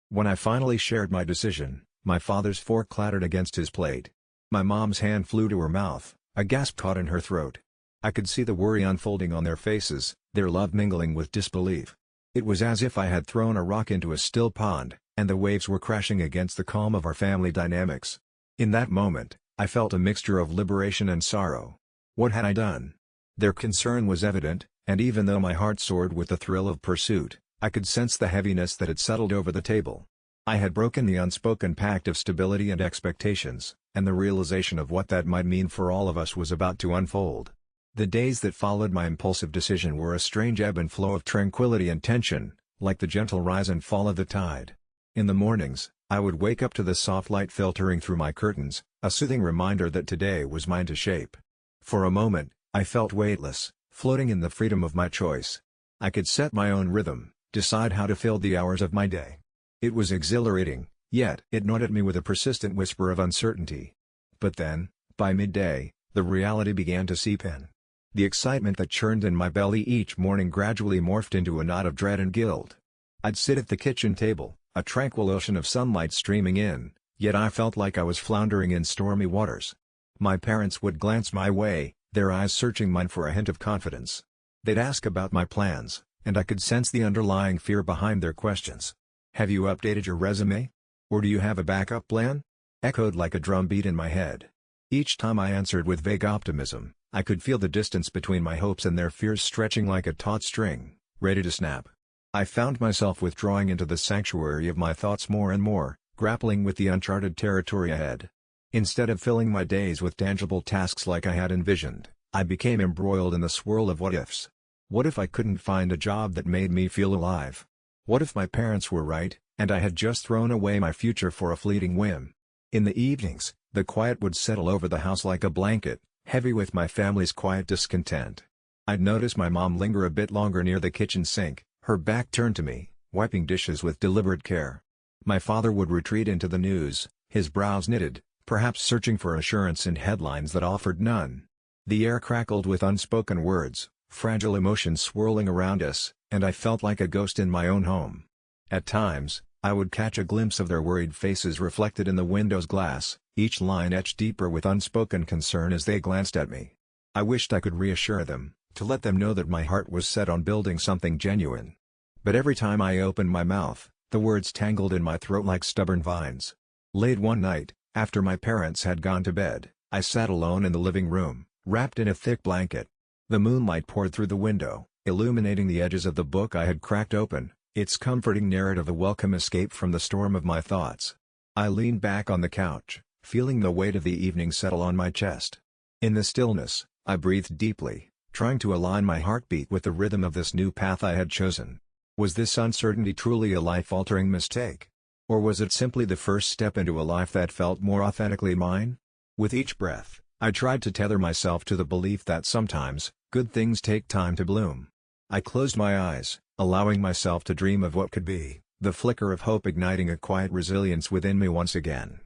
When I finally shared my decision, my father's fork clattered against his plate. My mom's hand flew to her mouth, a gasp caught in her throat. I could see the worry unfolding on their faces, their love mingling with disbelief. It was as if I had thrown a rock into a still pond, and the waves were crashing against the calm of our family dynamics. In that moment, I felt a mixture of liberation and sorrow. What had I done? Their concern was evident, and even though my heart soared with the thrill of pursuit, I could sense the heaviness that had settled over the table. I had broken the unspoken pact of stability and expectations, and the realization of what that might mean for all of us was about to unfold. The days that followed my impulsive decision were a strange ebb and flow of tranquility and tension, like the gentle rise and fall of the tide. In the mornings, I would wake up to the soft light filtering through my curtains, a soothing reminder that today was mine to shape. For a moment, I felt weightless, floating in the freedom of my choice. I could set my own rhythm, decide how to fill the hours of my day. It was exhilarating, yet it gnawed at me with a persistent whisper of uncertainty. But then, by midday, the reality began to seep in. The excitement that churned in my belly each morning gradually morphed into a knot of dread and guilt. I'd sit at the kitchen table, a tranquil ocean of sunlight streaming in, yet I felt like I was floundering in stormy waters. My parents would glance my way, their eyes searching mine for a hint of confidence. They'd ask about my plans, and I could sense the underlying fear behind their questions. "Have you updated your resume? Or do you have a backup plan?" echoed like a drumbeat in my head. Each time I answered with vague optimism, I could feel the distance between my hopes and their fears stretching like a taut string, ready to snap. I found myself withdrawing into the sanctuary of my thoughts more and more, grappling with the uncharted territory ahead. Instead of filling my days with tangible tasks like I had envisioned, I became embroiled in the swirl of what-ifs. What if I couldn't find a job that made me feel alive? What if my parents were right, and I had just thrown away my future for a fleeting whim? In the evenings, the quiet would settle over the house like a blanket, heavy with my family's quiet discontent. I'd notice my mom linger a bit longer near the kitchen sink, her back turned to me, wiping dishes with deliberate care. My father would retreat into the news, his brows knitted, perhaps searching for assurance in headlines that offered none. The air crackled with unspoken words, fragile emotions swirling around us, and I felt like a ghost in my own home. At times, I would catch a glimpse of their worried faces reflected in the window's glass, each line etched deeper with unspoken concern as they glanced at me. I wished I could reassure them, to let them know that my heart was set on building something genuine. But every time I opened my mouth, the words tangled in my throat like stubborn vines. Late one night, after my parents had gone to bed, I sat alone in the living room, wrapped in a thick blanket. The moonlight poured through the window, illuminating the edges of the book I had cracked open, its comforting narrative a welcome escape from the storm of my thoughts. I leaned back on the couch, feeling the weight of the evening settle on my chest. In the stillness, I breathed deeply, trying to align my heartbeat with the rhythm of this new path I had chosen. Was this uncertainty truly a life-altering mistake? Or was it simply the first step into a life that felt more authentically mine? With each breath, I tried to tether myself to the belief that sometimes, good things take time to bloom. I closed my eyes, allowing myself to dream of what could be, the flicker of hope igniting a quiet resilience within me once again.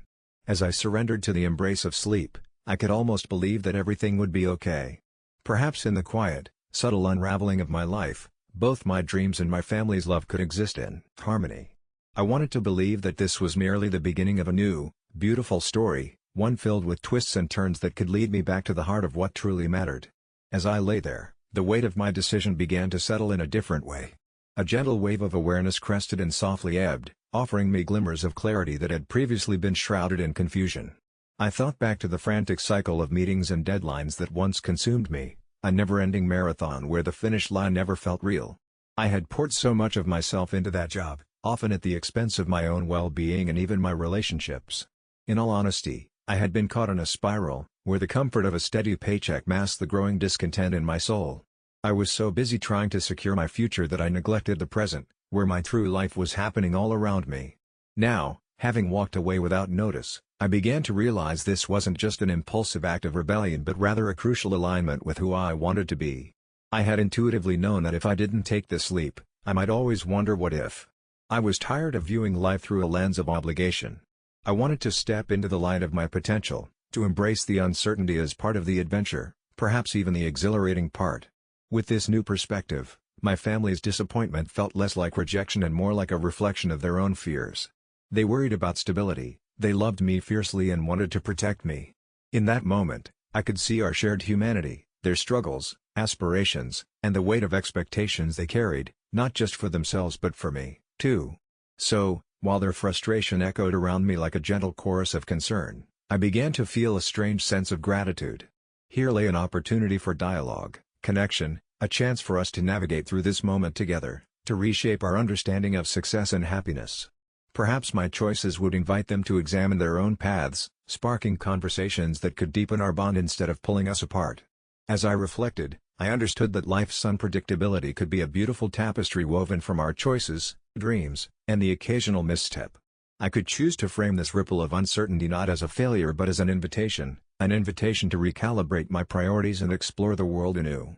As I surrendered to the embrace of sleep, I could almost believe that everything would be okay. Perhaps in the quiet, subtle unraveling of my life, both my dreams and my family's love could exist in harmony. I wanted to believe that this was merely the beginning of a new, beautiful story, one filled with twists and turns that could lead me back to the heart of what truly mattered. As I lay there, the weight of my decision began to settle in a different way. A gentle wave of awareness crested and softly ebbed, offering me glimmers of clarity that had previously been shrouded in confusion. I thought back to the frantic cycle of meetings and deadlines that once consumed me, a never-ending marathon where the finish line never felt real. I had poured so much of myself into that job, often at the expense of my own well-being and even my relationships. In all honesty, I had been caught in a spiral, where the comfort of a steady paycheck masked the growing discontent in my soul. I was so busy trying to secure my future that I neglected the present, where my true life was happening all around me. Now, having walked away without notice, I began to realize this wasn't just an impulsive act of rebellion but rather a crucial alignment with who I wanted to be. I had intuitively known that if I didn't take this leap, I might always wonder what if. I was tired of viewing life through a lens of obligation. I wanted to step into the light of my potential, to embrace the uncertainty as part of the adventure, perhaps even the exhilarating part. With this new perspective, my family's disappointment felt less like rejection and more like a reflection of their own fears. They worried about stability, they loved me fiercely and wanted to protect me. In that moment, I could see our shared humanity, their struggles, aspirations, and the weight of expectations they carried, not just for themselves but for me, too. So, while their frustration echoed around me like a gentle chorus of concern, I began to feel a strange sense of gratitude. Here lay an opportunity for dialogue, connection, a chance for us to navigate through this moment together, to reshape our understanding of success and happiness. Perhaps my choices would invite them to examine their own paths, sparking conversations that could deepen our bond instead of pulling us apart. As I reflected, I understood that life's unpredictability could be a beautiful tapestry woven from our choices, dreams, and the occasional misstep. I could choose to frame this ripple of uncertainty not as a failure but as an invitation to recalibrate my priorities and explore the world anew.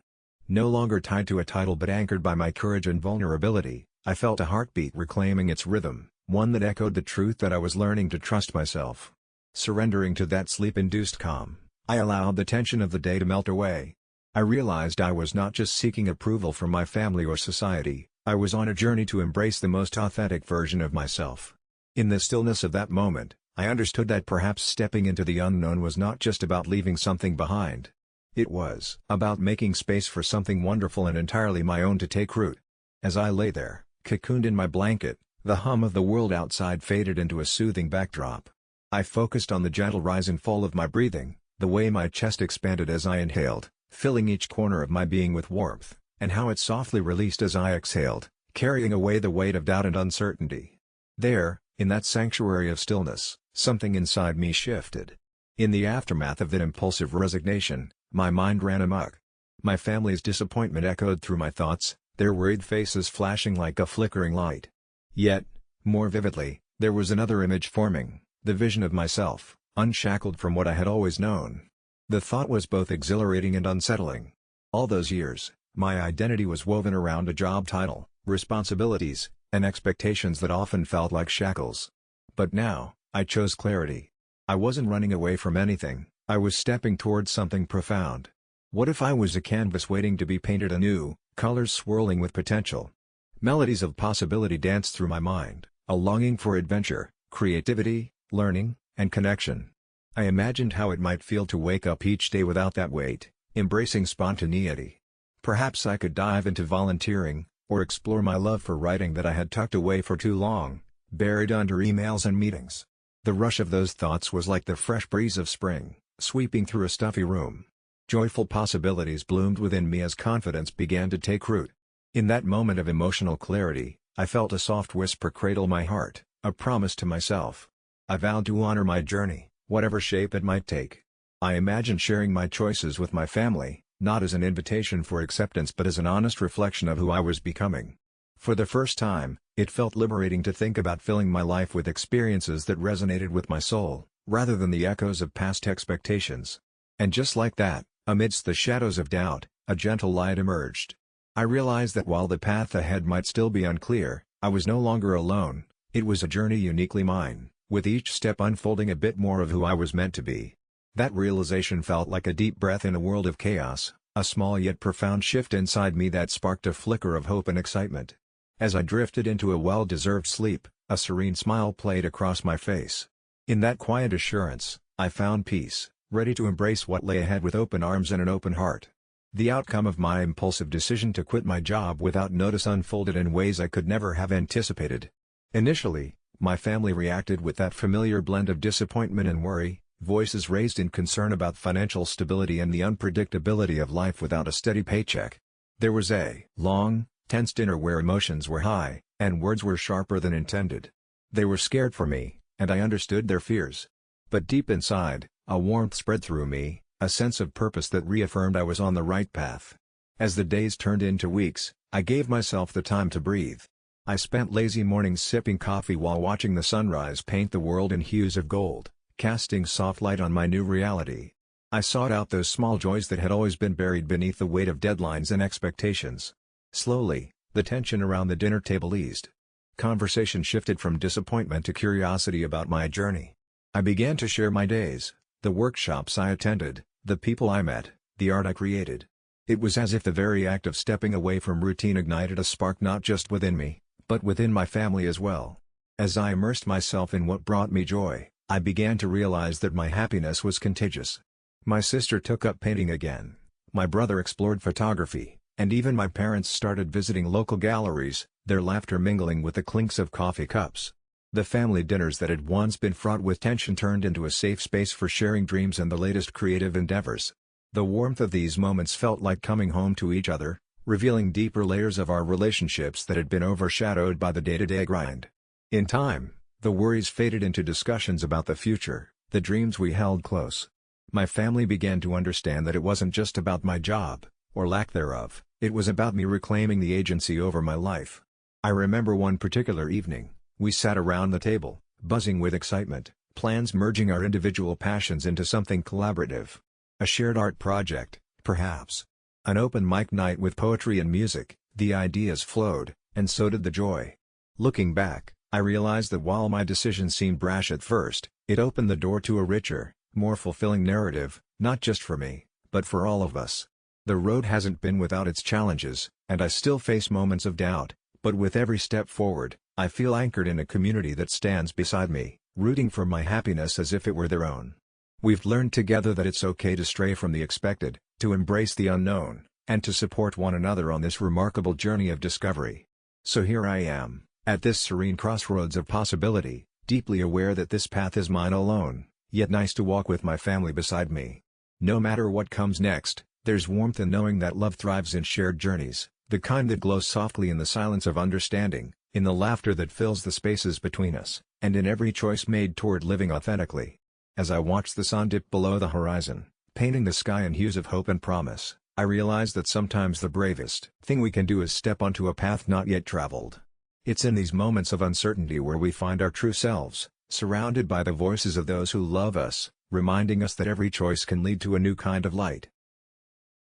No longer tied to a title but anchored by my courage and vulnerability, I felt a heartbeat reclaiming its rhythm, one that echoed the truth that I was learning to trust myself. Surrendering to that sleep-induced calm, I allowed the tension of the day to melt away. I realized I was not just seeking approval from my family or society, I was on a journey to embrace the most authentic version of myself. In the stillness of that moment, I understood that perhaps stepping into the unknown was not just about leaving something behind. It was about making space for something wonderful and entirely my own to take root. As I lay there, cocooned in my blanket, the hum of the world outside faded into a soothing backdrop. I focused on the gentle rise and fall of my breathing, the way my chest expanded as I inhaled, filling each corner of my being with warmth, and how it softly released as I exhaled, carrying away the weight of doubt and uncertainty. There, in that sanctuary of stillness, something inside me shifted. In the aftermath of that impulsive resignation, my mind ran amok. My family's disappointment echoed through my thoughts, their worried faces flashing like a flickering light. Yet, more vividly, there was another image forming, the vision of myself, unshackled from what I had always known. The thought was both exhilarating and unsettling. All those years, my identity was woven around a job title, responsibilities, and expectations that often felt like shackles. But now, I chose clarity. I wasn't running away from anything, I was stepping towards something profound. What if I was a canvas waiting to be painted anew, colors swirling with potential? Melodies of possibility danced through my mind, a longing for adventure, creativity, learning, and connection. I imagined how it might feel to wake up each day without that weight, embracing spontaneity. Perhaps I could dive into volunteering, or explore my love for writing that I had tucked away for too long, buried under emails and meetings. The rush of those thoughts was like the fresh breeze of spring, sweeping through a stuffy room. Joyful possibilities bloomed within me as confidence began to take root. In that moment of emotional clarity, I felt a soft whisper cradle my heart, a promise to myself. I vowed to honor my journey, whatever shape it might take. I imagined sharing my choices with my family, not as an invitation for acceptance but as an honest reflection of who I was becoming. For the first time, it felt liberating to think about filling my life with experiences that resonated with my soul, rather than the echoes of past expectations. And just like that, amidst the shadows of doubt, a gentle light emerged. I realized that while the path ahead might still be unclear, I was no longer alone. It was a journey uniquely mine, with each step unfolding a bit more of who I was meant to be. That realization felt like a deep breath in a world of chaos, a small yet profound shift inside me that sparked a flicker of hope and excitement. As I drifted into a well-deserved sleep, a serene smile played across my face. In that quiet assurance, I found peace, ready to embrace what lay ahead with open arms and an open heart. The outcome of my impulsive decision to quit my job without notice unfolded in ways I could never have anticipated. Initially, my family reacted with that familiar blend of disappointment and worry, voices raised in concern about financial stability and the unpredictability of life without a steady paycheck. There was a long, tense dinner where emotions were high, and words were sharper than intended. They were scared for me, and I understood their fears. But deep inside, a warmth spread through me, a sense of purpose that reaffirmed I was on the right path. As the days turned into weeks, I gave myself the time to breathe. I spent lazy mornings sipping coffee while watching the sunrise paint the world in hues of gold, casting soft light on my new reality. I sought out those small joys that had always been buried beneath the weight of deadlines and expectations. Slowly, the tension around the dinner table eased. Conversation shifted from disappointment to curiosity about my journey. I began to share my days, the workshops I attended, the people I met, the art I created. It was as if the very act of stepping away from routine ignited a spark not just within me, but within my family as well. As I immersed myself in what brought me joy, I began to realize that my happiness was contagious. My sister took up painting again, my brother explored photography, and even my parents started visiting local galleries, their laughter mingling with the clinks of coffee cups. The family dinners that had once been fraught with tension turned into a safe space for sharing dreams and the latest creative endeavors. The warmth of these moments felt like coming home to each other, revealing deeper layers of our relationships that had been overshadowed by the day-to-day grind. In time, the worries faded into discussions about the future, the dreams we held close. My family began to understand that it wasn't just about my job, or lack thereof, it was about me reclaiming the agency over my life. I remember one particular evening, we sat around the table, buzzing with excitement, plans merging our individual passions into something collaborative. A shared art project, perhaps. An open mic night with poetry and music, the ideas flowed, and so did the joy. Looking back, I realized that while my decision seemed brash at first, it opened the door to a richer, more fulfilling narrative, not just for me, but for all of us. The road hasn't been without its challenges, and I still face moments of doubt, but with every step forward, I feel anchored in a community that stands beside me, rooting for my happiness as if it were their own. We've learned together that it's okay to stray from the expected, to embrace the unknown, and to support one another on this remarkable journey of discovery. So here I am, at this serene crossroads of possibility, deeply aware that this path is mine alone, yet nice to walk with my family beside me. No matter what comes next, there's warmth in knowing that love thrives in shared journeys, the kind that glows softly in the silence of understanding, in the laughter that fills the spaces between us, and in every choice made toward living authentically. As I watch the sun dip below the horizon, painting the sky in hues of hope and promise, I realize that sometimes the bravest thing we can do is step onto a path not yet traveled. It's in these moments of uncertainty where we find our true selves, surrounded by the voices of those who love us, reminding us that every choice can lead to a new kind of light.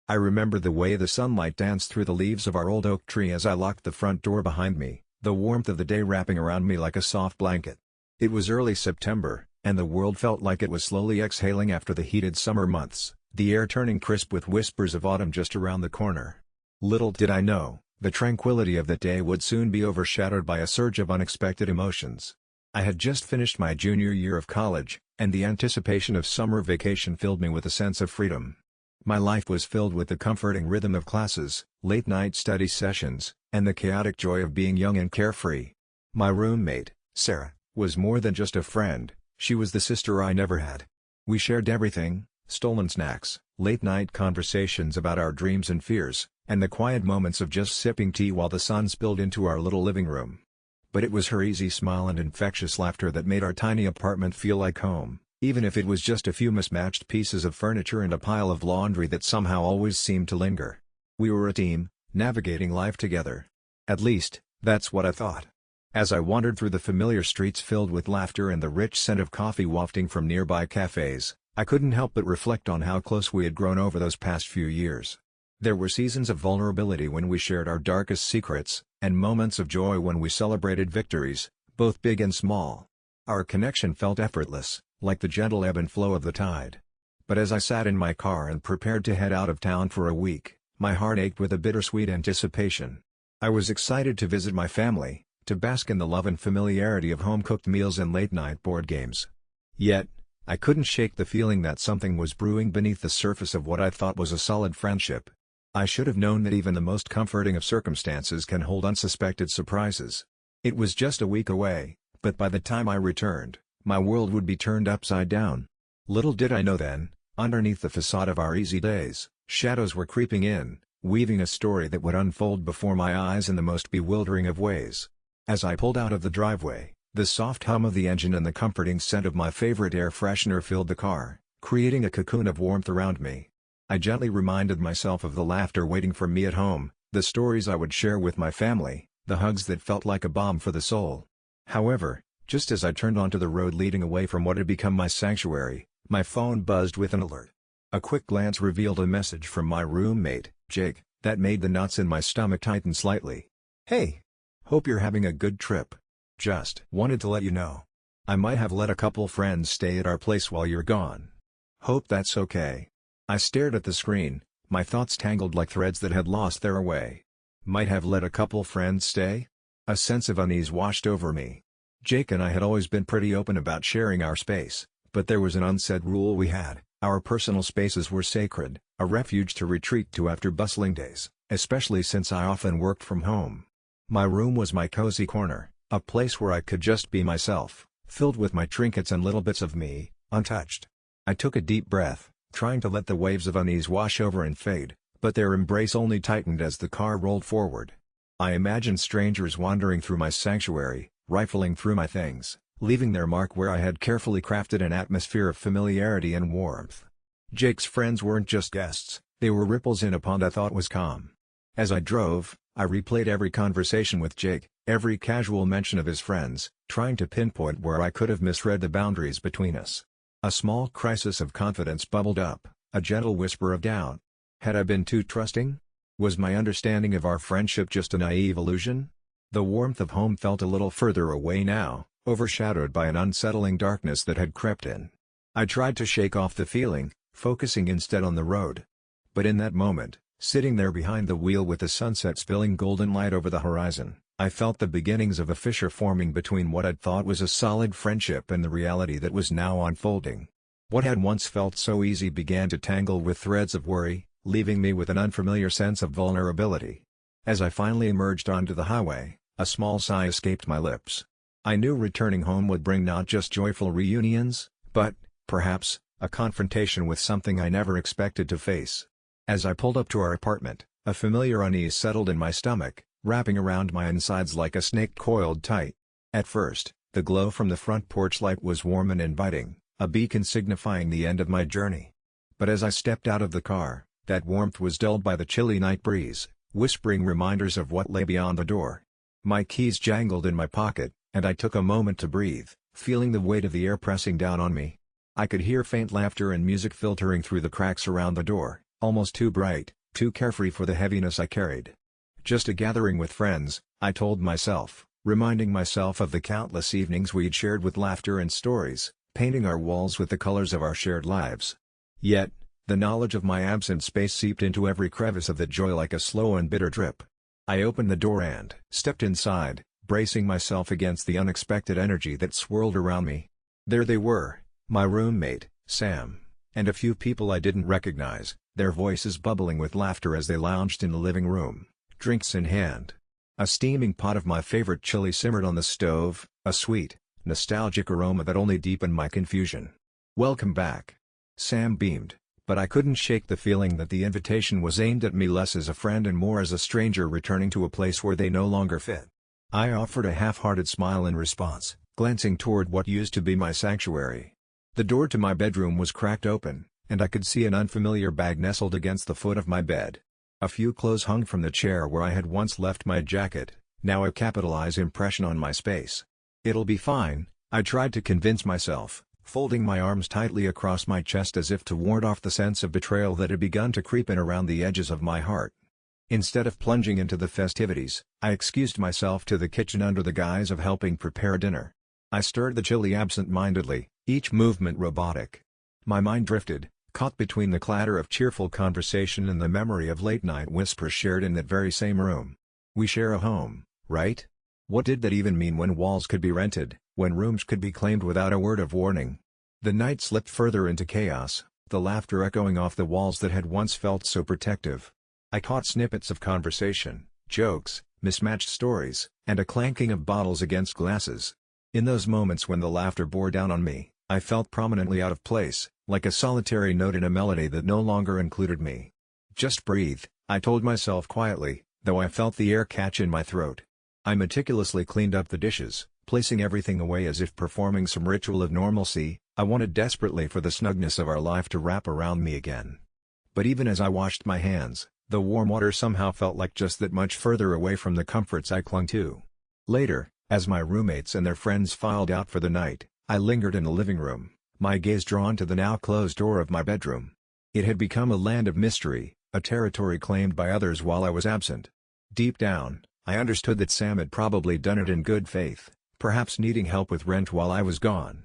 I remember the way the sunlight danced through the leaves of our old oak tree as I locked the front door behind me, the warmth of the day wrapping around me like a soft blanket. It was early September, and the world felt like it was slowly exhaling after the heated summer months, the air turning crisp with whispers of autumn just around the corner. Little did I know, the tranquility of that day would soon be overshadowed by a surge of unexpected emotions. I had just finished my junior year of college, and the anticipation of summer vacation filled me with a sense of freedom. My life was filled with the comforting rhythm of classes, late-night study sessions, and the chaotic joy of being young and carefree. My roommate, Sarah, was more than just a friend, she was the sister I never had. We shared everything, stolen snacks, late-night conversations about our dreams and fears, and the quiet moments of just sipping tea while the sun spilled into our little living room. But it was her easy smile and infectious laughter that made our tiny apartment feel like home, even if it was just a few mismatched pieces of furniture and a pile of laundry that somehow always seemed to linger. We were a team, navigating life together. At least, that's what I thought. As I wandered through the familiar streets filled with laughter and the rich scent of coffee wafting from nearby cafes, I couldn't help but reflect on how close we had grown over those past few years. There were seasons of vulnerability when we shared our darkest secrets, and moments of joy when we celebrated victories, both big and small. Our connection felt effortless, like the gentle ebb and flow of the tide. But as I sat in my car and prepared to head out of town for a week, my heart ached with a bittersweet anticipation. I was excited to visit my family, to bask in the love and familiarity of home-cooked meals and late-night board games. Yet, I couldn't shake the feeling that something was brewing beneath the surface of what I thought was a solid friendship. I should have known that even the most comforting of circumstances can hold unsuspected surprises. It was just a week away, but by the time I returned, my world would be turned upside down. Little did I know then, underneath the facade of our easy days, shadows were creeping in, weaving a story that would unfold before my eyes in the most bewildering of ways. As I pulled out of the driveway, the soft hum of the engine and the comforting scent of my favorite air freshener filled the car, creating a cocoon of warmth around me. I gently reminded myself of the laughter waiting for me at home, the stories I would share with my family, the hugs that felt like a balm for the soul. However, just as I turned onto the road leading away from what had become my sanctuary, my phone buzzed with an alert. A quick glance revealed a message from my roommate, Jake, that made the knots in my stomach tighten slightly. "Hey! Hope you're having a good trip. Just wanted to let you know. I might have let a couple friends stay at our place while you're gone. Hope that's okay." I stared at the screen, my thoughts tangled like threads that had lost their way. Might have let a couple friends stay? A sense of unease washed over me. Jake and I had always been pretty open about sharing our space, but there was an unsaid rule we had: our personal spaces were sacred, a refuge to retreat to after bustling days, especially since I often worked from home. My room was my cozy corner, a place where I could just be myself, filled with my trinkets and little bits of me, untouched. I took a deep breath, trying to let the waves of unease wash over and fade, but their embrace only tightened as the car rolled forward. I imagined strangers wandering through my sanctuary, rifling through my things, leaving their mark where I had carefully crafted an atmosphere of familiarity and warmth. Jake's friends weren't just guests, they were ripples in a pond I thought was calm. As I drove, I replayed every conversation with Jake, every casual mention of his friends, trying to pinpoint where I could have misread the boundaries between us. A small crisis of confidence bubbled up, a gentle whisper of doubt. Had I been too trusting? Was my understanding of our friendship just a naive illusion? The warmth of home felt a little further away now, overshadowed by an unsettling darkness that had crept in. I tried to shake off the feeling, focusing instead on the road. But in that moment, sitting there behind the wheel with the sunset spilling golden light over the horizon, I felt the beginnings of a fissure forming between what I'd thought was a solid friendship and the reality that was now unfolding. What had once felt so easy began to tangle with threads of worry, leaving me with an unfamiliar sense of vulnerability. As I finally emerged onto the highway, a small sigh escaped my lips. I knew returning home would bring not just joyful reunions, but, perhaps, a confrontation with something I never expected to face. As I pulled up to our apartment, a familiar unease settled in my stomach, wrapping around my insides like a snake coiled tight. At first, the glow from the front porch light was warm and inviting, a beacon signifying the end of my journey. But as I stepped out of the car, that warmth was dulled by the chilly night breeze, whispering reminders of what lay beyond the door. My keys jangled in my pocket, and I took a moment to breathe, feeling the weight of the air pressing down on me. I could hear faint laughter and music filtering through the cracks around the door, almost too bright, too carefree for the heaviness I carried. Just a gathering with friends, I told myself, reminding myself of the countless evenings we'd shared with laughter and stories, painting our walls with the colors of our shared lives. Yet, the knowledge of my absent space seeped into every crevice of that joy like a slow and bitter drip. I opened the door and stepped inside, bracing myself against the unexpected energy that swirled around me. There they were, my roommate, Sam, and a few people I didn't recognize, their voices bubbling with laughter as they lounged in the living room, drinks in hand. A steaming pot of my favorite chili simmered on the stove, a sweet, nostalgic aroma that only deepened my confusion. "Welcome back." Sam beamed, but I couldn't shake the feeling that the invitation was aimed at me less as a friend and more as a stranger returning to a place where they no longer fit. I offered a half-hearted smile in response, glancing toward what used to be my sanctuary. The door to my bedroom was cracked open, and I could see an unfamiliar bag nestled against the foot of my bed. A few clothes hung from the chair where I had once left my jacket, now a capitalized impression on my space. "It'll be fine," I tried to convince myself, folding my arms tightly across my chest as if to ward off the sense of betrayal that had begun to creep in around the edges of my heart. Instead of plunging into the festivities, I excused myself to the kitchen under the guise of helping prepare dinner. I stirred the chili absent-mindedly, each movement robotic. My mind drifted, caught between the clatter of cheerful conversation and the memory of late-night whispers shared in that very same room. We share a home, right? What did that even mean when walls could be rented, when rooms could be claimed without a word of warning? The night slipped further into chaos, the laughter echoing off the walls that had once felt so protective. I caught snippets of conversation, jokes, mismatched stories, and a clanking of bottles against glasses. In those moments when the laughter bore down on me, I felt prominently out of place, like a solitary note in a melody that no longer included me. "Just breathe," I told myself quietly, though I felt the air catch in my throat. I meticulously cleaned up the dishes, placing everything away as if performing some ritual of normalcy. I wanted desperately for the snugness of our life to wrap around me again. But even as I washed my hands, the warm water somehow felt like just that much further away from the comforts I clung to. Later, as my roommates and their friends filed out for the night, I lingered in the living room, my gaze drawn to the now closed door of my bedroom. It had become a land of mystery, a territory claimed by others while I was absent. Deep down, I understood that Sam had probably done it in good faith, perhaps needing help with rent while I was gone.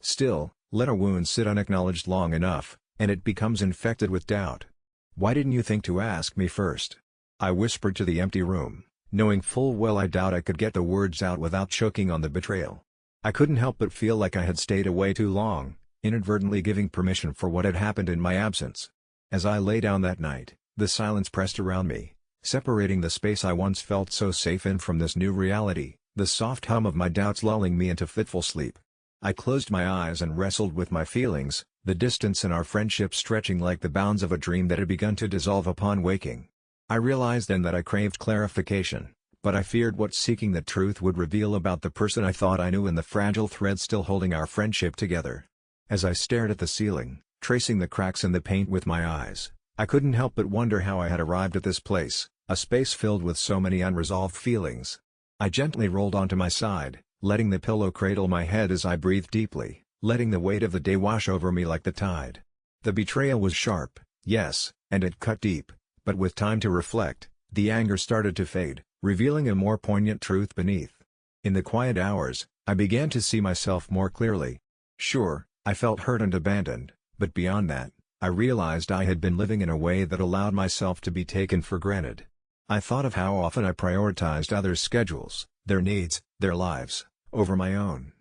Still, let a wound sit unacknowledged long enough, and it becomes infected with doubt. "Why didn't you think to ask me first?" I whispered to the empty room, knowing full well I doubt I could get the words out without choking on the betrayal. I couldn't help but feel like I had stayed away too long, inadvertently giving permission for what had happened in my absence. As I lay down that night, the silence pressed around me, separating the space I once felt so safe in from this new reality, the soft hum of my doubts lulling me into fitful sleep. I closed my eyes and wrestled with my feelings, the distance in our friendship stretching like the bounds of a dream that had begun to dissolve upon waking. I realized then that I craved clarification, but I feared what seeking the truth would reveal about the person I thought I knew and the fragile thread still holding our friendship together. As I stared at the ceiling, tracing the cracks in the paint with my eyes, I couldn't help but wonder how I had arrived at this place, a space filled with so many unresolved feelings. I gently rolled onto my side, letting the pillow cradle my head as I breathed deeply, letting the weight of the day wash over me like the tide. The betrayal was sharp, yes, and it cut deep, but with time to reflect, the anger started to fade, revealing a more poignant truth beneath. In the quiet hours, I began to see myself more clearly. Sure, I felt hurt and abandoned, but beyond that, I realized I had been living in a way that allowed myself to be taken for granted. I thought of how often I prioritized others' schedules, their needs, their lives, over my own.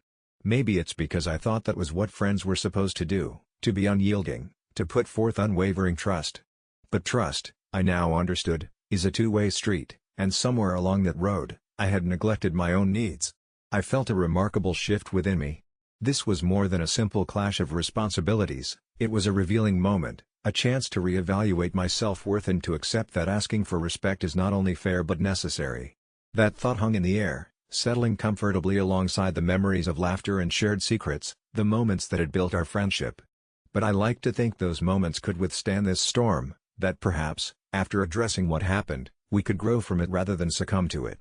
Maybe it's because I thought that was what friends were supposed to do, to be unyielding, to put forth unwavering trust. But trust, I now understood, is a two-way street, and somewhere along that road, I had neglected my own needs. I felt a remarkable shift within me. This was more than a simple clash of responsibilities, it was a revealing moment, a chance to reevaluate my self-worth and to accept that asking for respect is not only fair but necessary. That thought hung in the air, settling comfortably alongside the memories of laughter and shared secrets, the moments that had built our friendship. But I like to think those moments could withstand this storm, that perhaps, after addressing what happened, we could grow from it rather than succumb to it.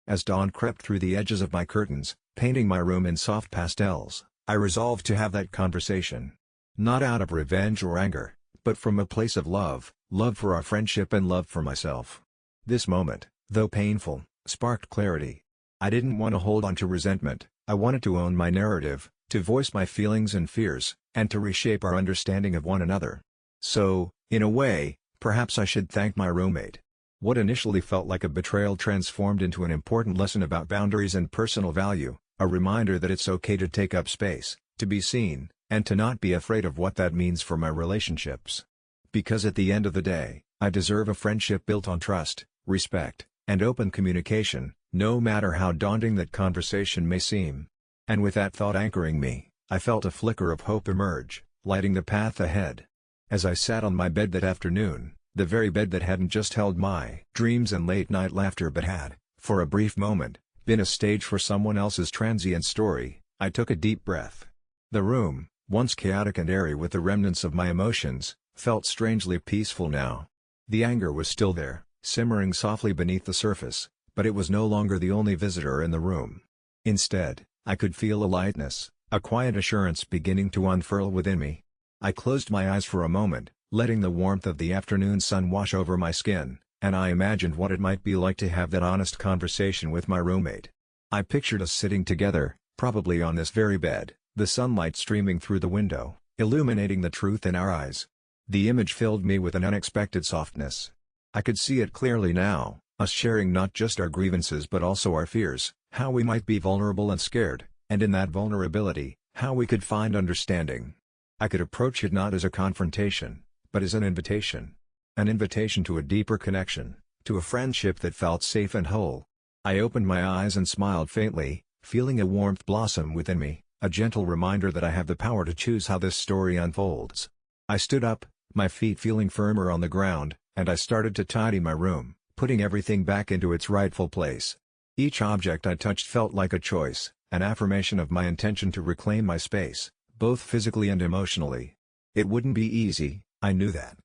As dawn crept through the edges of my curtains, painting my room in soft pastels, I resolved to have that conversation. Not out of revenge or anger, but from a place of love, love for our friendship and love for myself. This moment, though painful, sparked clarity. I didn't want to hold on to resentment, I wanted to own my narrative, to voice my feelings and fears, and to reshape our understanding of one another. So, in a way, perhaps I should thank my roommate. What initially felt like a betrayal transformed into an important lesson about boundaries and personal value, a reminder that it's okay to take up space, to be seen, and to not be afraid of what that means for my relationships. Because at the end of the day, I deserve a friendship built on trust, respect, and open communication, no matter how daunting that conversation may seem. And with that thought anchoring me, I felt a flicker of hope emerge, lighting the path ahead. As I sat on my bed that afternoon, the very bed that hadn't just held my dreams and late-night laughter but had, for a brief moment, been a stage for someone else's transient story, I took a deep breath. The room, once chaotic and airy with the remnants of my emotions, felt strangely peaceful now. The anger was still there, simmering softly beneath the surface, but it was no longer the only visitor in the room. Instead, I could feel a lightness, a quiet assurance beginning to unfurl within me. I closed my eyes for a moment, letting the warmth of the afternoon sun wash over my skin, and I imagined what it might be like to have that honest conversation with my roommate. I pictured us sitting together, probably on this very bed, the sunlight streaming through the window, illuminating the truth in our eyes. The image filled me with an unexpected softness. I could see it clearly now, us sharing not just our grievances but also our fears, how we might be vulnerable and scared, and in that vulnerability, how we could find understanding. I could approach it not as a confrontation, but as an invitation. An invitation to a deeper connection, to a friendship that felt safe and whole. I opened my eyes and smiled faintly, feeling a warmth blossom within me, a gentle reminder that I have the power to choose how this story unfolds. I stood up, my feet feeling firmer on the ground, and I started to tidy my room, putting everything back into its rightful place. Each object I touched felt like a choice, an affirmation of my intention to reclaim my space, both physically and emotionally. It wouldn't be easy, I knew that.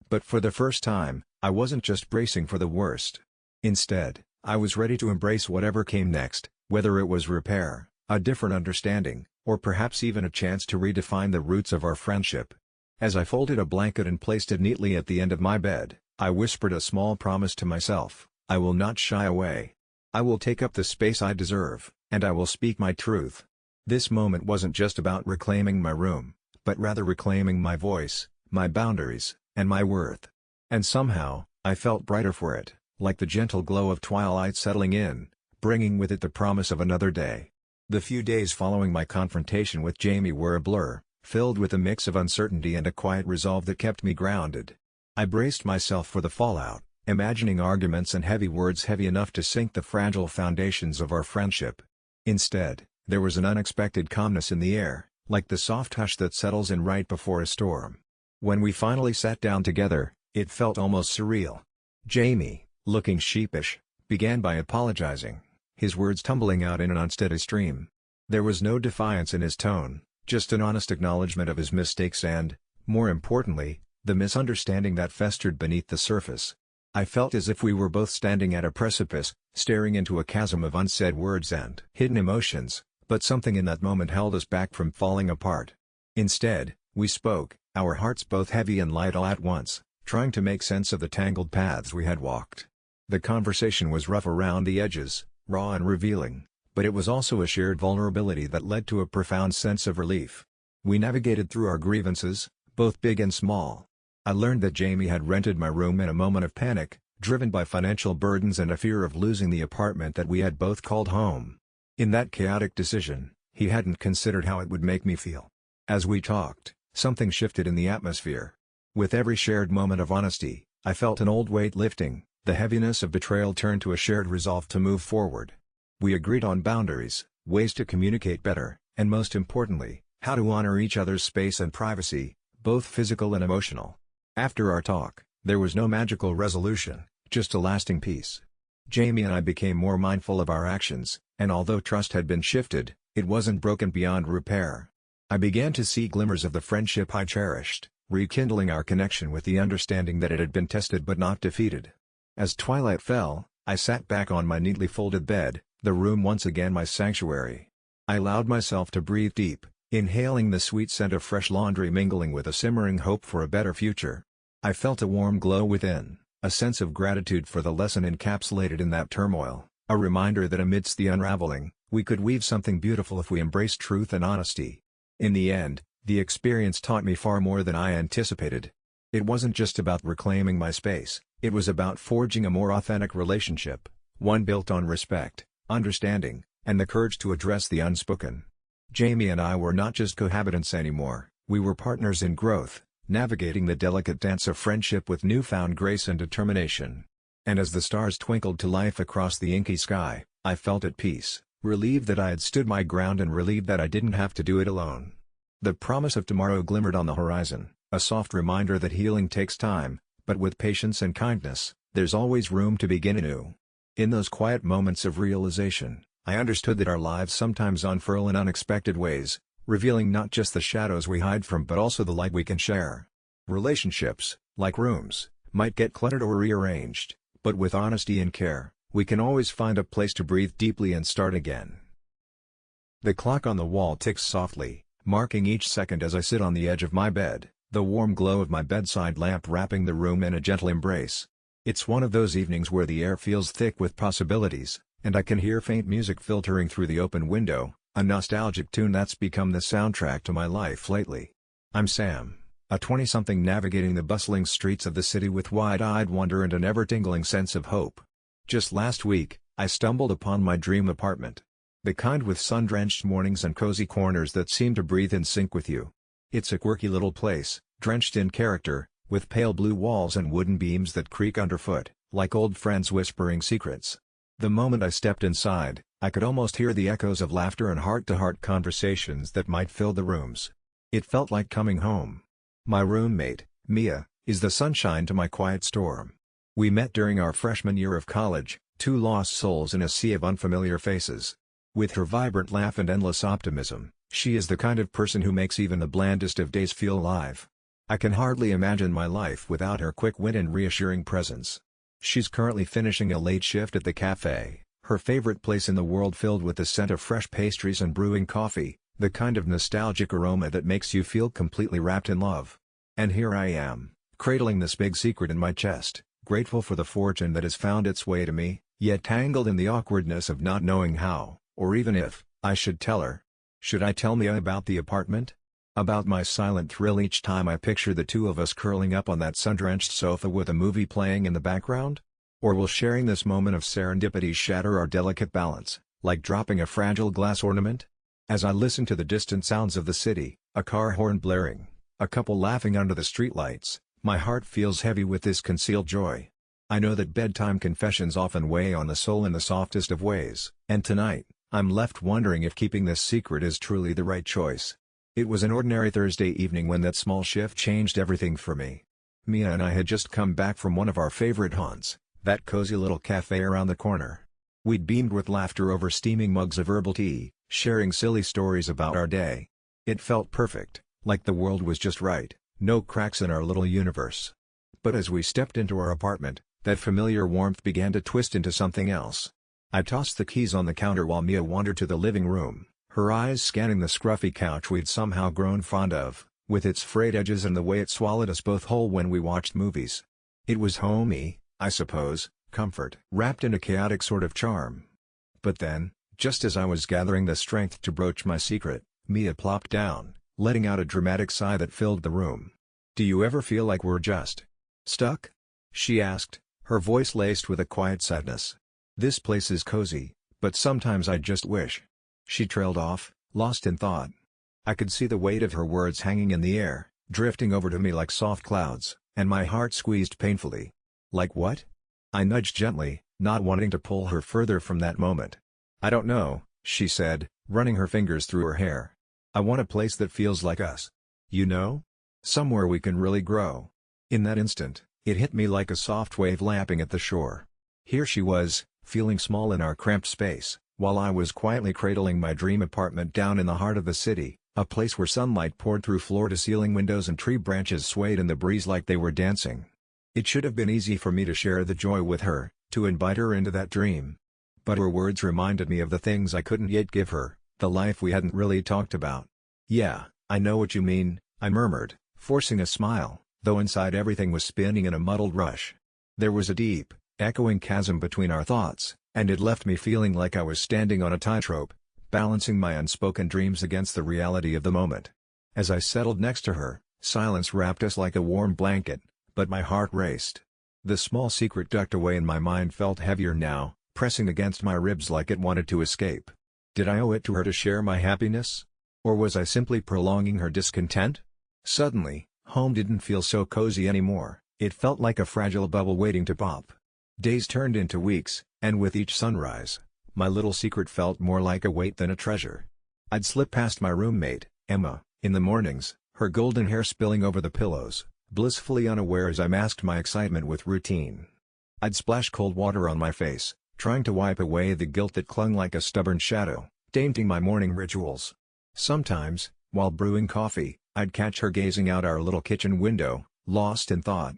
But for the first time, I wasn't just bracing for the worst. Instead, I was ready to embrace whatever came next, whether it was repair, a different understanding, or perhaps even a chance to redefine the roots of our friendship. As I folded a blanket and placed it neatly at the end of my bed, I whispered a small promise to myself: I will not shy away. I will take up the space I deserve, and I will speak my truth. This moment wasn't just about reclaiming my room, but rather reclaiming my voice, my boundaries, and my worth. And somehow, I felt brighter for it, like the gentle glow of twilight settling in, bringing with it the promise of another day. The few days following my confrontation with Jamie were a blur, filled with a mix of uncertainty and a quiet resolve that kept me grounded. I braced myself for the fallout, imagining arguments and heavy words heavy enough to sink the fragile foundations of our friendship. Instead, there was an unexpected calmness in the air, like the soft hush that settles in right before a storm. When we finally sat down together, it felt almost surreal. Jamie, looking sheepish, began by apologizing, his words tumbling out in an unsteady stream. There was no defiance in his tone, just an honest acknowledgement of his mistakes and, more importantly, the misunderstanding that festered beneath the surface. I felt as if we were both standing at a precipice, staring into a chasm of unsaid words and hidden emotions, but something in that moment held us back from falling apart. Instead, we spoke, our hearts both heavy and light all at once, trying to make sense of the tangled paths we had walked. The conversation was rough around the edges, raw and revealing, but it was also a shared vulnerability that led to a profound sense of relief. We navigated through our grievances, both big and small. I learned that Jamie had rented my room in a moment of panic, driven by financial burdens and a fear of losing the apartment that we had both called home. In that chaotic decision, he hadn't considered how it would make me feel. As we talked, something shifted in the atmosphere. With every shared moment of honesty, I felt an old weight lifting, the heaviness of betrayal turned to a shared resolve to move forward. We agreed on boundaries, ways to communicate better, and most importantly, how to honor each other's space and privacy, both physical and emotional. After our talk, there was no magical resolution, just a lasting peace. Jamie and I became more mindful of our actions, and although trust had been shifted, it wasn't broken beyond repair. I began to see glimmers of the friendship I cherished, rekindling our connection with the understanding that it had been tested but not defeated. As twilight fell, I sat back on my neatly folded bed, the room once again my sanctuary. I allowed myself to breathe deep, inhaling the sweet scent of fresh laundry mingling with a simmering hope for a better future. I felt a warm glow within, a sense of gratitude for the lesson encapsulated in that turmoil, a reminder that amidst the unraveling, we could weave something beautiful if we embraced truth and honesty. In the end, the experience taught me far more than I anticipated. It wasn't just about reclaiming my space, it was about forging a more authentic relationship, one built on respect, understanding, and the courage to address the unspoken. Jamie and I were not just cohabitants anymore, we were partners in growth, navigating the delicate dance of friendship with newfound grace and determination. And as the stars twinkled to life across the inky sky, I felt at peace, relieved that I had stood my ground and relieved that I didn't have to do it alone. The promise of tomorrow glimmered on the horizon, a soft reminder that healing takes time, but with patience and kindness, there's always room to begin anew. In those quiet moments of realization, I understood that our lives sometimes unfurl in unexpected ways, revealing not just the shadows we hide from but also the light we can share. Relationships, like rooms, might get cluttered or rearranged, but with honesty and care, we can always find a place to breathe deeply and start again. The clock on the wall ticks softly, marking each second as I sit on the edge of my bed, the warm glow of my bedside lamp wrapping the room in a gentle embrace. It's one of those evenings where the air feels thick with possibilities, and I can hear faint music filtering through the open window, a nostalgic tune that's become the soundtrack to my life lately. I'm Sam, a 20-something navigating the bustling streets of the city with wide-eyed wonder and an ever-tingling sense of hope. Just last week, I stumbled upon my dream apartment. The kind with sun-drenched mornings and cozy corners that seem to breathe in sync with you. It's a quirky little place, drenched in character, with pale blue walls and wooden beams that creak underfoot, like old friends whispering secrets. The moment I stepped inside, I could almost hear the echoes of laughter and heart-to-heart conversations that might fill the rooms. It felt like coming home. My roommate, Mia, is the sunshine to my quiet storm. We met during our freshman year of college, two lost souls in a sea of unfamiliar faces. With her vibrant laugh and endless optimism, she is the kind of person who makes even the blandest of days feel alive. I can hardly imagine my life without her quick wit and reassuring presence. She's currently finishing a late shift at the cafe, her favorite place in the world, filled with the scent of fresh pastries and brewing coffee, the kind of nostalgic aroma that makes you feel completely wrapped in love. And here I am, cradling this big secret in my chest, grateful for the fortune that has found its way to me, yet tangled in the awkwardness of not knowing how, or even if, I should tell her. Should I tell Mia about the apartment? About my silent thrill each time I picture the two of us curling up on that sun-drenched sofa with a movie playing in the background? Or will sharing this moment of serendipity shatter our delicate balance, like dropping a fragile glass ornament? As I listen to the distant sounds of the city, a car horn blaring, a couple laughing under the streetlights, my heart feels heavy with this concealed joy. I know that bedtime confessions often weigh on the soul in the softest of ways, and tonight, I'm left wondering if keeping this secret is truly the right choice. It was an ordinary Thursday evening when that small shift changed everything for me. Mia and I had just come back from one of our favorite haunts, that cozy little cafe around the corner. We'd beamed with laughter over steaming mugs of herbal tea, sharing silly stories about our day. It felt perfect, like the world was just right, no cracks in our little universe. But as we stepped into our apartment, that familiar warmth began to twist into something else. I tossed the keys on the counter while Mia wandered to the living room, her eyes scanning the scruffy couch we'd somehow grown fond of. with its frayed edges and the way it swallowed us both whole when we watched movies. It was homey, I suppose, comfort wrapped in a chaotic sort of charm. But then, just as I was gathering the strength to broach my secret, Mia plopped down, letting out a dramatic sigh that filled the room. "Do you ever feel like we're just stuck?" she asked, her voice laced with a quiet sadness. "This place is cozy, but sometimes I just wish." She trailed off, lost in thought. I could see the weight of her words hanging in the air, drifting over to me like soft clouds, and my heart squeezed painfully. "Like what?" I nudged gently, not wanting to pull her further from that moment. "I don't know," she said, running her fingers through her hair. "I want a place that feels like us. You know? Somewhere we can really grow." In that instant, it hit me like a soft wave lapping at the shore. Here she was, feeling small in our cramped space, while I was quietly cradling my dream apartment down in the heart of the city, a place where sunlight poured through floor-to-ceiling windows and tree branches swayed in the breeze like they were dancing. It should have been easy for me to share the joy with her, to invite her into that dream. But her words reminded me of the things I couldn't yet give her, the life we hadn't really talked about. "Yeah, I know what you mean," I murmured, forcing a smile, though inside everything was spinning in a muddled rush. There was a deep, echoing chasm between our thoughts, and it left me feeling like I was standing on a tightrope, balancing my unspoken dreams against the reality of the moment. As I settled next to her, silence wrapped us like a warm blanket, but my heart raced. The small secret tucked away in my mind felt heavier now, pressing against my ribs like it wanted to escape. Did I owe it to her to share my happiness? Or was I simply prolonging her discontent? Suddenly, home didn't feel so cozy anymore, it felt like a fragile bubble waiting to pop. Days turned into weeks, and with each sunrise, my little secret felt more like a weight than a treasure. I'd slip past my roommate, Emma, in the mornings, her golden hair spilling over the pillows, blissfully unaware as I masked my excitement with routine. I'd splash cold water on my face, trying to wipe away the guilt that clung like a stubborn shadow, tainting my morning rituals. Sometimes, while brewing coffee, I'd catch her gazing out our little kitchen window, lost in thought.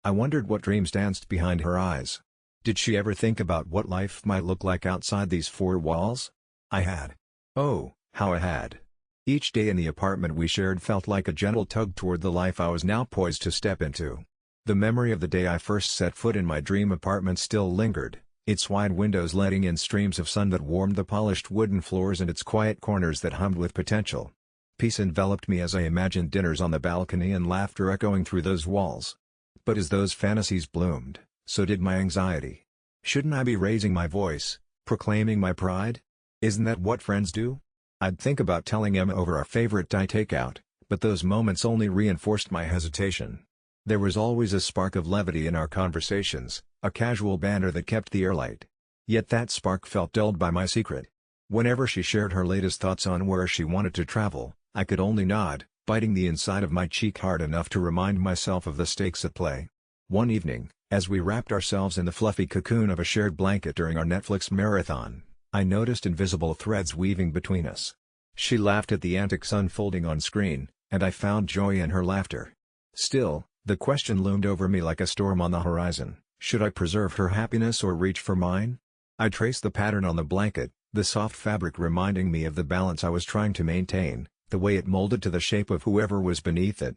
I wondered what dreams danced behind her eyes. Did she ever think about what life might look like outside these four walls? I had. Oh, how I had. Each day in the apartment we shared felt like a gentle tug toward the life I was now poised to step into. The memory of the day I first set foot in my dream apartment still lingered, its wide windows letting in streams of sun that warmed the polished wooden floors and its quiet corners that hummed with potential. Peace enveloped me as I imagined dinners on the balcony and laughter echoing through those walls. But as those fantasies bloomed, so did my anxiety. Shouldn't I be raising my voice, proclaiming my pride? Isn't that what friends do? I'd think about telling Emma over our favorite Thai takeout, but those moments only reinforced my hesitation. There was always a spark of levity in our conversations, a casual banter that kept the air light. Yet that spark felt dulled by my secret. Whenever she shared her latest thoughts on where she wanted to travel, I could only nod, biting the inside of my cheek hard enough to remind myself of the stakes at play. One evening, as we wrapped ourselves in the fluffy cocoon of a shared blanket during our Netflix marathon, I noticed invisible threads weaving between us. She laughed at the antics unfolding on screen, and I found joy in her laughter. Still, the question loomed over me like a storm on the horizon: should I preserve her happiness or reach for mine? I traced the pattern on the blanket, the soft fabric reminding me of the balance I was trying to maintain, the way it molded to the shape of whoever was beneath it.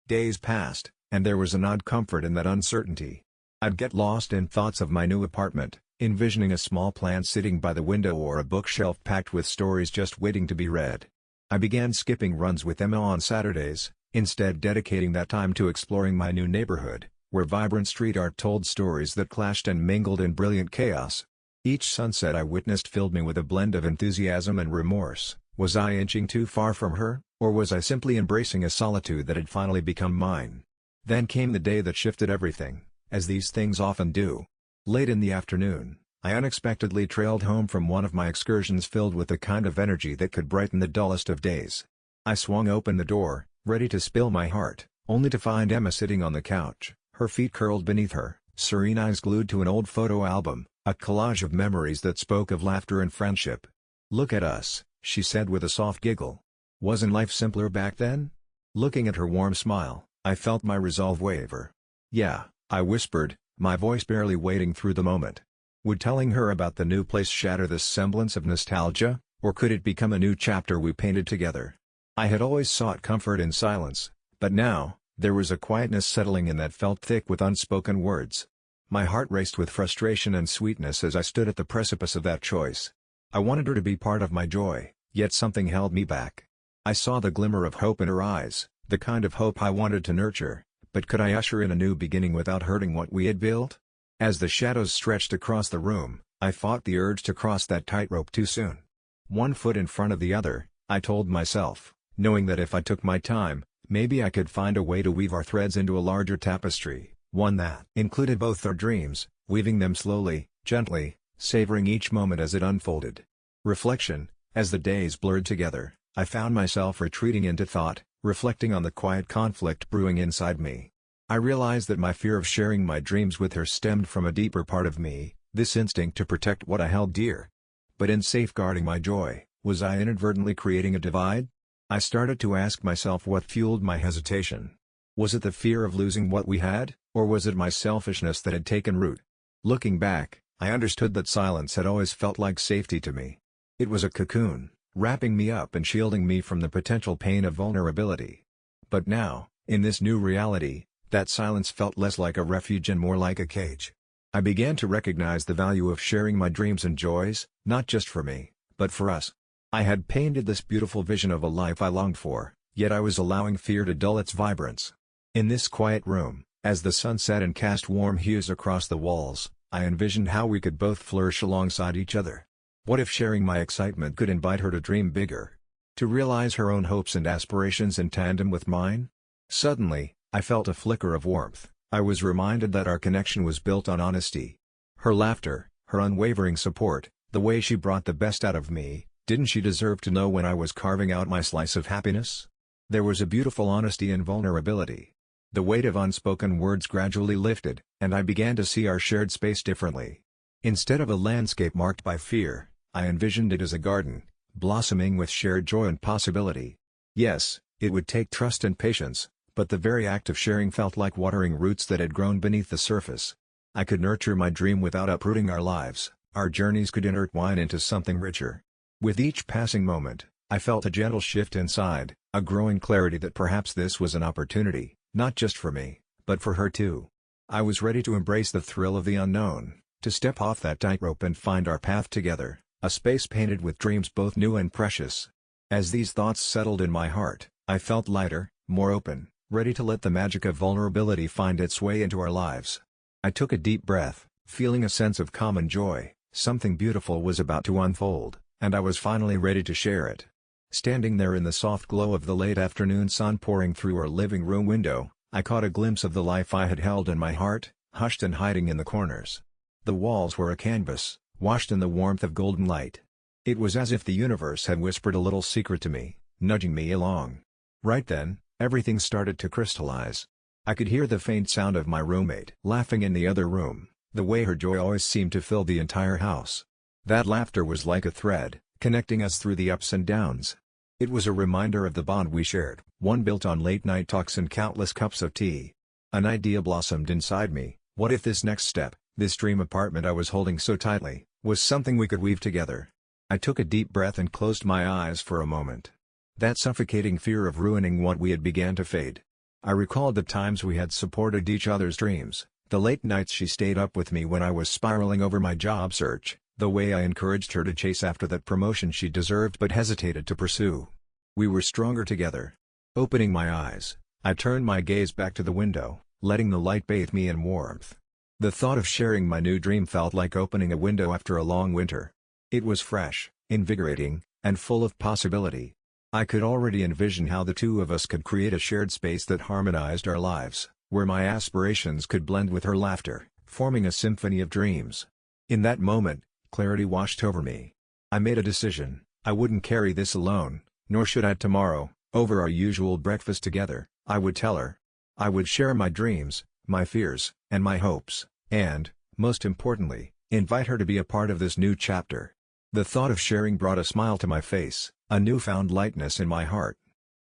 Days passed, and there was an odd comfort in that uncertainty. I'd get lost in thoughts of my new apartment, envisioning a small plant sitting by the window or a bookshelf packed with stories just waiting to be read. I began skipping runs with Emma on Saturdays, instead dedicating that time to exploring my new neighborhood, where vibrant street art told stories that clashed and mingled in brilliant chaos. Each sunset I witnessed filled me with a blend of enthusiasm and remorse. Was I inching too far from her, or was I simply embracing a solitude that had finally become mine? Then came the day that shifted everything, as these things often do. Late in the afternoon, I unexpectedly trailed home from one of my excursions filled with the kind of energy that could brighten the dullest of days. I swung open the door, ready to spill my heart, only to find Emma sitting on the couch, her feet curled beneath her, serene eyes glued to an old photo album, a collage of memories that spoke of laughter and friendship. "Look at us," she said with a soft giggle. "Wasn't life simpler back then?" Looking at her warm smile, I felt my resolve waver. "Yeah," I whispered, my voice barely wading through the moment. Would telling her about the new place shatter this semblance of nostalgia, or could it become a new chapter we painted together? I had always sought comfort in silence, but now, there was a quietness settling in that felt thick with unspoken words. My heart raced with frustration and sweetness as I stood at the precipice of that choice. I wanted her to be part of my joy, yet something held me back. I saw the glimmer of hope in her eyes, the kind of hope I wanted to nurture, but could I usher in a new beginning without hurting what we had built? As the shadows stretched across the room, I fought the urge to cross that tightrope too soon. One foot in front of the other, I told myself, knowing that if I took my time, maybe I could find a way to weave our threads into a larger tapestry, one that included both our dreams, weaving them slowly, gently, savoring each moment as it unfolded. Reflection. As the days blurred together, I found myself retreating into thought, reflecting on the quiet conflict brewing inside me. I realized that my fear of sharing my dreams with her stemmed from a deeper part of me, this instinct to protect what I held dear. But in safeguarding my joy, was I inadvertently creating a divide? I started to ask myself what fueled my hesitation. Was it the fear of losing what we had, or was it my selfishness that had taken root? Looking back, I understood that silence had always felt like safety to me. It was a cocoon, wrapping me up and shielding me from the potential pain of vulnerability. But now, in this new reality, that silence felt less like a refuge and more like a cage. I began to recognize the value of sharing my dreams and joys, not just for me, but for us. I had painted this beautiful vision of a life I longed for, yet I was allowing fear to dull its vibrance. In this quiet room, as the sun set and cast warm hues across the walls, I envisioned how we could both flourish alongside each other. What if sharing my excitement could invite her to dream bigger? To realize her own hopes and aspirations in tandem with mine? Suddenly, I felt a flicker of warmth. I was reminded that our connection was built on honesty. Her laughter, her unwavering support, the way she brought the best out of me, didn't she deserve to know when I was carving out my slice of happiness? There was a beautiful honesty in vulnerability. The weight of unspoken words gradually lifted, and I began to see our shared space differently. Instead of a landscape marked by fear, I envisioned it as a garden, blossoming with shared joy and possibility. Yes, it would take trust and patience, but the very act of sharing felt like watering roots that had grown beneath the surface. I could nurture my dream without uprooting our lives, our journeys could intertwine into something richer. With each passing moment, I felt a gentle shift inside, a growing clarity that perhaps this was an opportunity, not just for me, but for her too. I was ready to embrace the thrill of the unknown, to step off that tightrope and find our path together, a space painted with dreams both new and precious. As these thoughts settled in my heart, I felt lighter, more open, ready to let the magic of vulnerability find its way into our lives. I took a deep breath, feeling a sense of common joy. Something beautiful was about to unfold, and I was finally ready to share it. Standing there in the soft glow of the late afternoon sun pouring through our living room window, I caught a glimpse of the life I had held in my heart, hushed and hiding in the corners. The walls were a canvas, washed in the warmth of golden light. It was as if the universe had whispered a little secret to me, nudging me along. Right then, everything started to crystallize. I could hear the faint sound of my roommate laughing in the other room, the way her joy always seemed to fill the entire house. That laughter was like a thread, connecting us through the ups and downs. It was a reminder of the bond we shared, one built on late-night talks and countless cups of tea. An idea blossomed inside me. What if this next step, this dream apartment I was holding so tightly, was something we could weave together? I took a deep breath and closed my eyes for a moment. That suffocating fear of ruining what we had began to fade. I recalled the times we had supported each other's dreams, the late nights she stayed up with me when I was spiraling over my job search, the way I encouraged her to chase after that promotion she deserved but hesitated to pursue. We were stronger together. Opening my eyes, I turned my gaze back to the window, letting the light bathe me in warmth. The thought of sharing my new dream felt like opening a window after a long winter. It was fresh, invigorating, and full of possibility. I could already envision how the two of us could create a shared space that harmonized our lives, where my aspirations could blend with her laughter, forming a symphony of dreams. In that moment, clarity washed over me. I made a decision. I wouldn't carry this alone, nor should I tomorrow. Over our usual breakfast together, I would tell her. I would share my dreams, my fears, and my hopes, and, most importantly, invite her to be a part of this new chapter. The thought of sharing brought a smile to my face, a newfound lightness in my heart.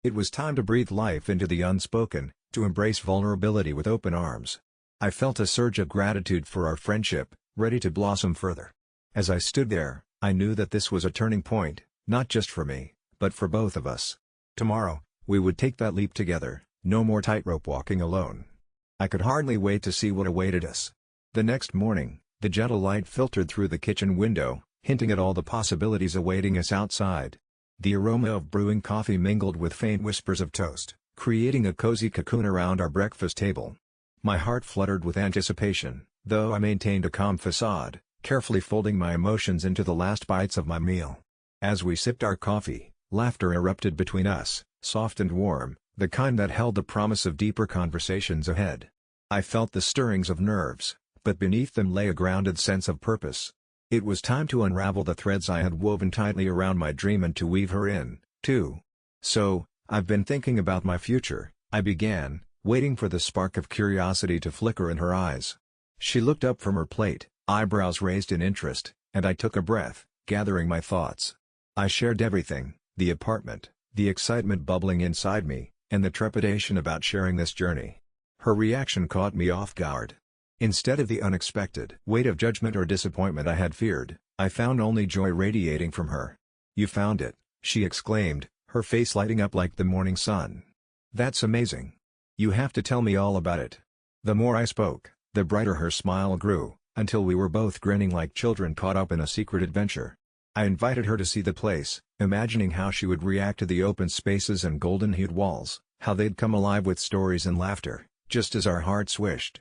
It was time to breathe life into the unspoken, to embrace vulnerability with open arms. I felt a surge of gratitude for our friendship, ready to blossom further. As I stood there, I knew that this was a turning point, not just for me, but for both of us. Tomorrow, we would take that leap together, no more tightrope walking alone. I could hardly wait to see what awaited us. The next morning, the gentle light filtered through the kitchen window, hinting at all the possibilities awaiting us outside. The aroma of brewing coffee mingled with faint whispers of toast, creating a cozy cocoon around our breakfast table. My heart fluttered with anticipation, though I maintained a calm facade, carefully folding my emotions into the last bites of my meal. As we sipped our coffee, laughter erupted between us, soft and warm, the kind that held the promise of deeper conversations ahead. I felt the stirrings of nerves, but beneath them lay a grounded sense of purpose. It was time to unravel the threads I had woven tightly around my dream and to weave her in, too. "So, I've been thinking about my future," I began, waiting for the spark of curiosity to flicker in her eyes. She looked up from her plate, eyebrows raised in interest, and I took a breath, gathering my thoughts. I shared everything, the apartment, the excitement bubbling inside me, and the trepidation about sharing this journey. Her reaction caught me off guard. Instead of the unexpected weight of judgment or disappointment I had feared, I found only joy radiating from her. "You found it," she exclaimed, her face lighting up like the morning sun. "That's amazing. You have to tell me all about it." The more I spoke, the brighter her smile grew, until we were both grinning like children caught up in a secret adventure. I invited her to see the place, imagining how she would react to the open spaces and golden-hued walls, how they'd come alive with stories and laughter, just as our hearts wished.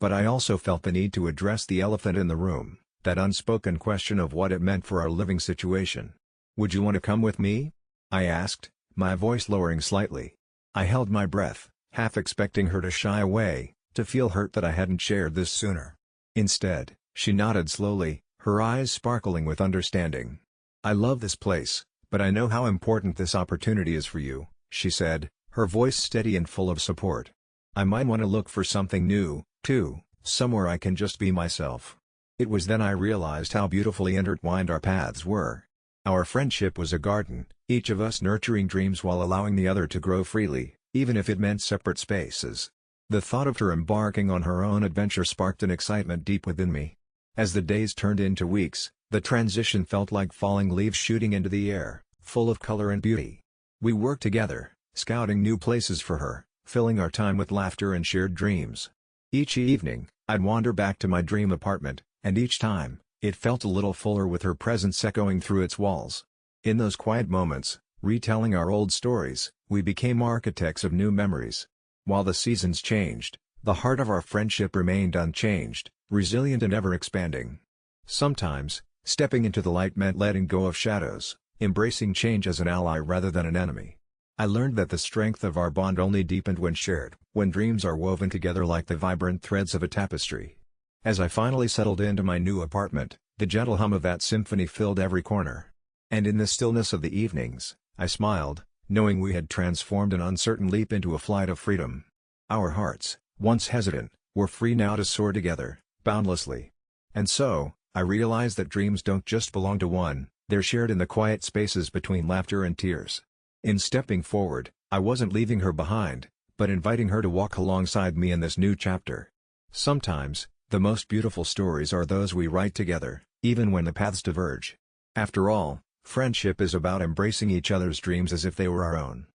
But I also felt the need to address the elephant in the room, that unspoken question of what it meant for our living situation. "Would you want to come with me?" I asked, my voice lowering slightly. I held my breath, half expecting her to shy away, to feel hurt that I hadn't shared this sooner. Instead, she nodded slowly, her eyes sparkling with understanding. "I love this place, but I know how important this opportunity is for you," she said, her voice steady and full of support. "I might want to look for something new, too, somewhere I can just be myself." It was then I realized how beautifully intertwined our paths were. Our friendship was a garden, each of us nurturing dreams while allowing the other to grow freely, even if it meant separate spaces. The thought of her embarking on her own adventure sparked an excitement deep within me. As the days turned into weeks, the transition felt like falling leaves shooting into the air, full of color and beauty. We worked together, scouting new places for her, filling our time with laughter and shared dreams. Each evening, I'd wander back to my dream apartment, and each time, it felt a little fuller with her presence echoing through its walls. In those quiet moments, retelling our old stories, we became architects of new memories. While the seasons changed, the heart of our friendship remained unchanged, resilient and ever-expanding. Sometimes, stepping into the light meant letting go of shadows, embracing change as an ally rather than an enemy. I learned that the strength of our bond only deepened when shared, when dreams are woven together like the vibrant threads of a tapestry. As I finally settled into my new apartment, the gentle hum of that symphony filled every corner. And in the stillness of the evenings, I smiled, knowing we had transformed an uncertain leap into a flight of freedom. Our hearts, once hesitant, were free now to soar together, boundlessly. And so, I realized that dreams don't just belong to one, they're shared in the quiet spaces between laughter and tears. In stepping forward, I wasn't leaving her behind, but inviting her to walk alongside me in this new chapter. Sometimes, the most beautiful stories are those we write together, even when the paths diverge. After all, friendship is about embracing each other's dreams as if they were our own.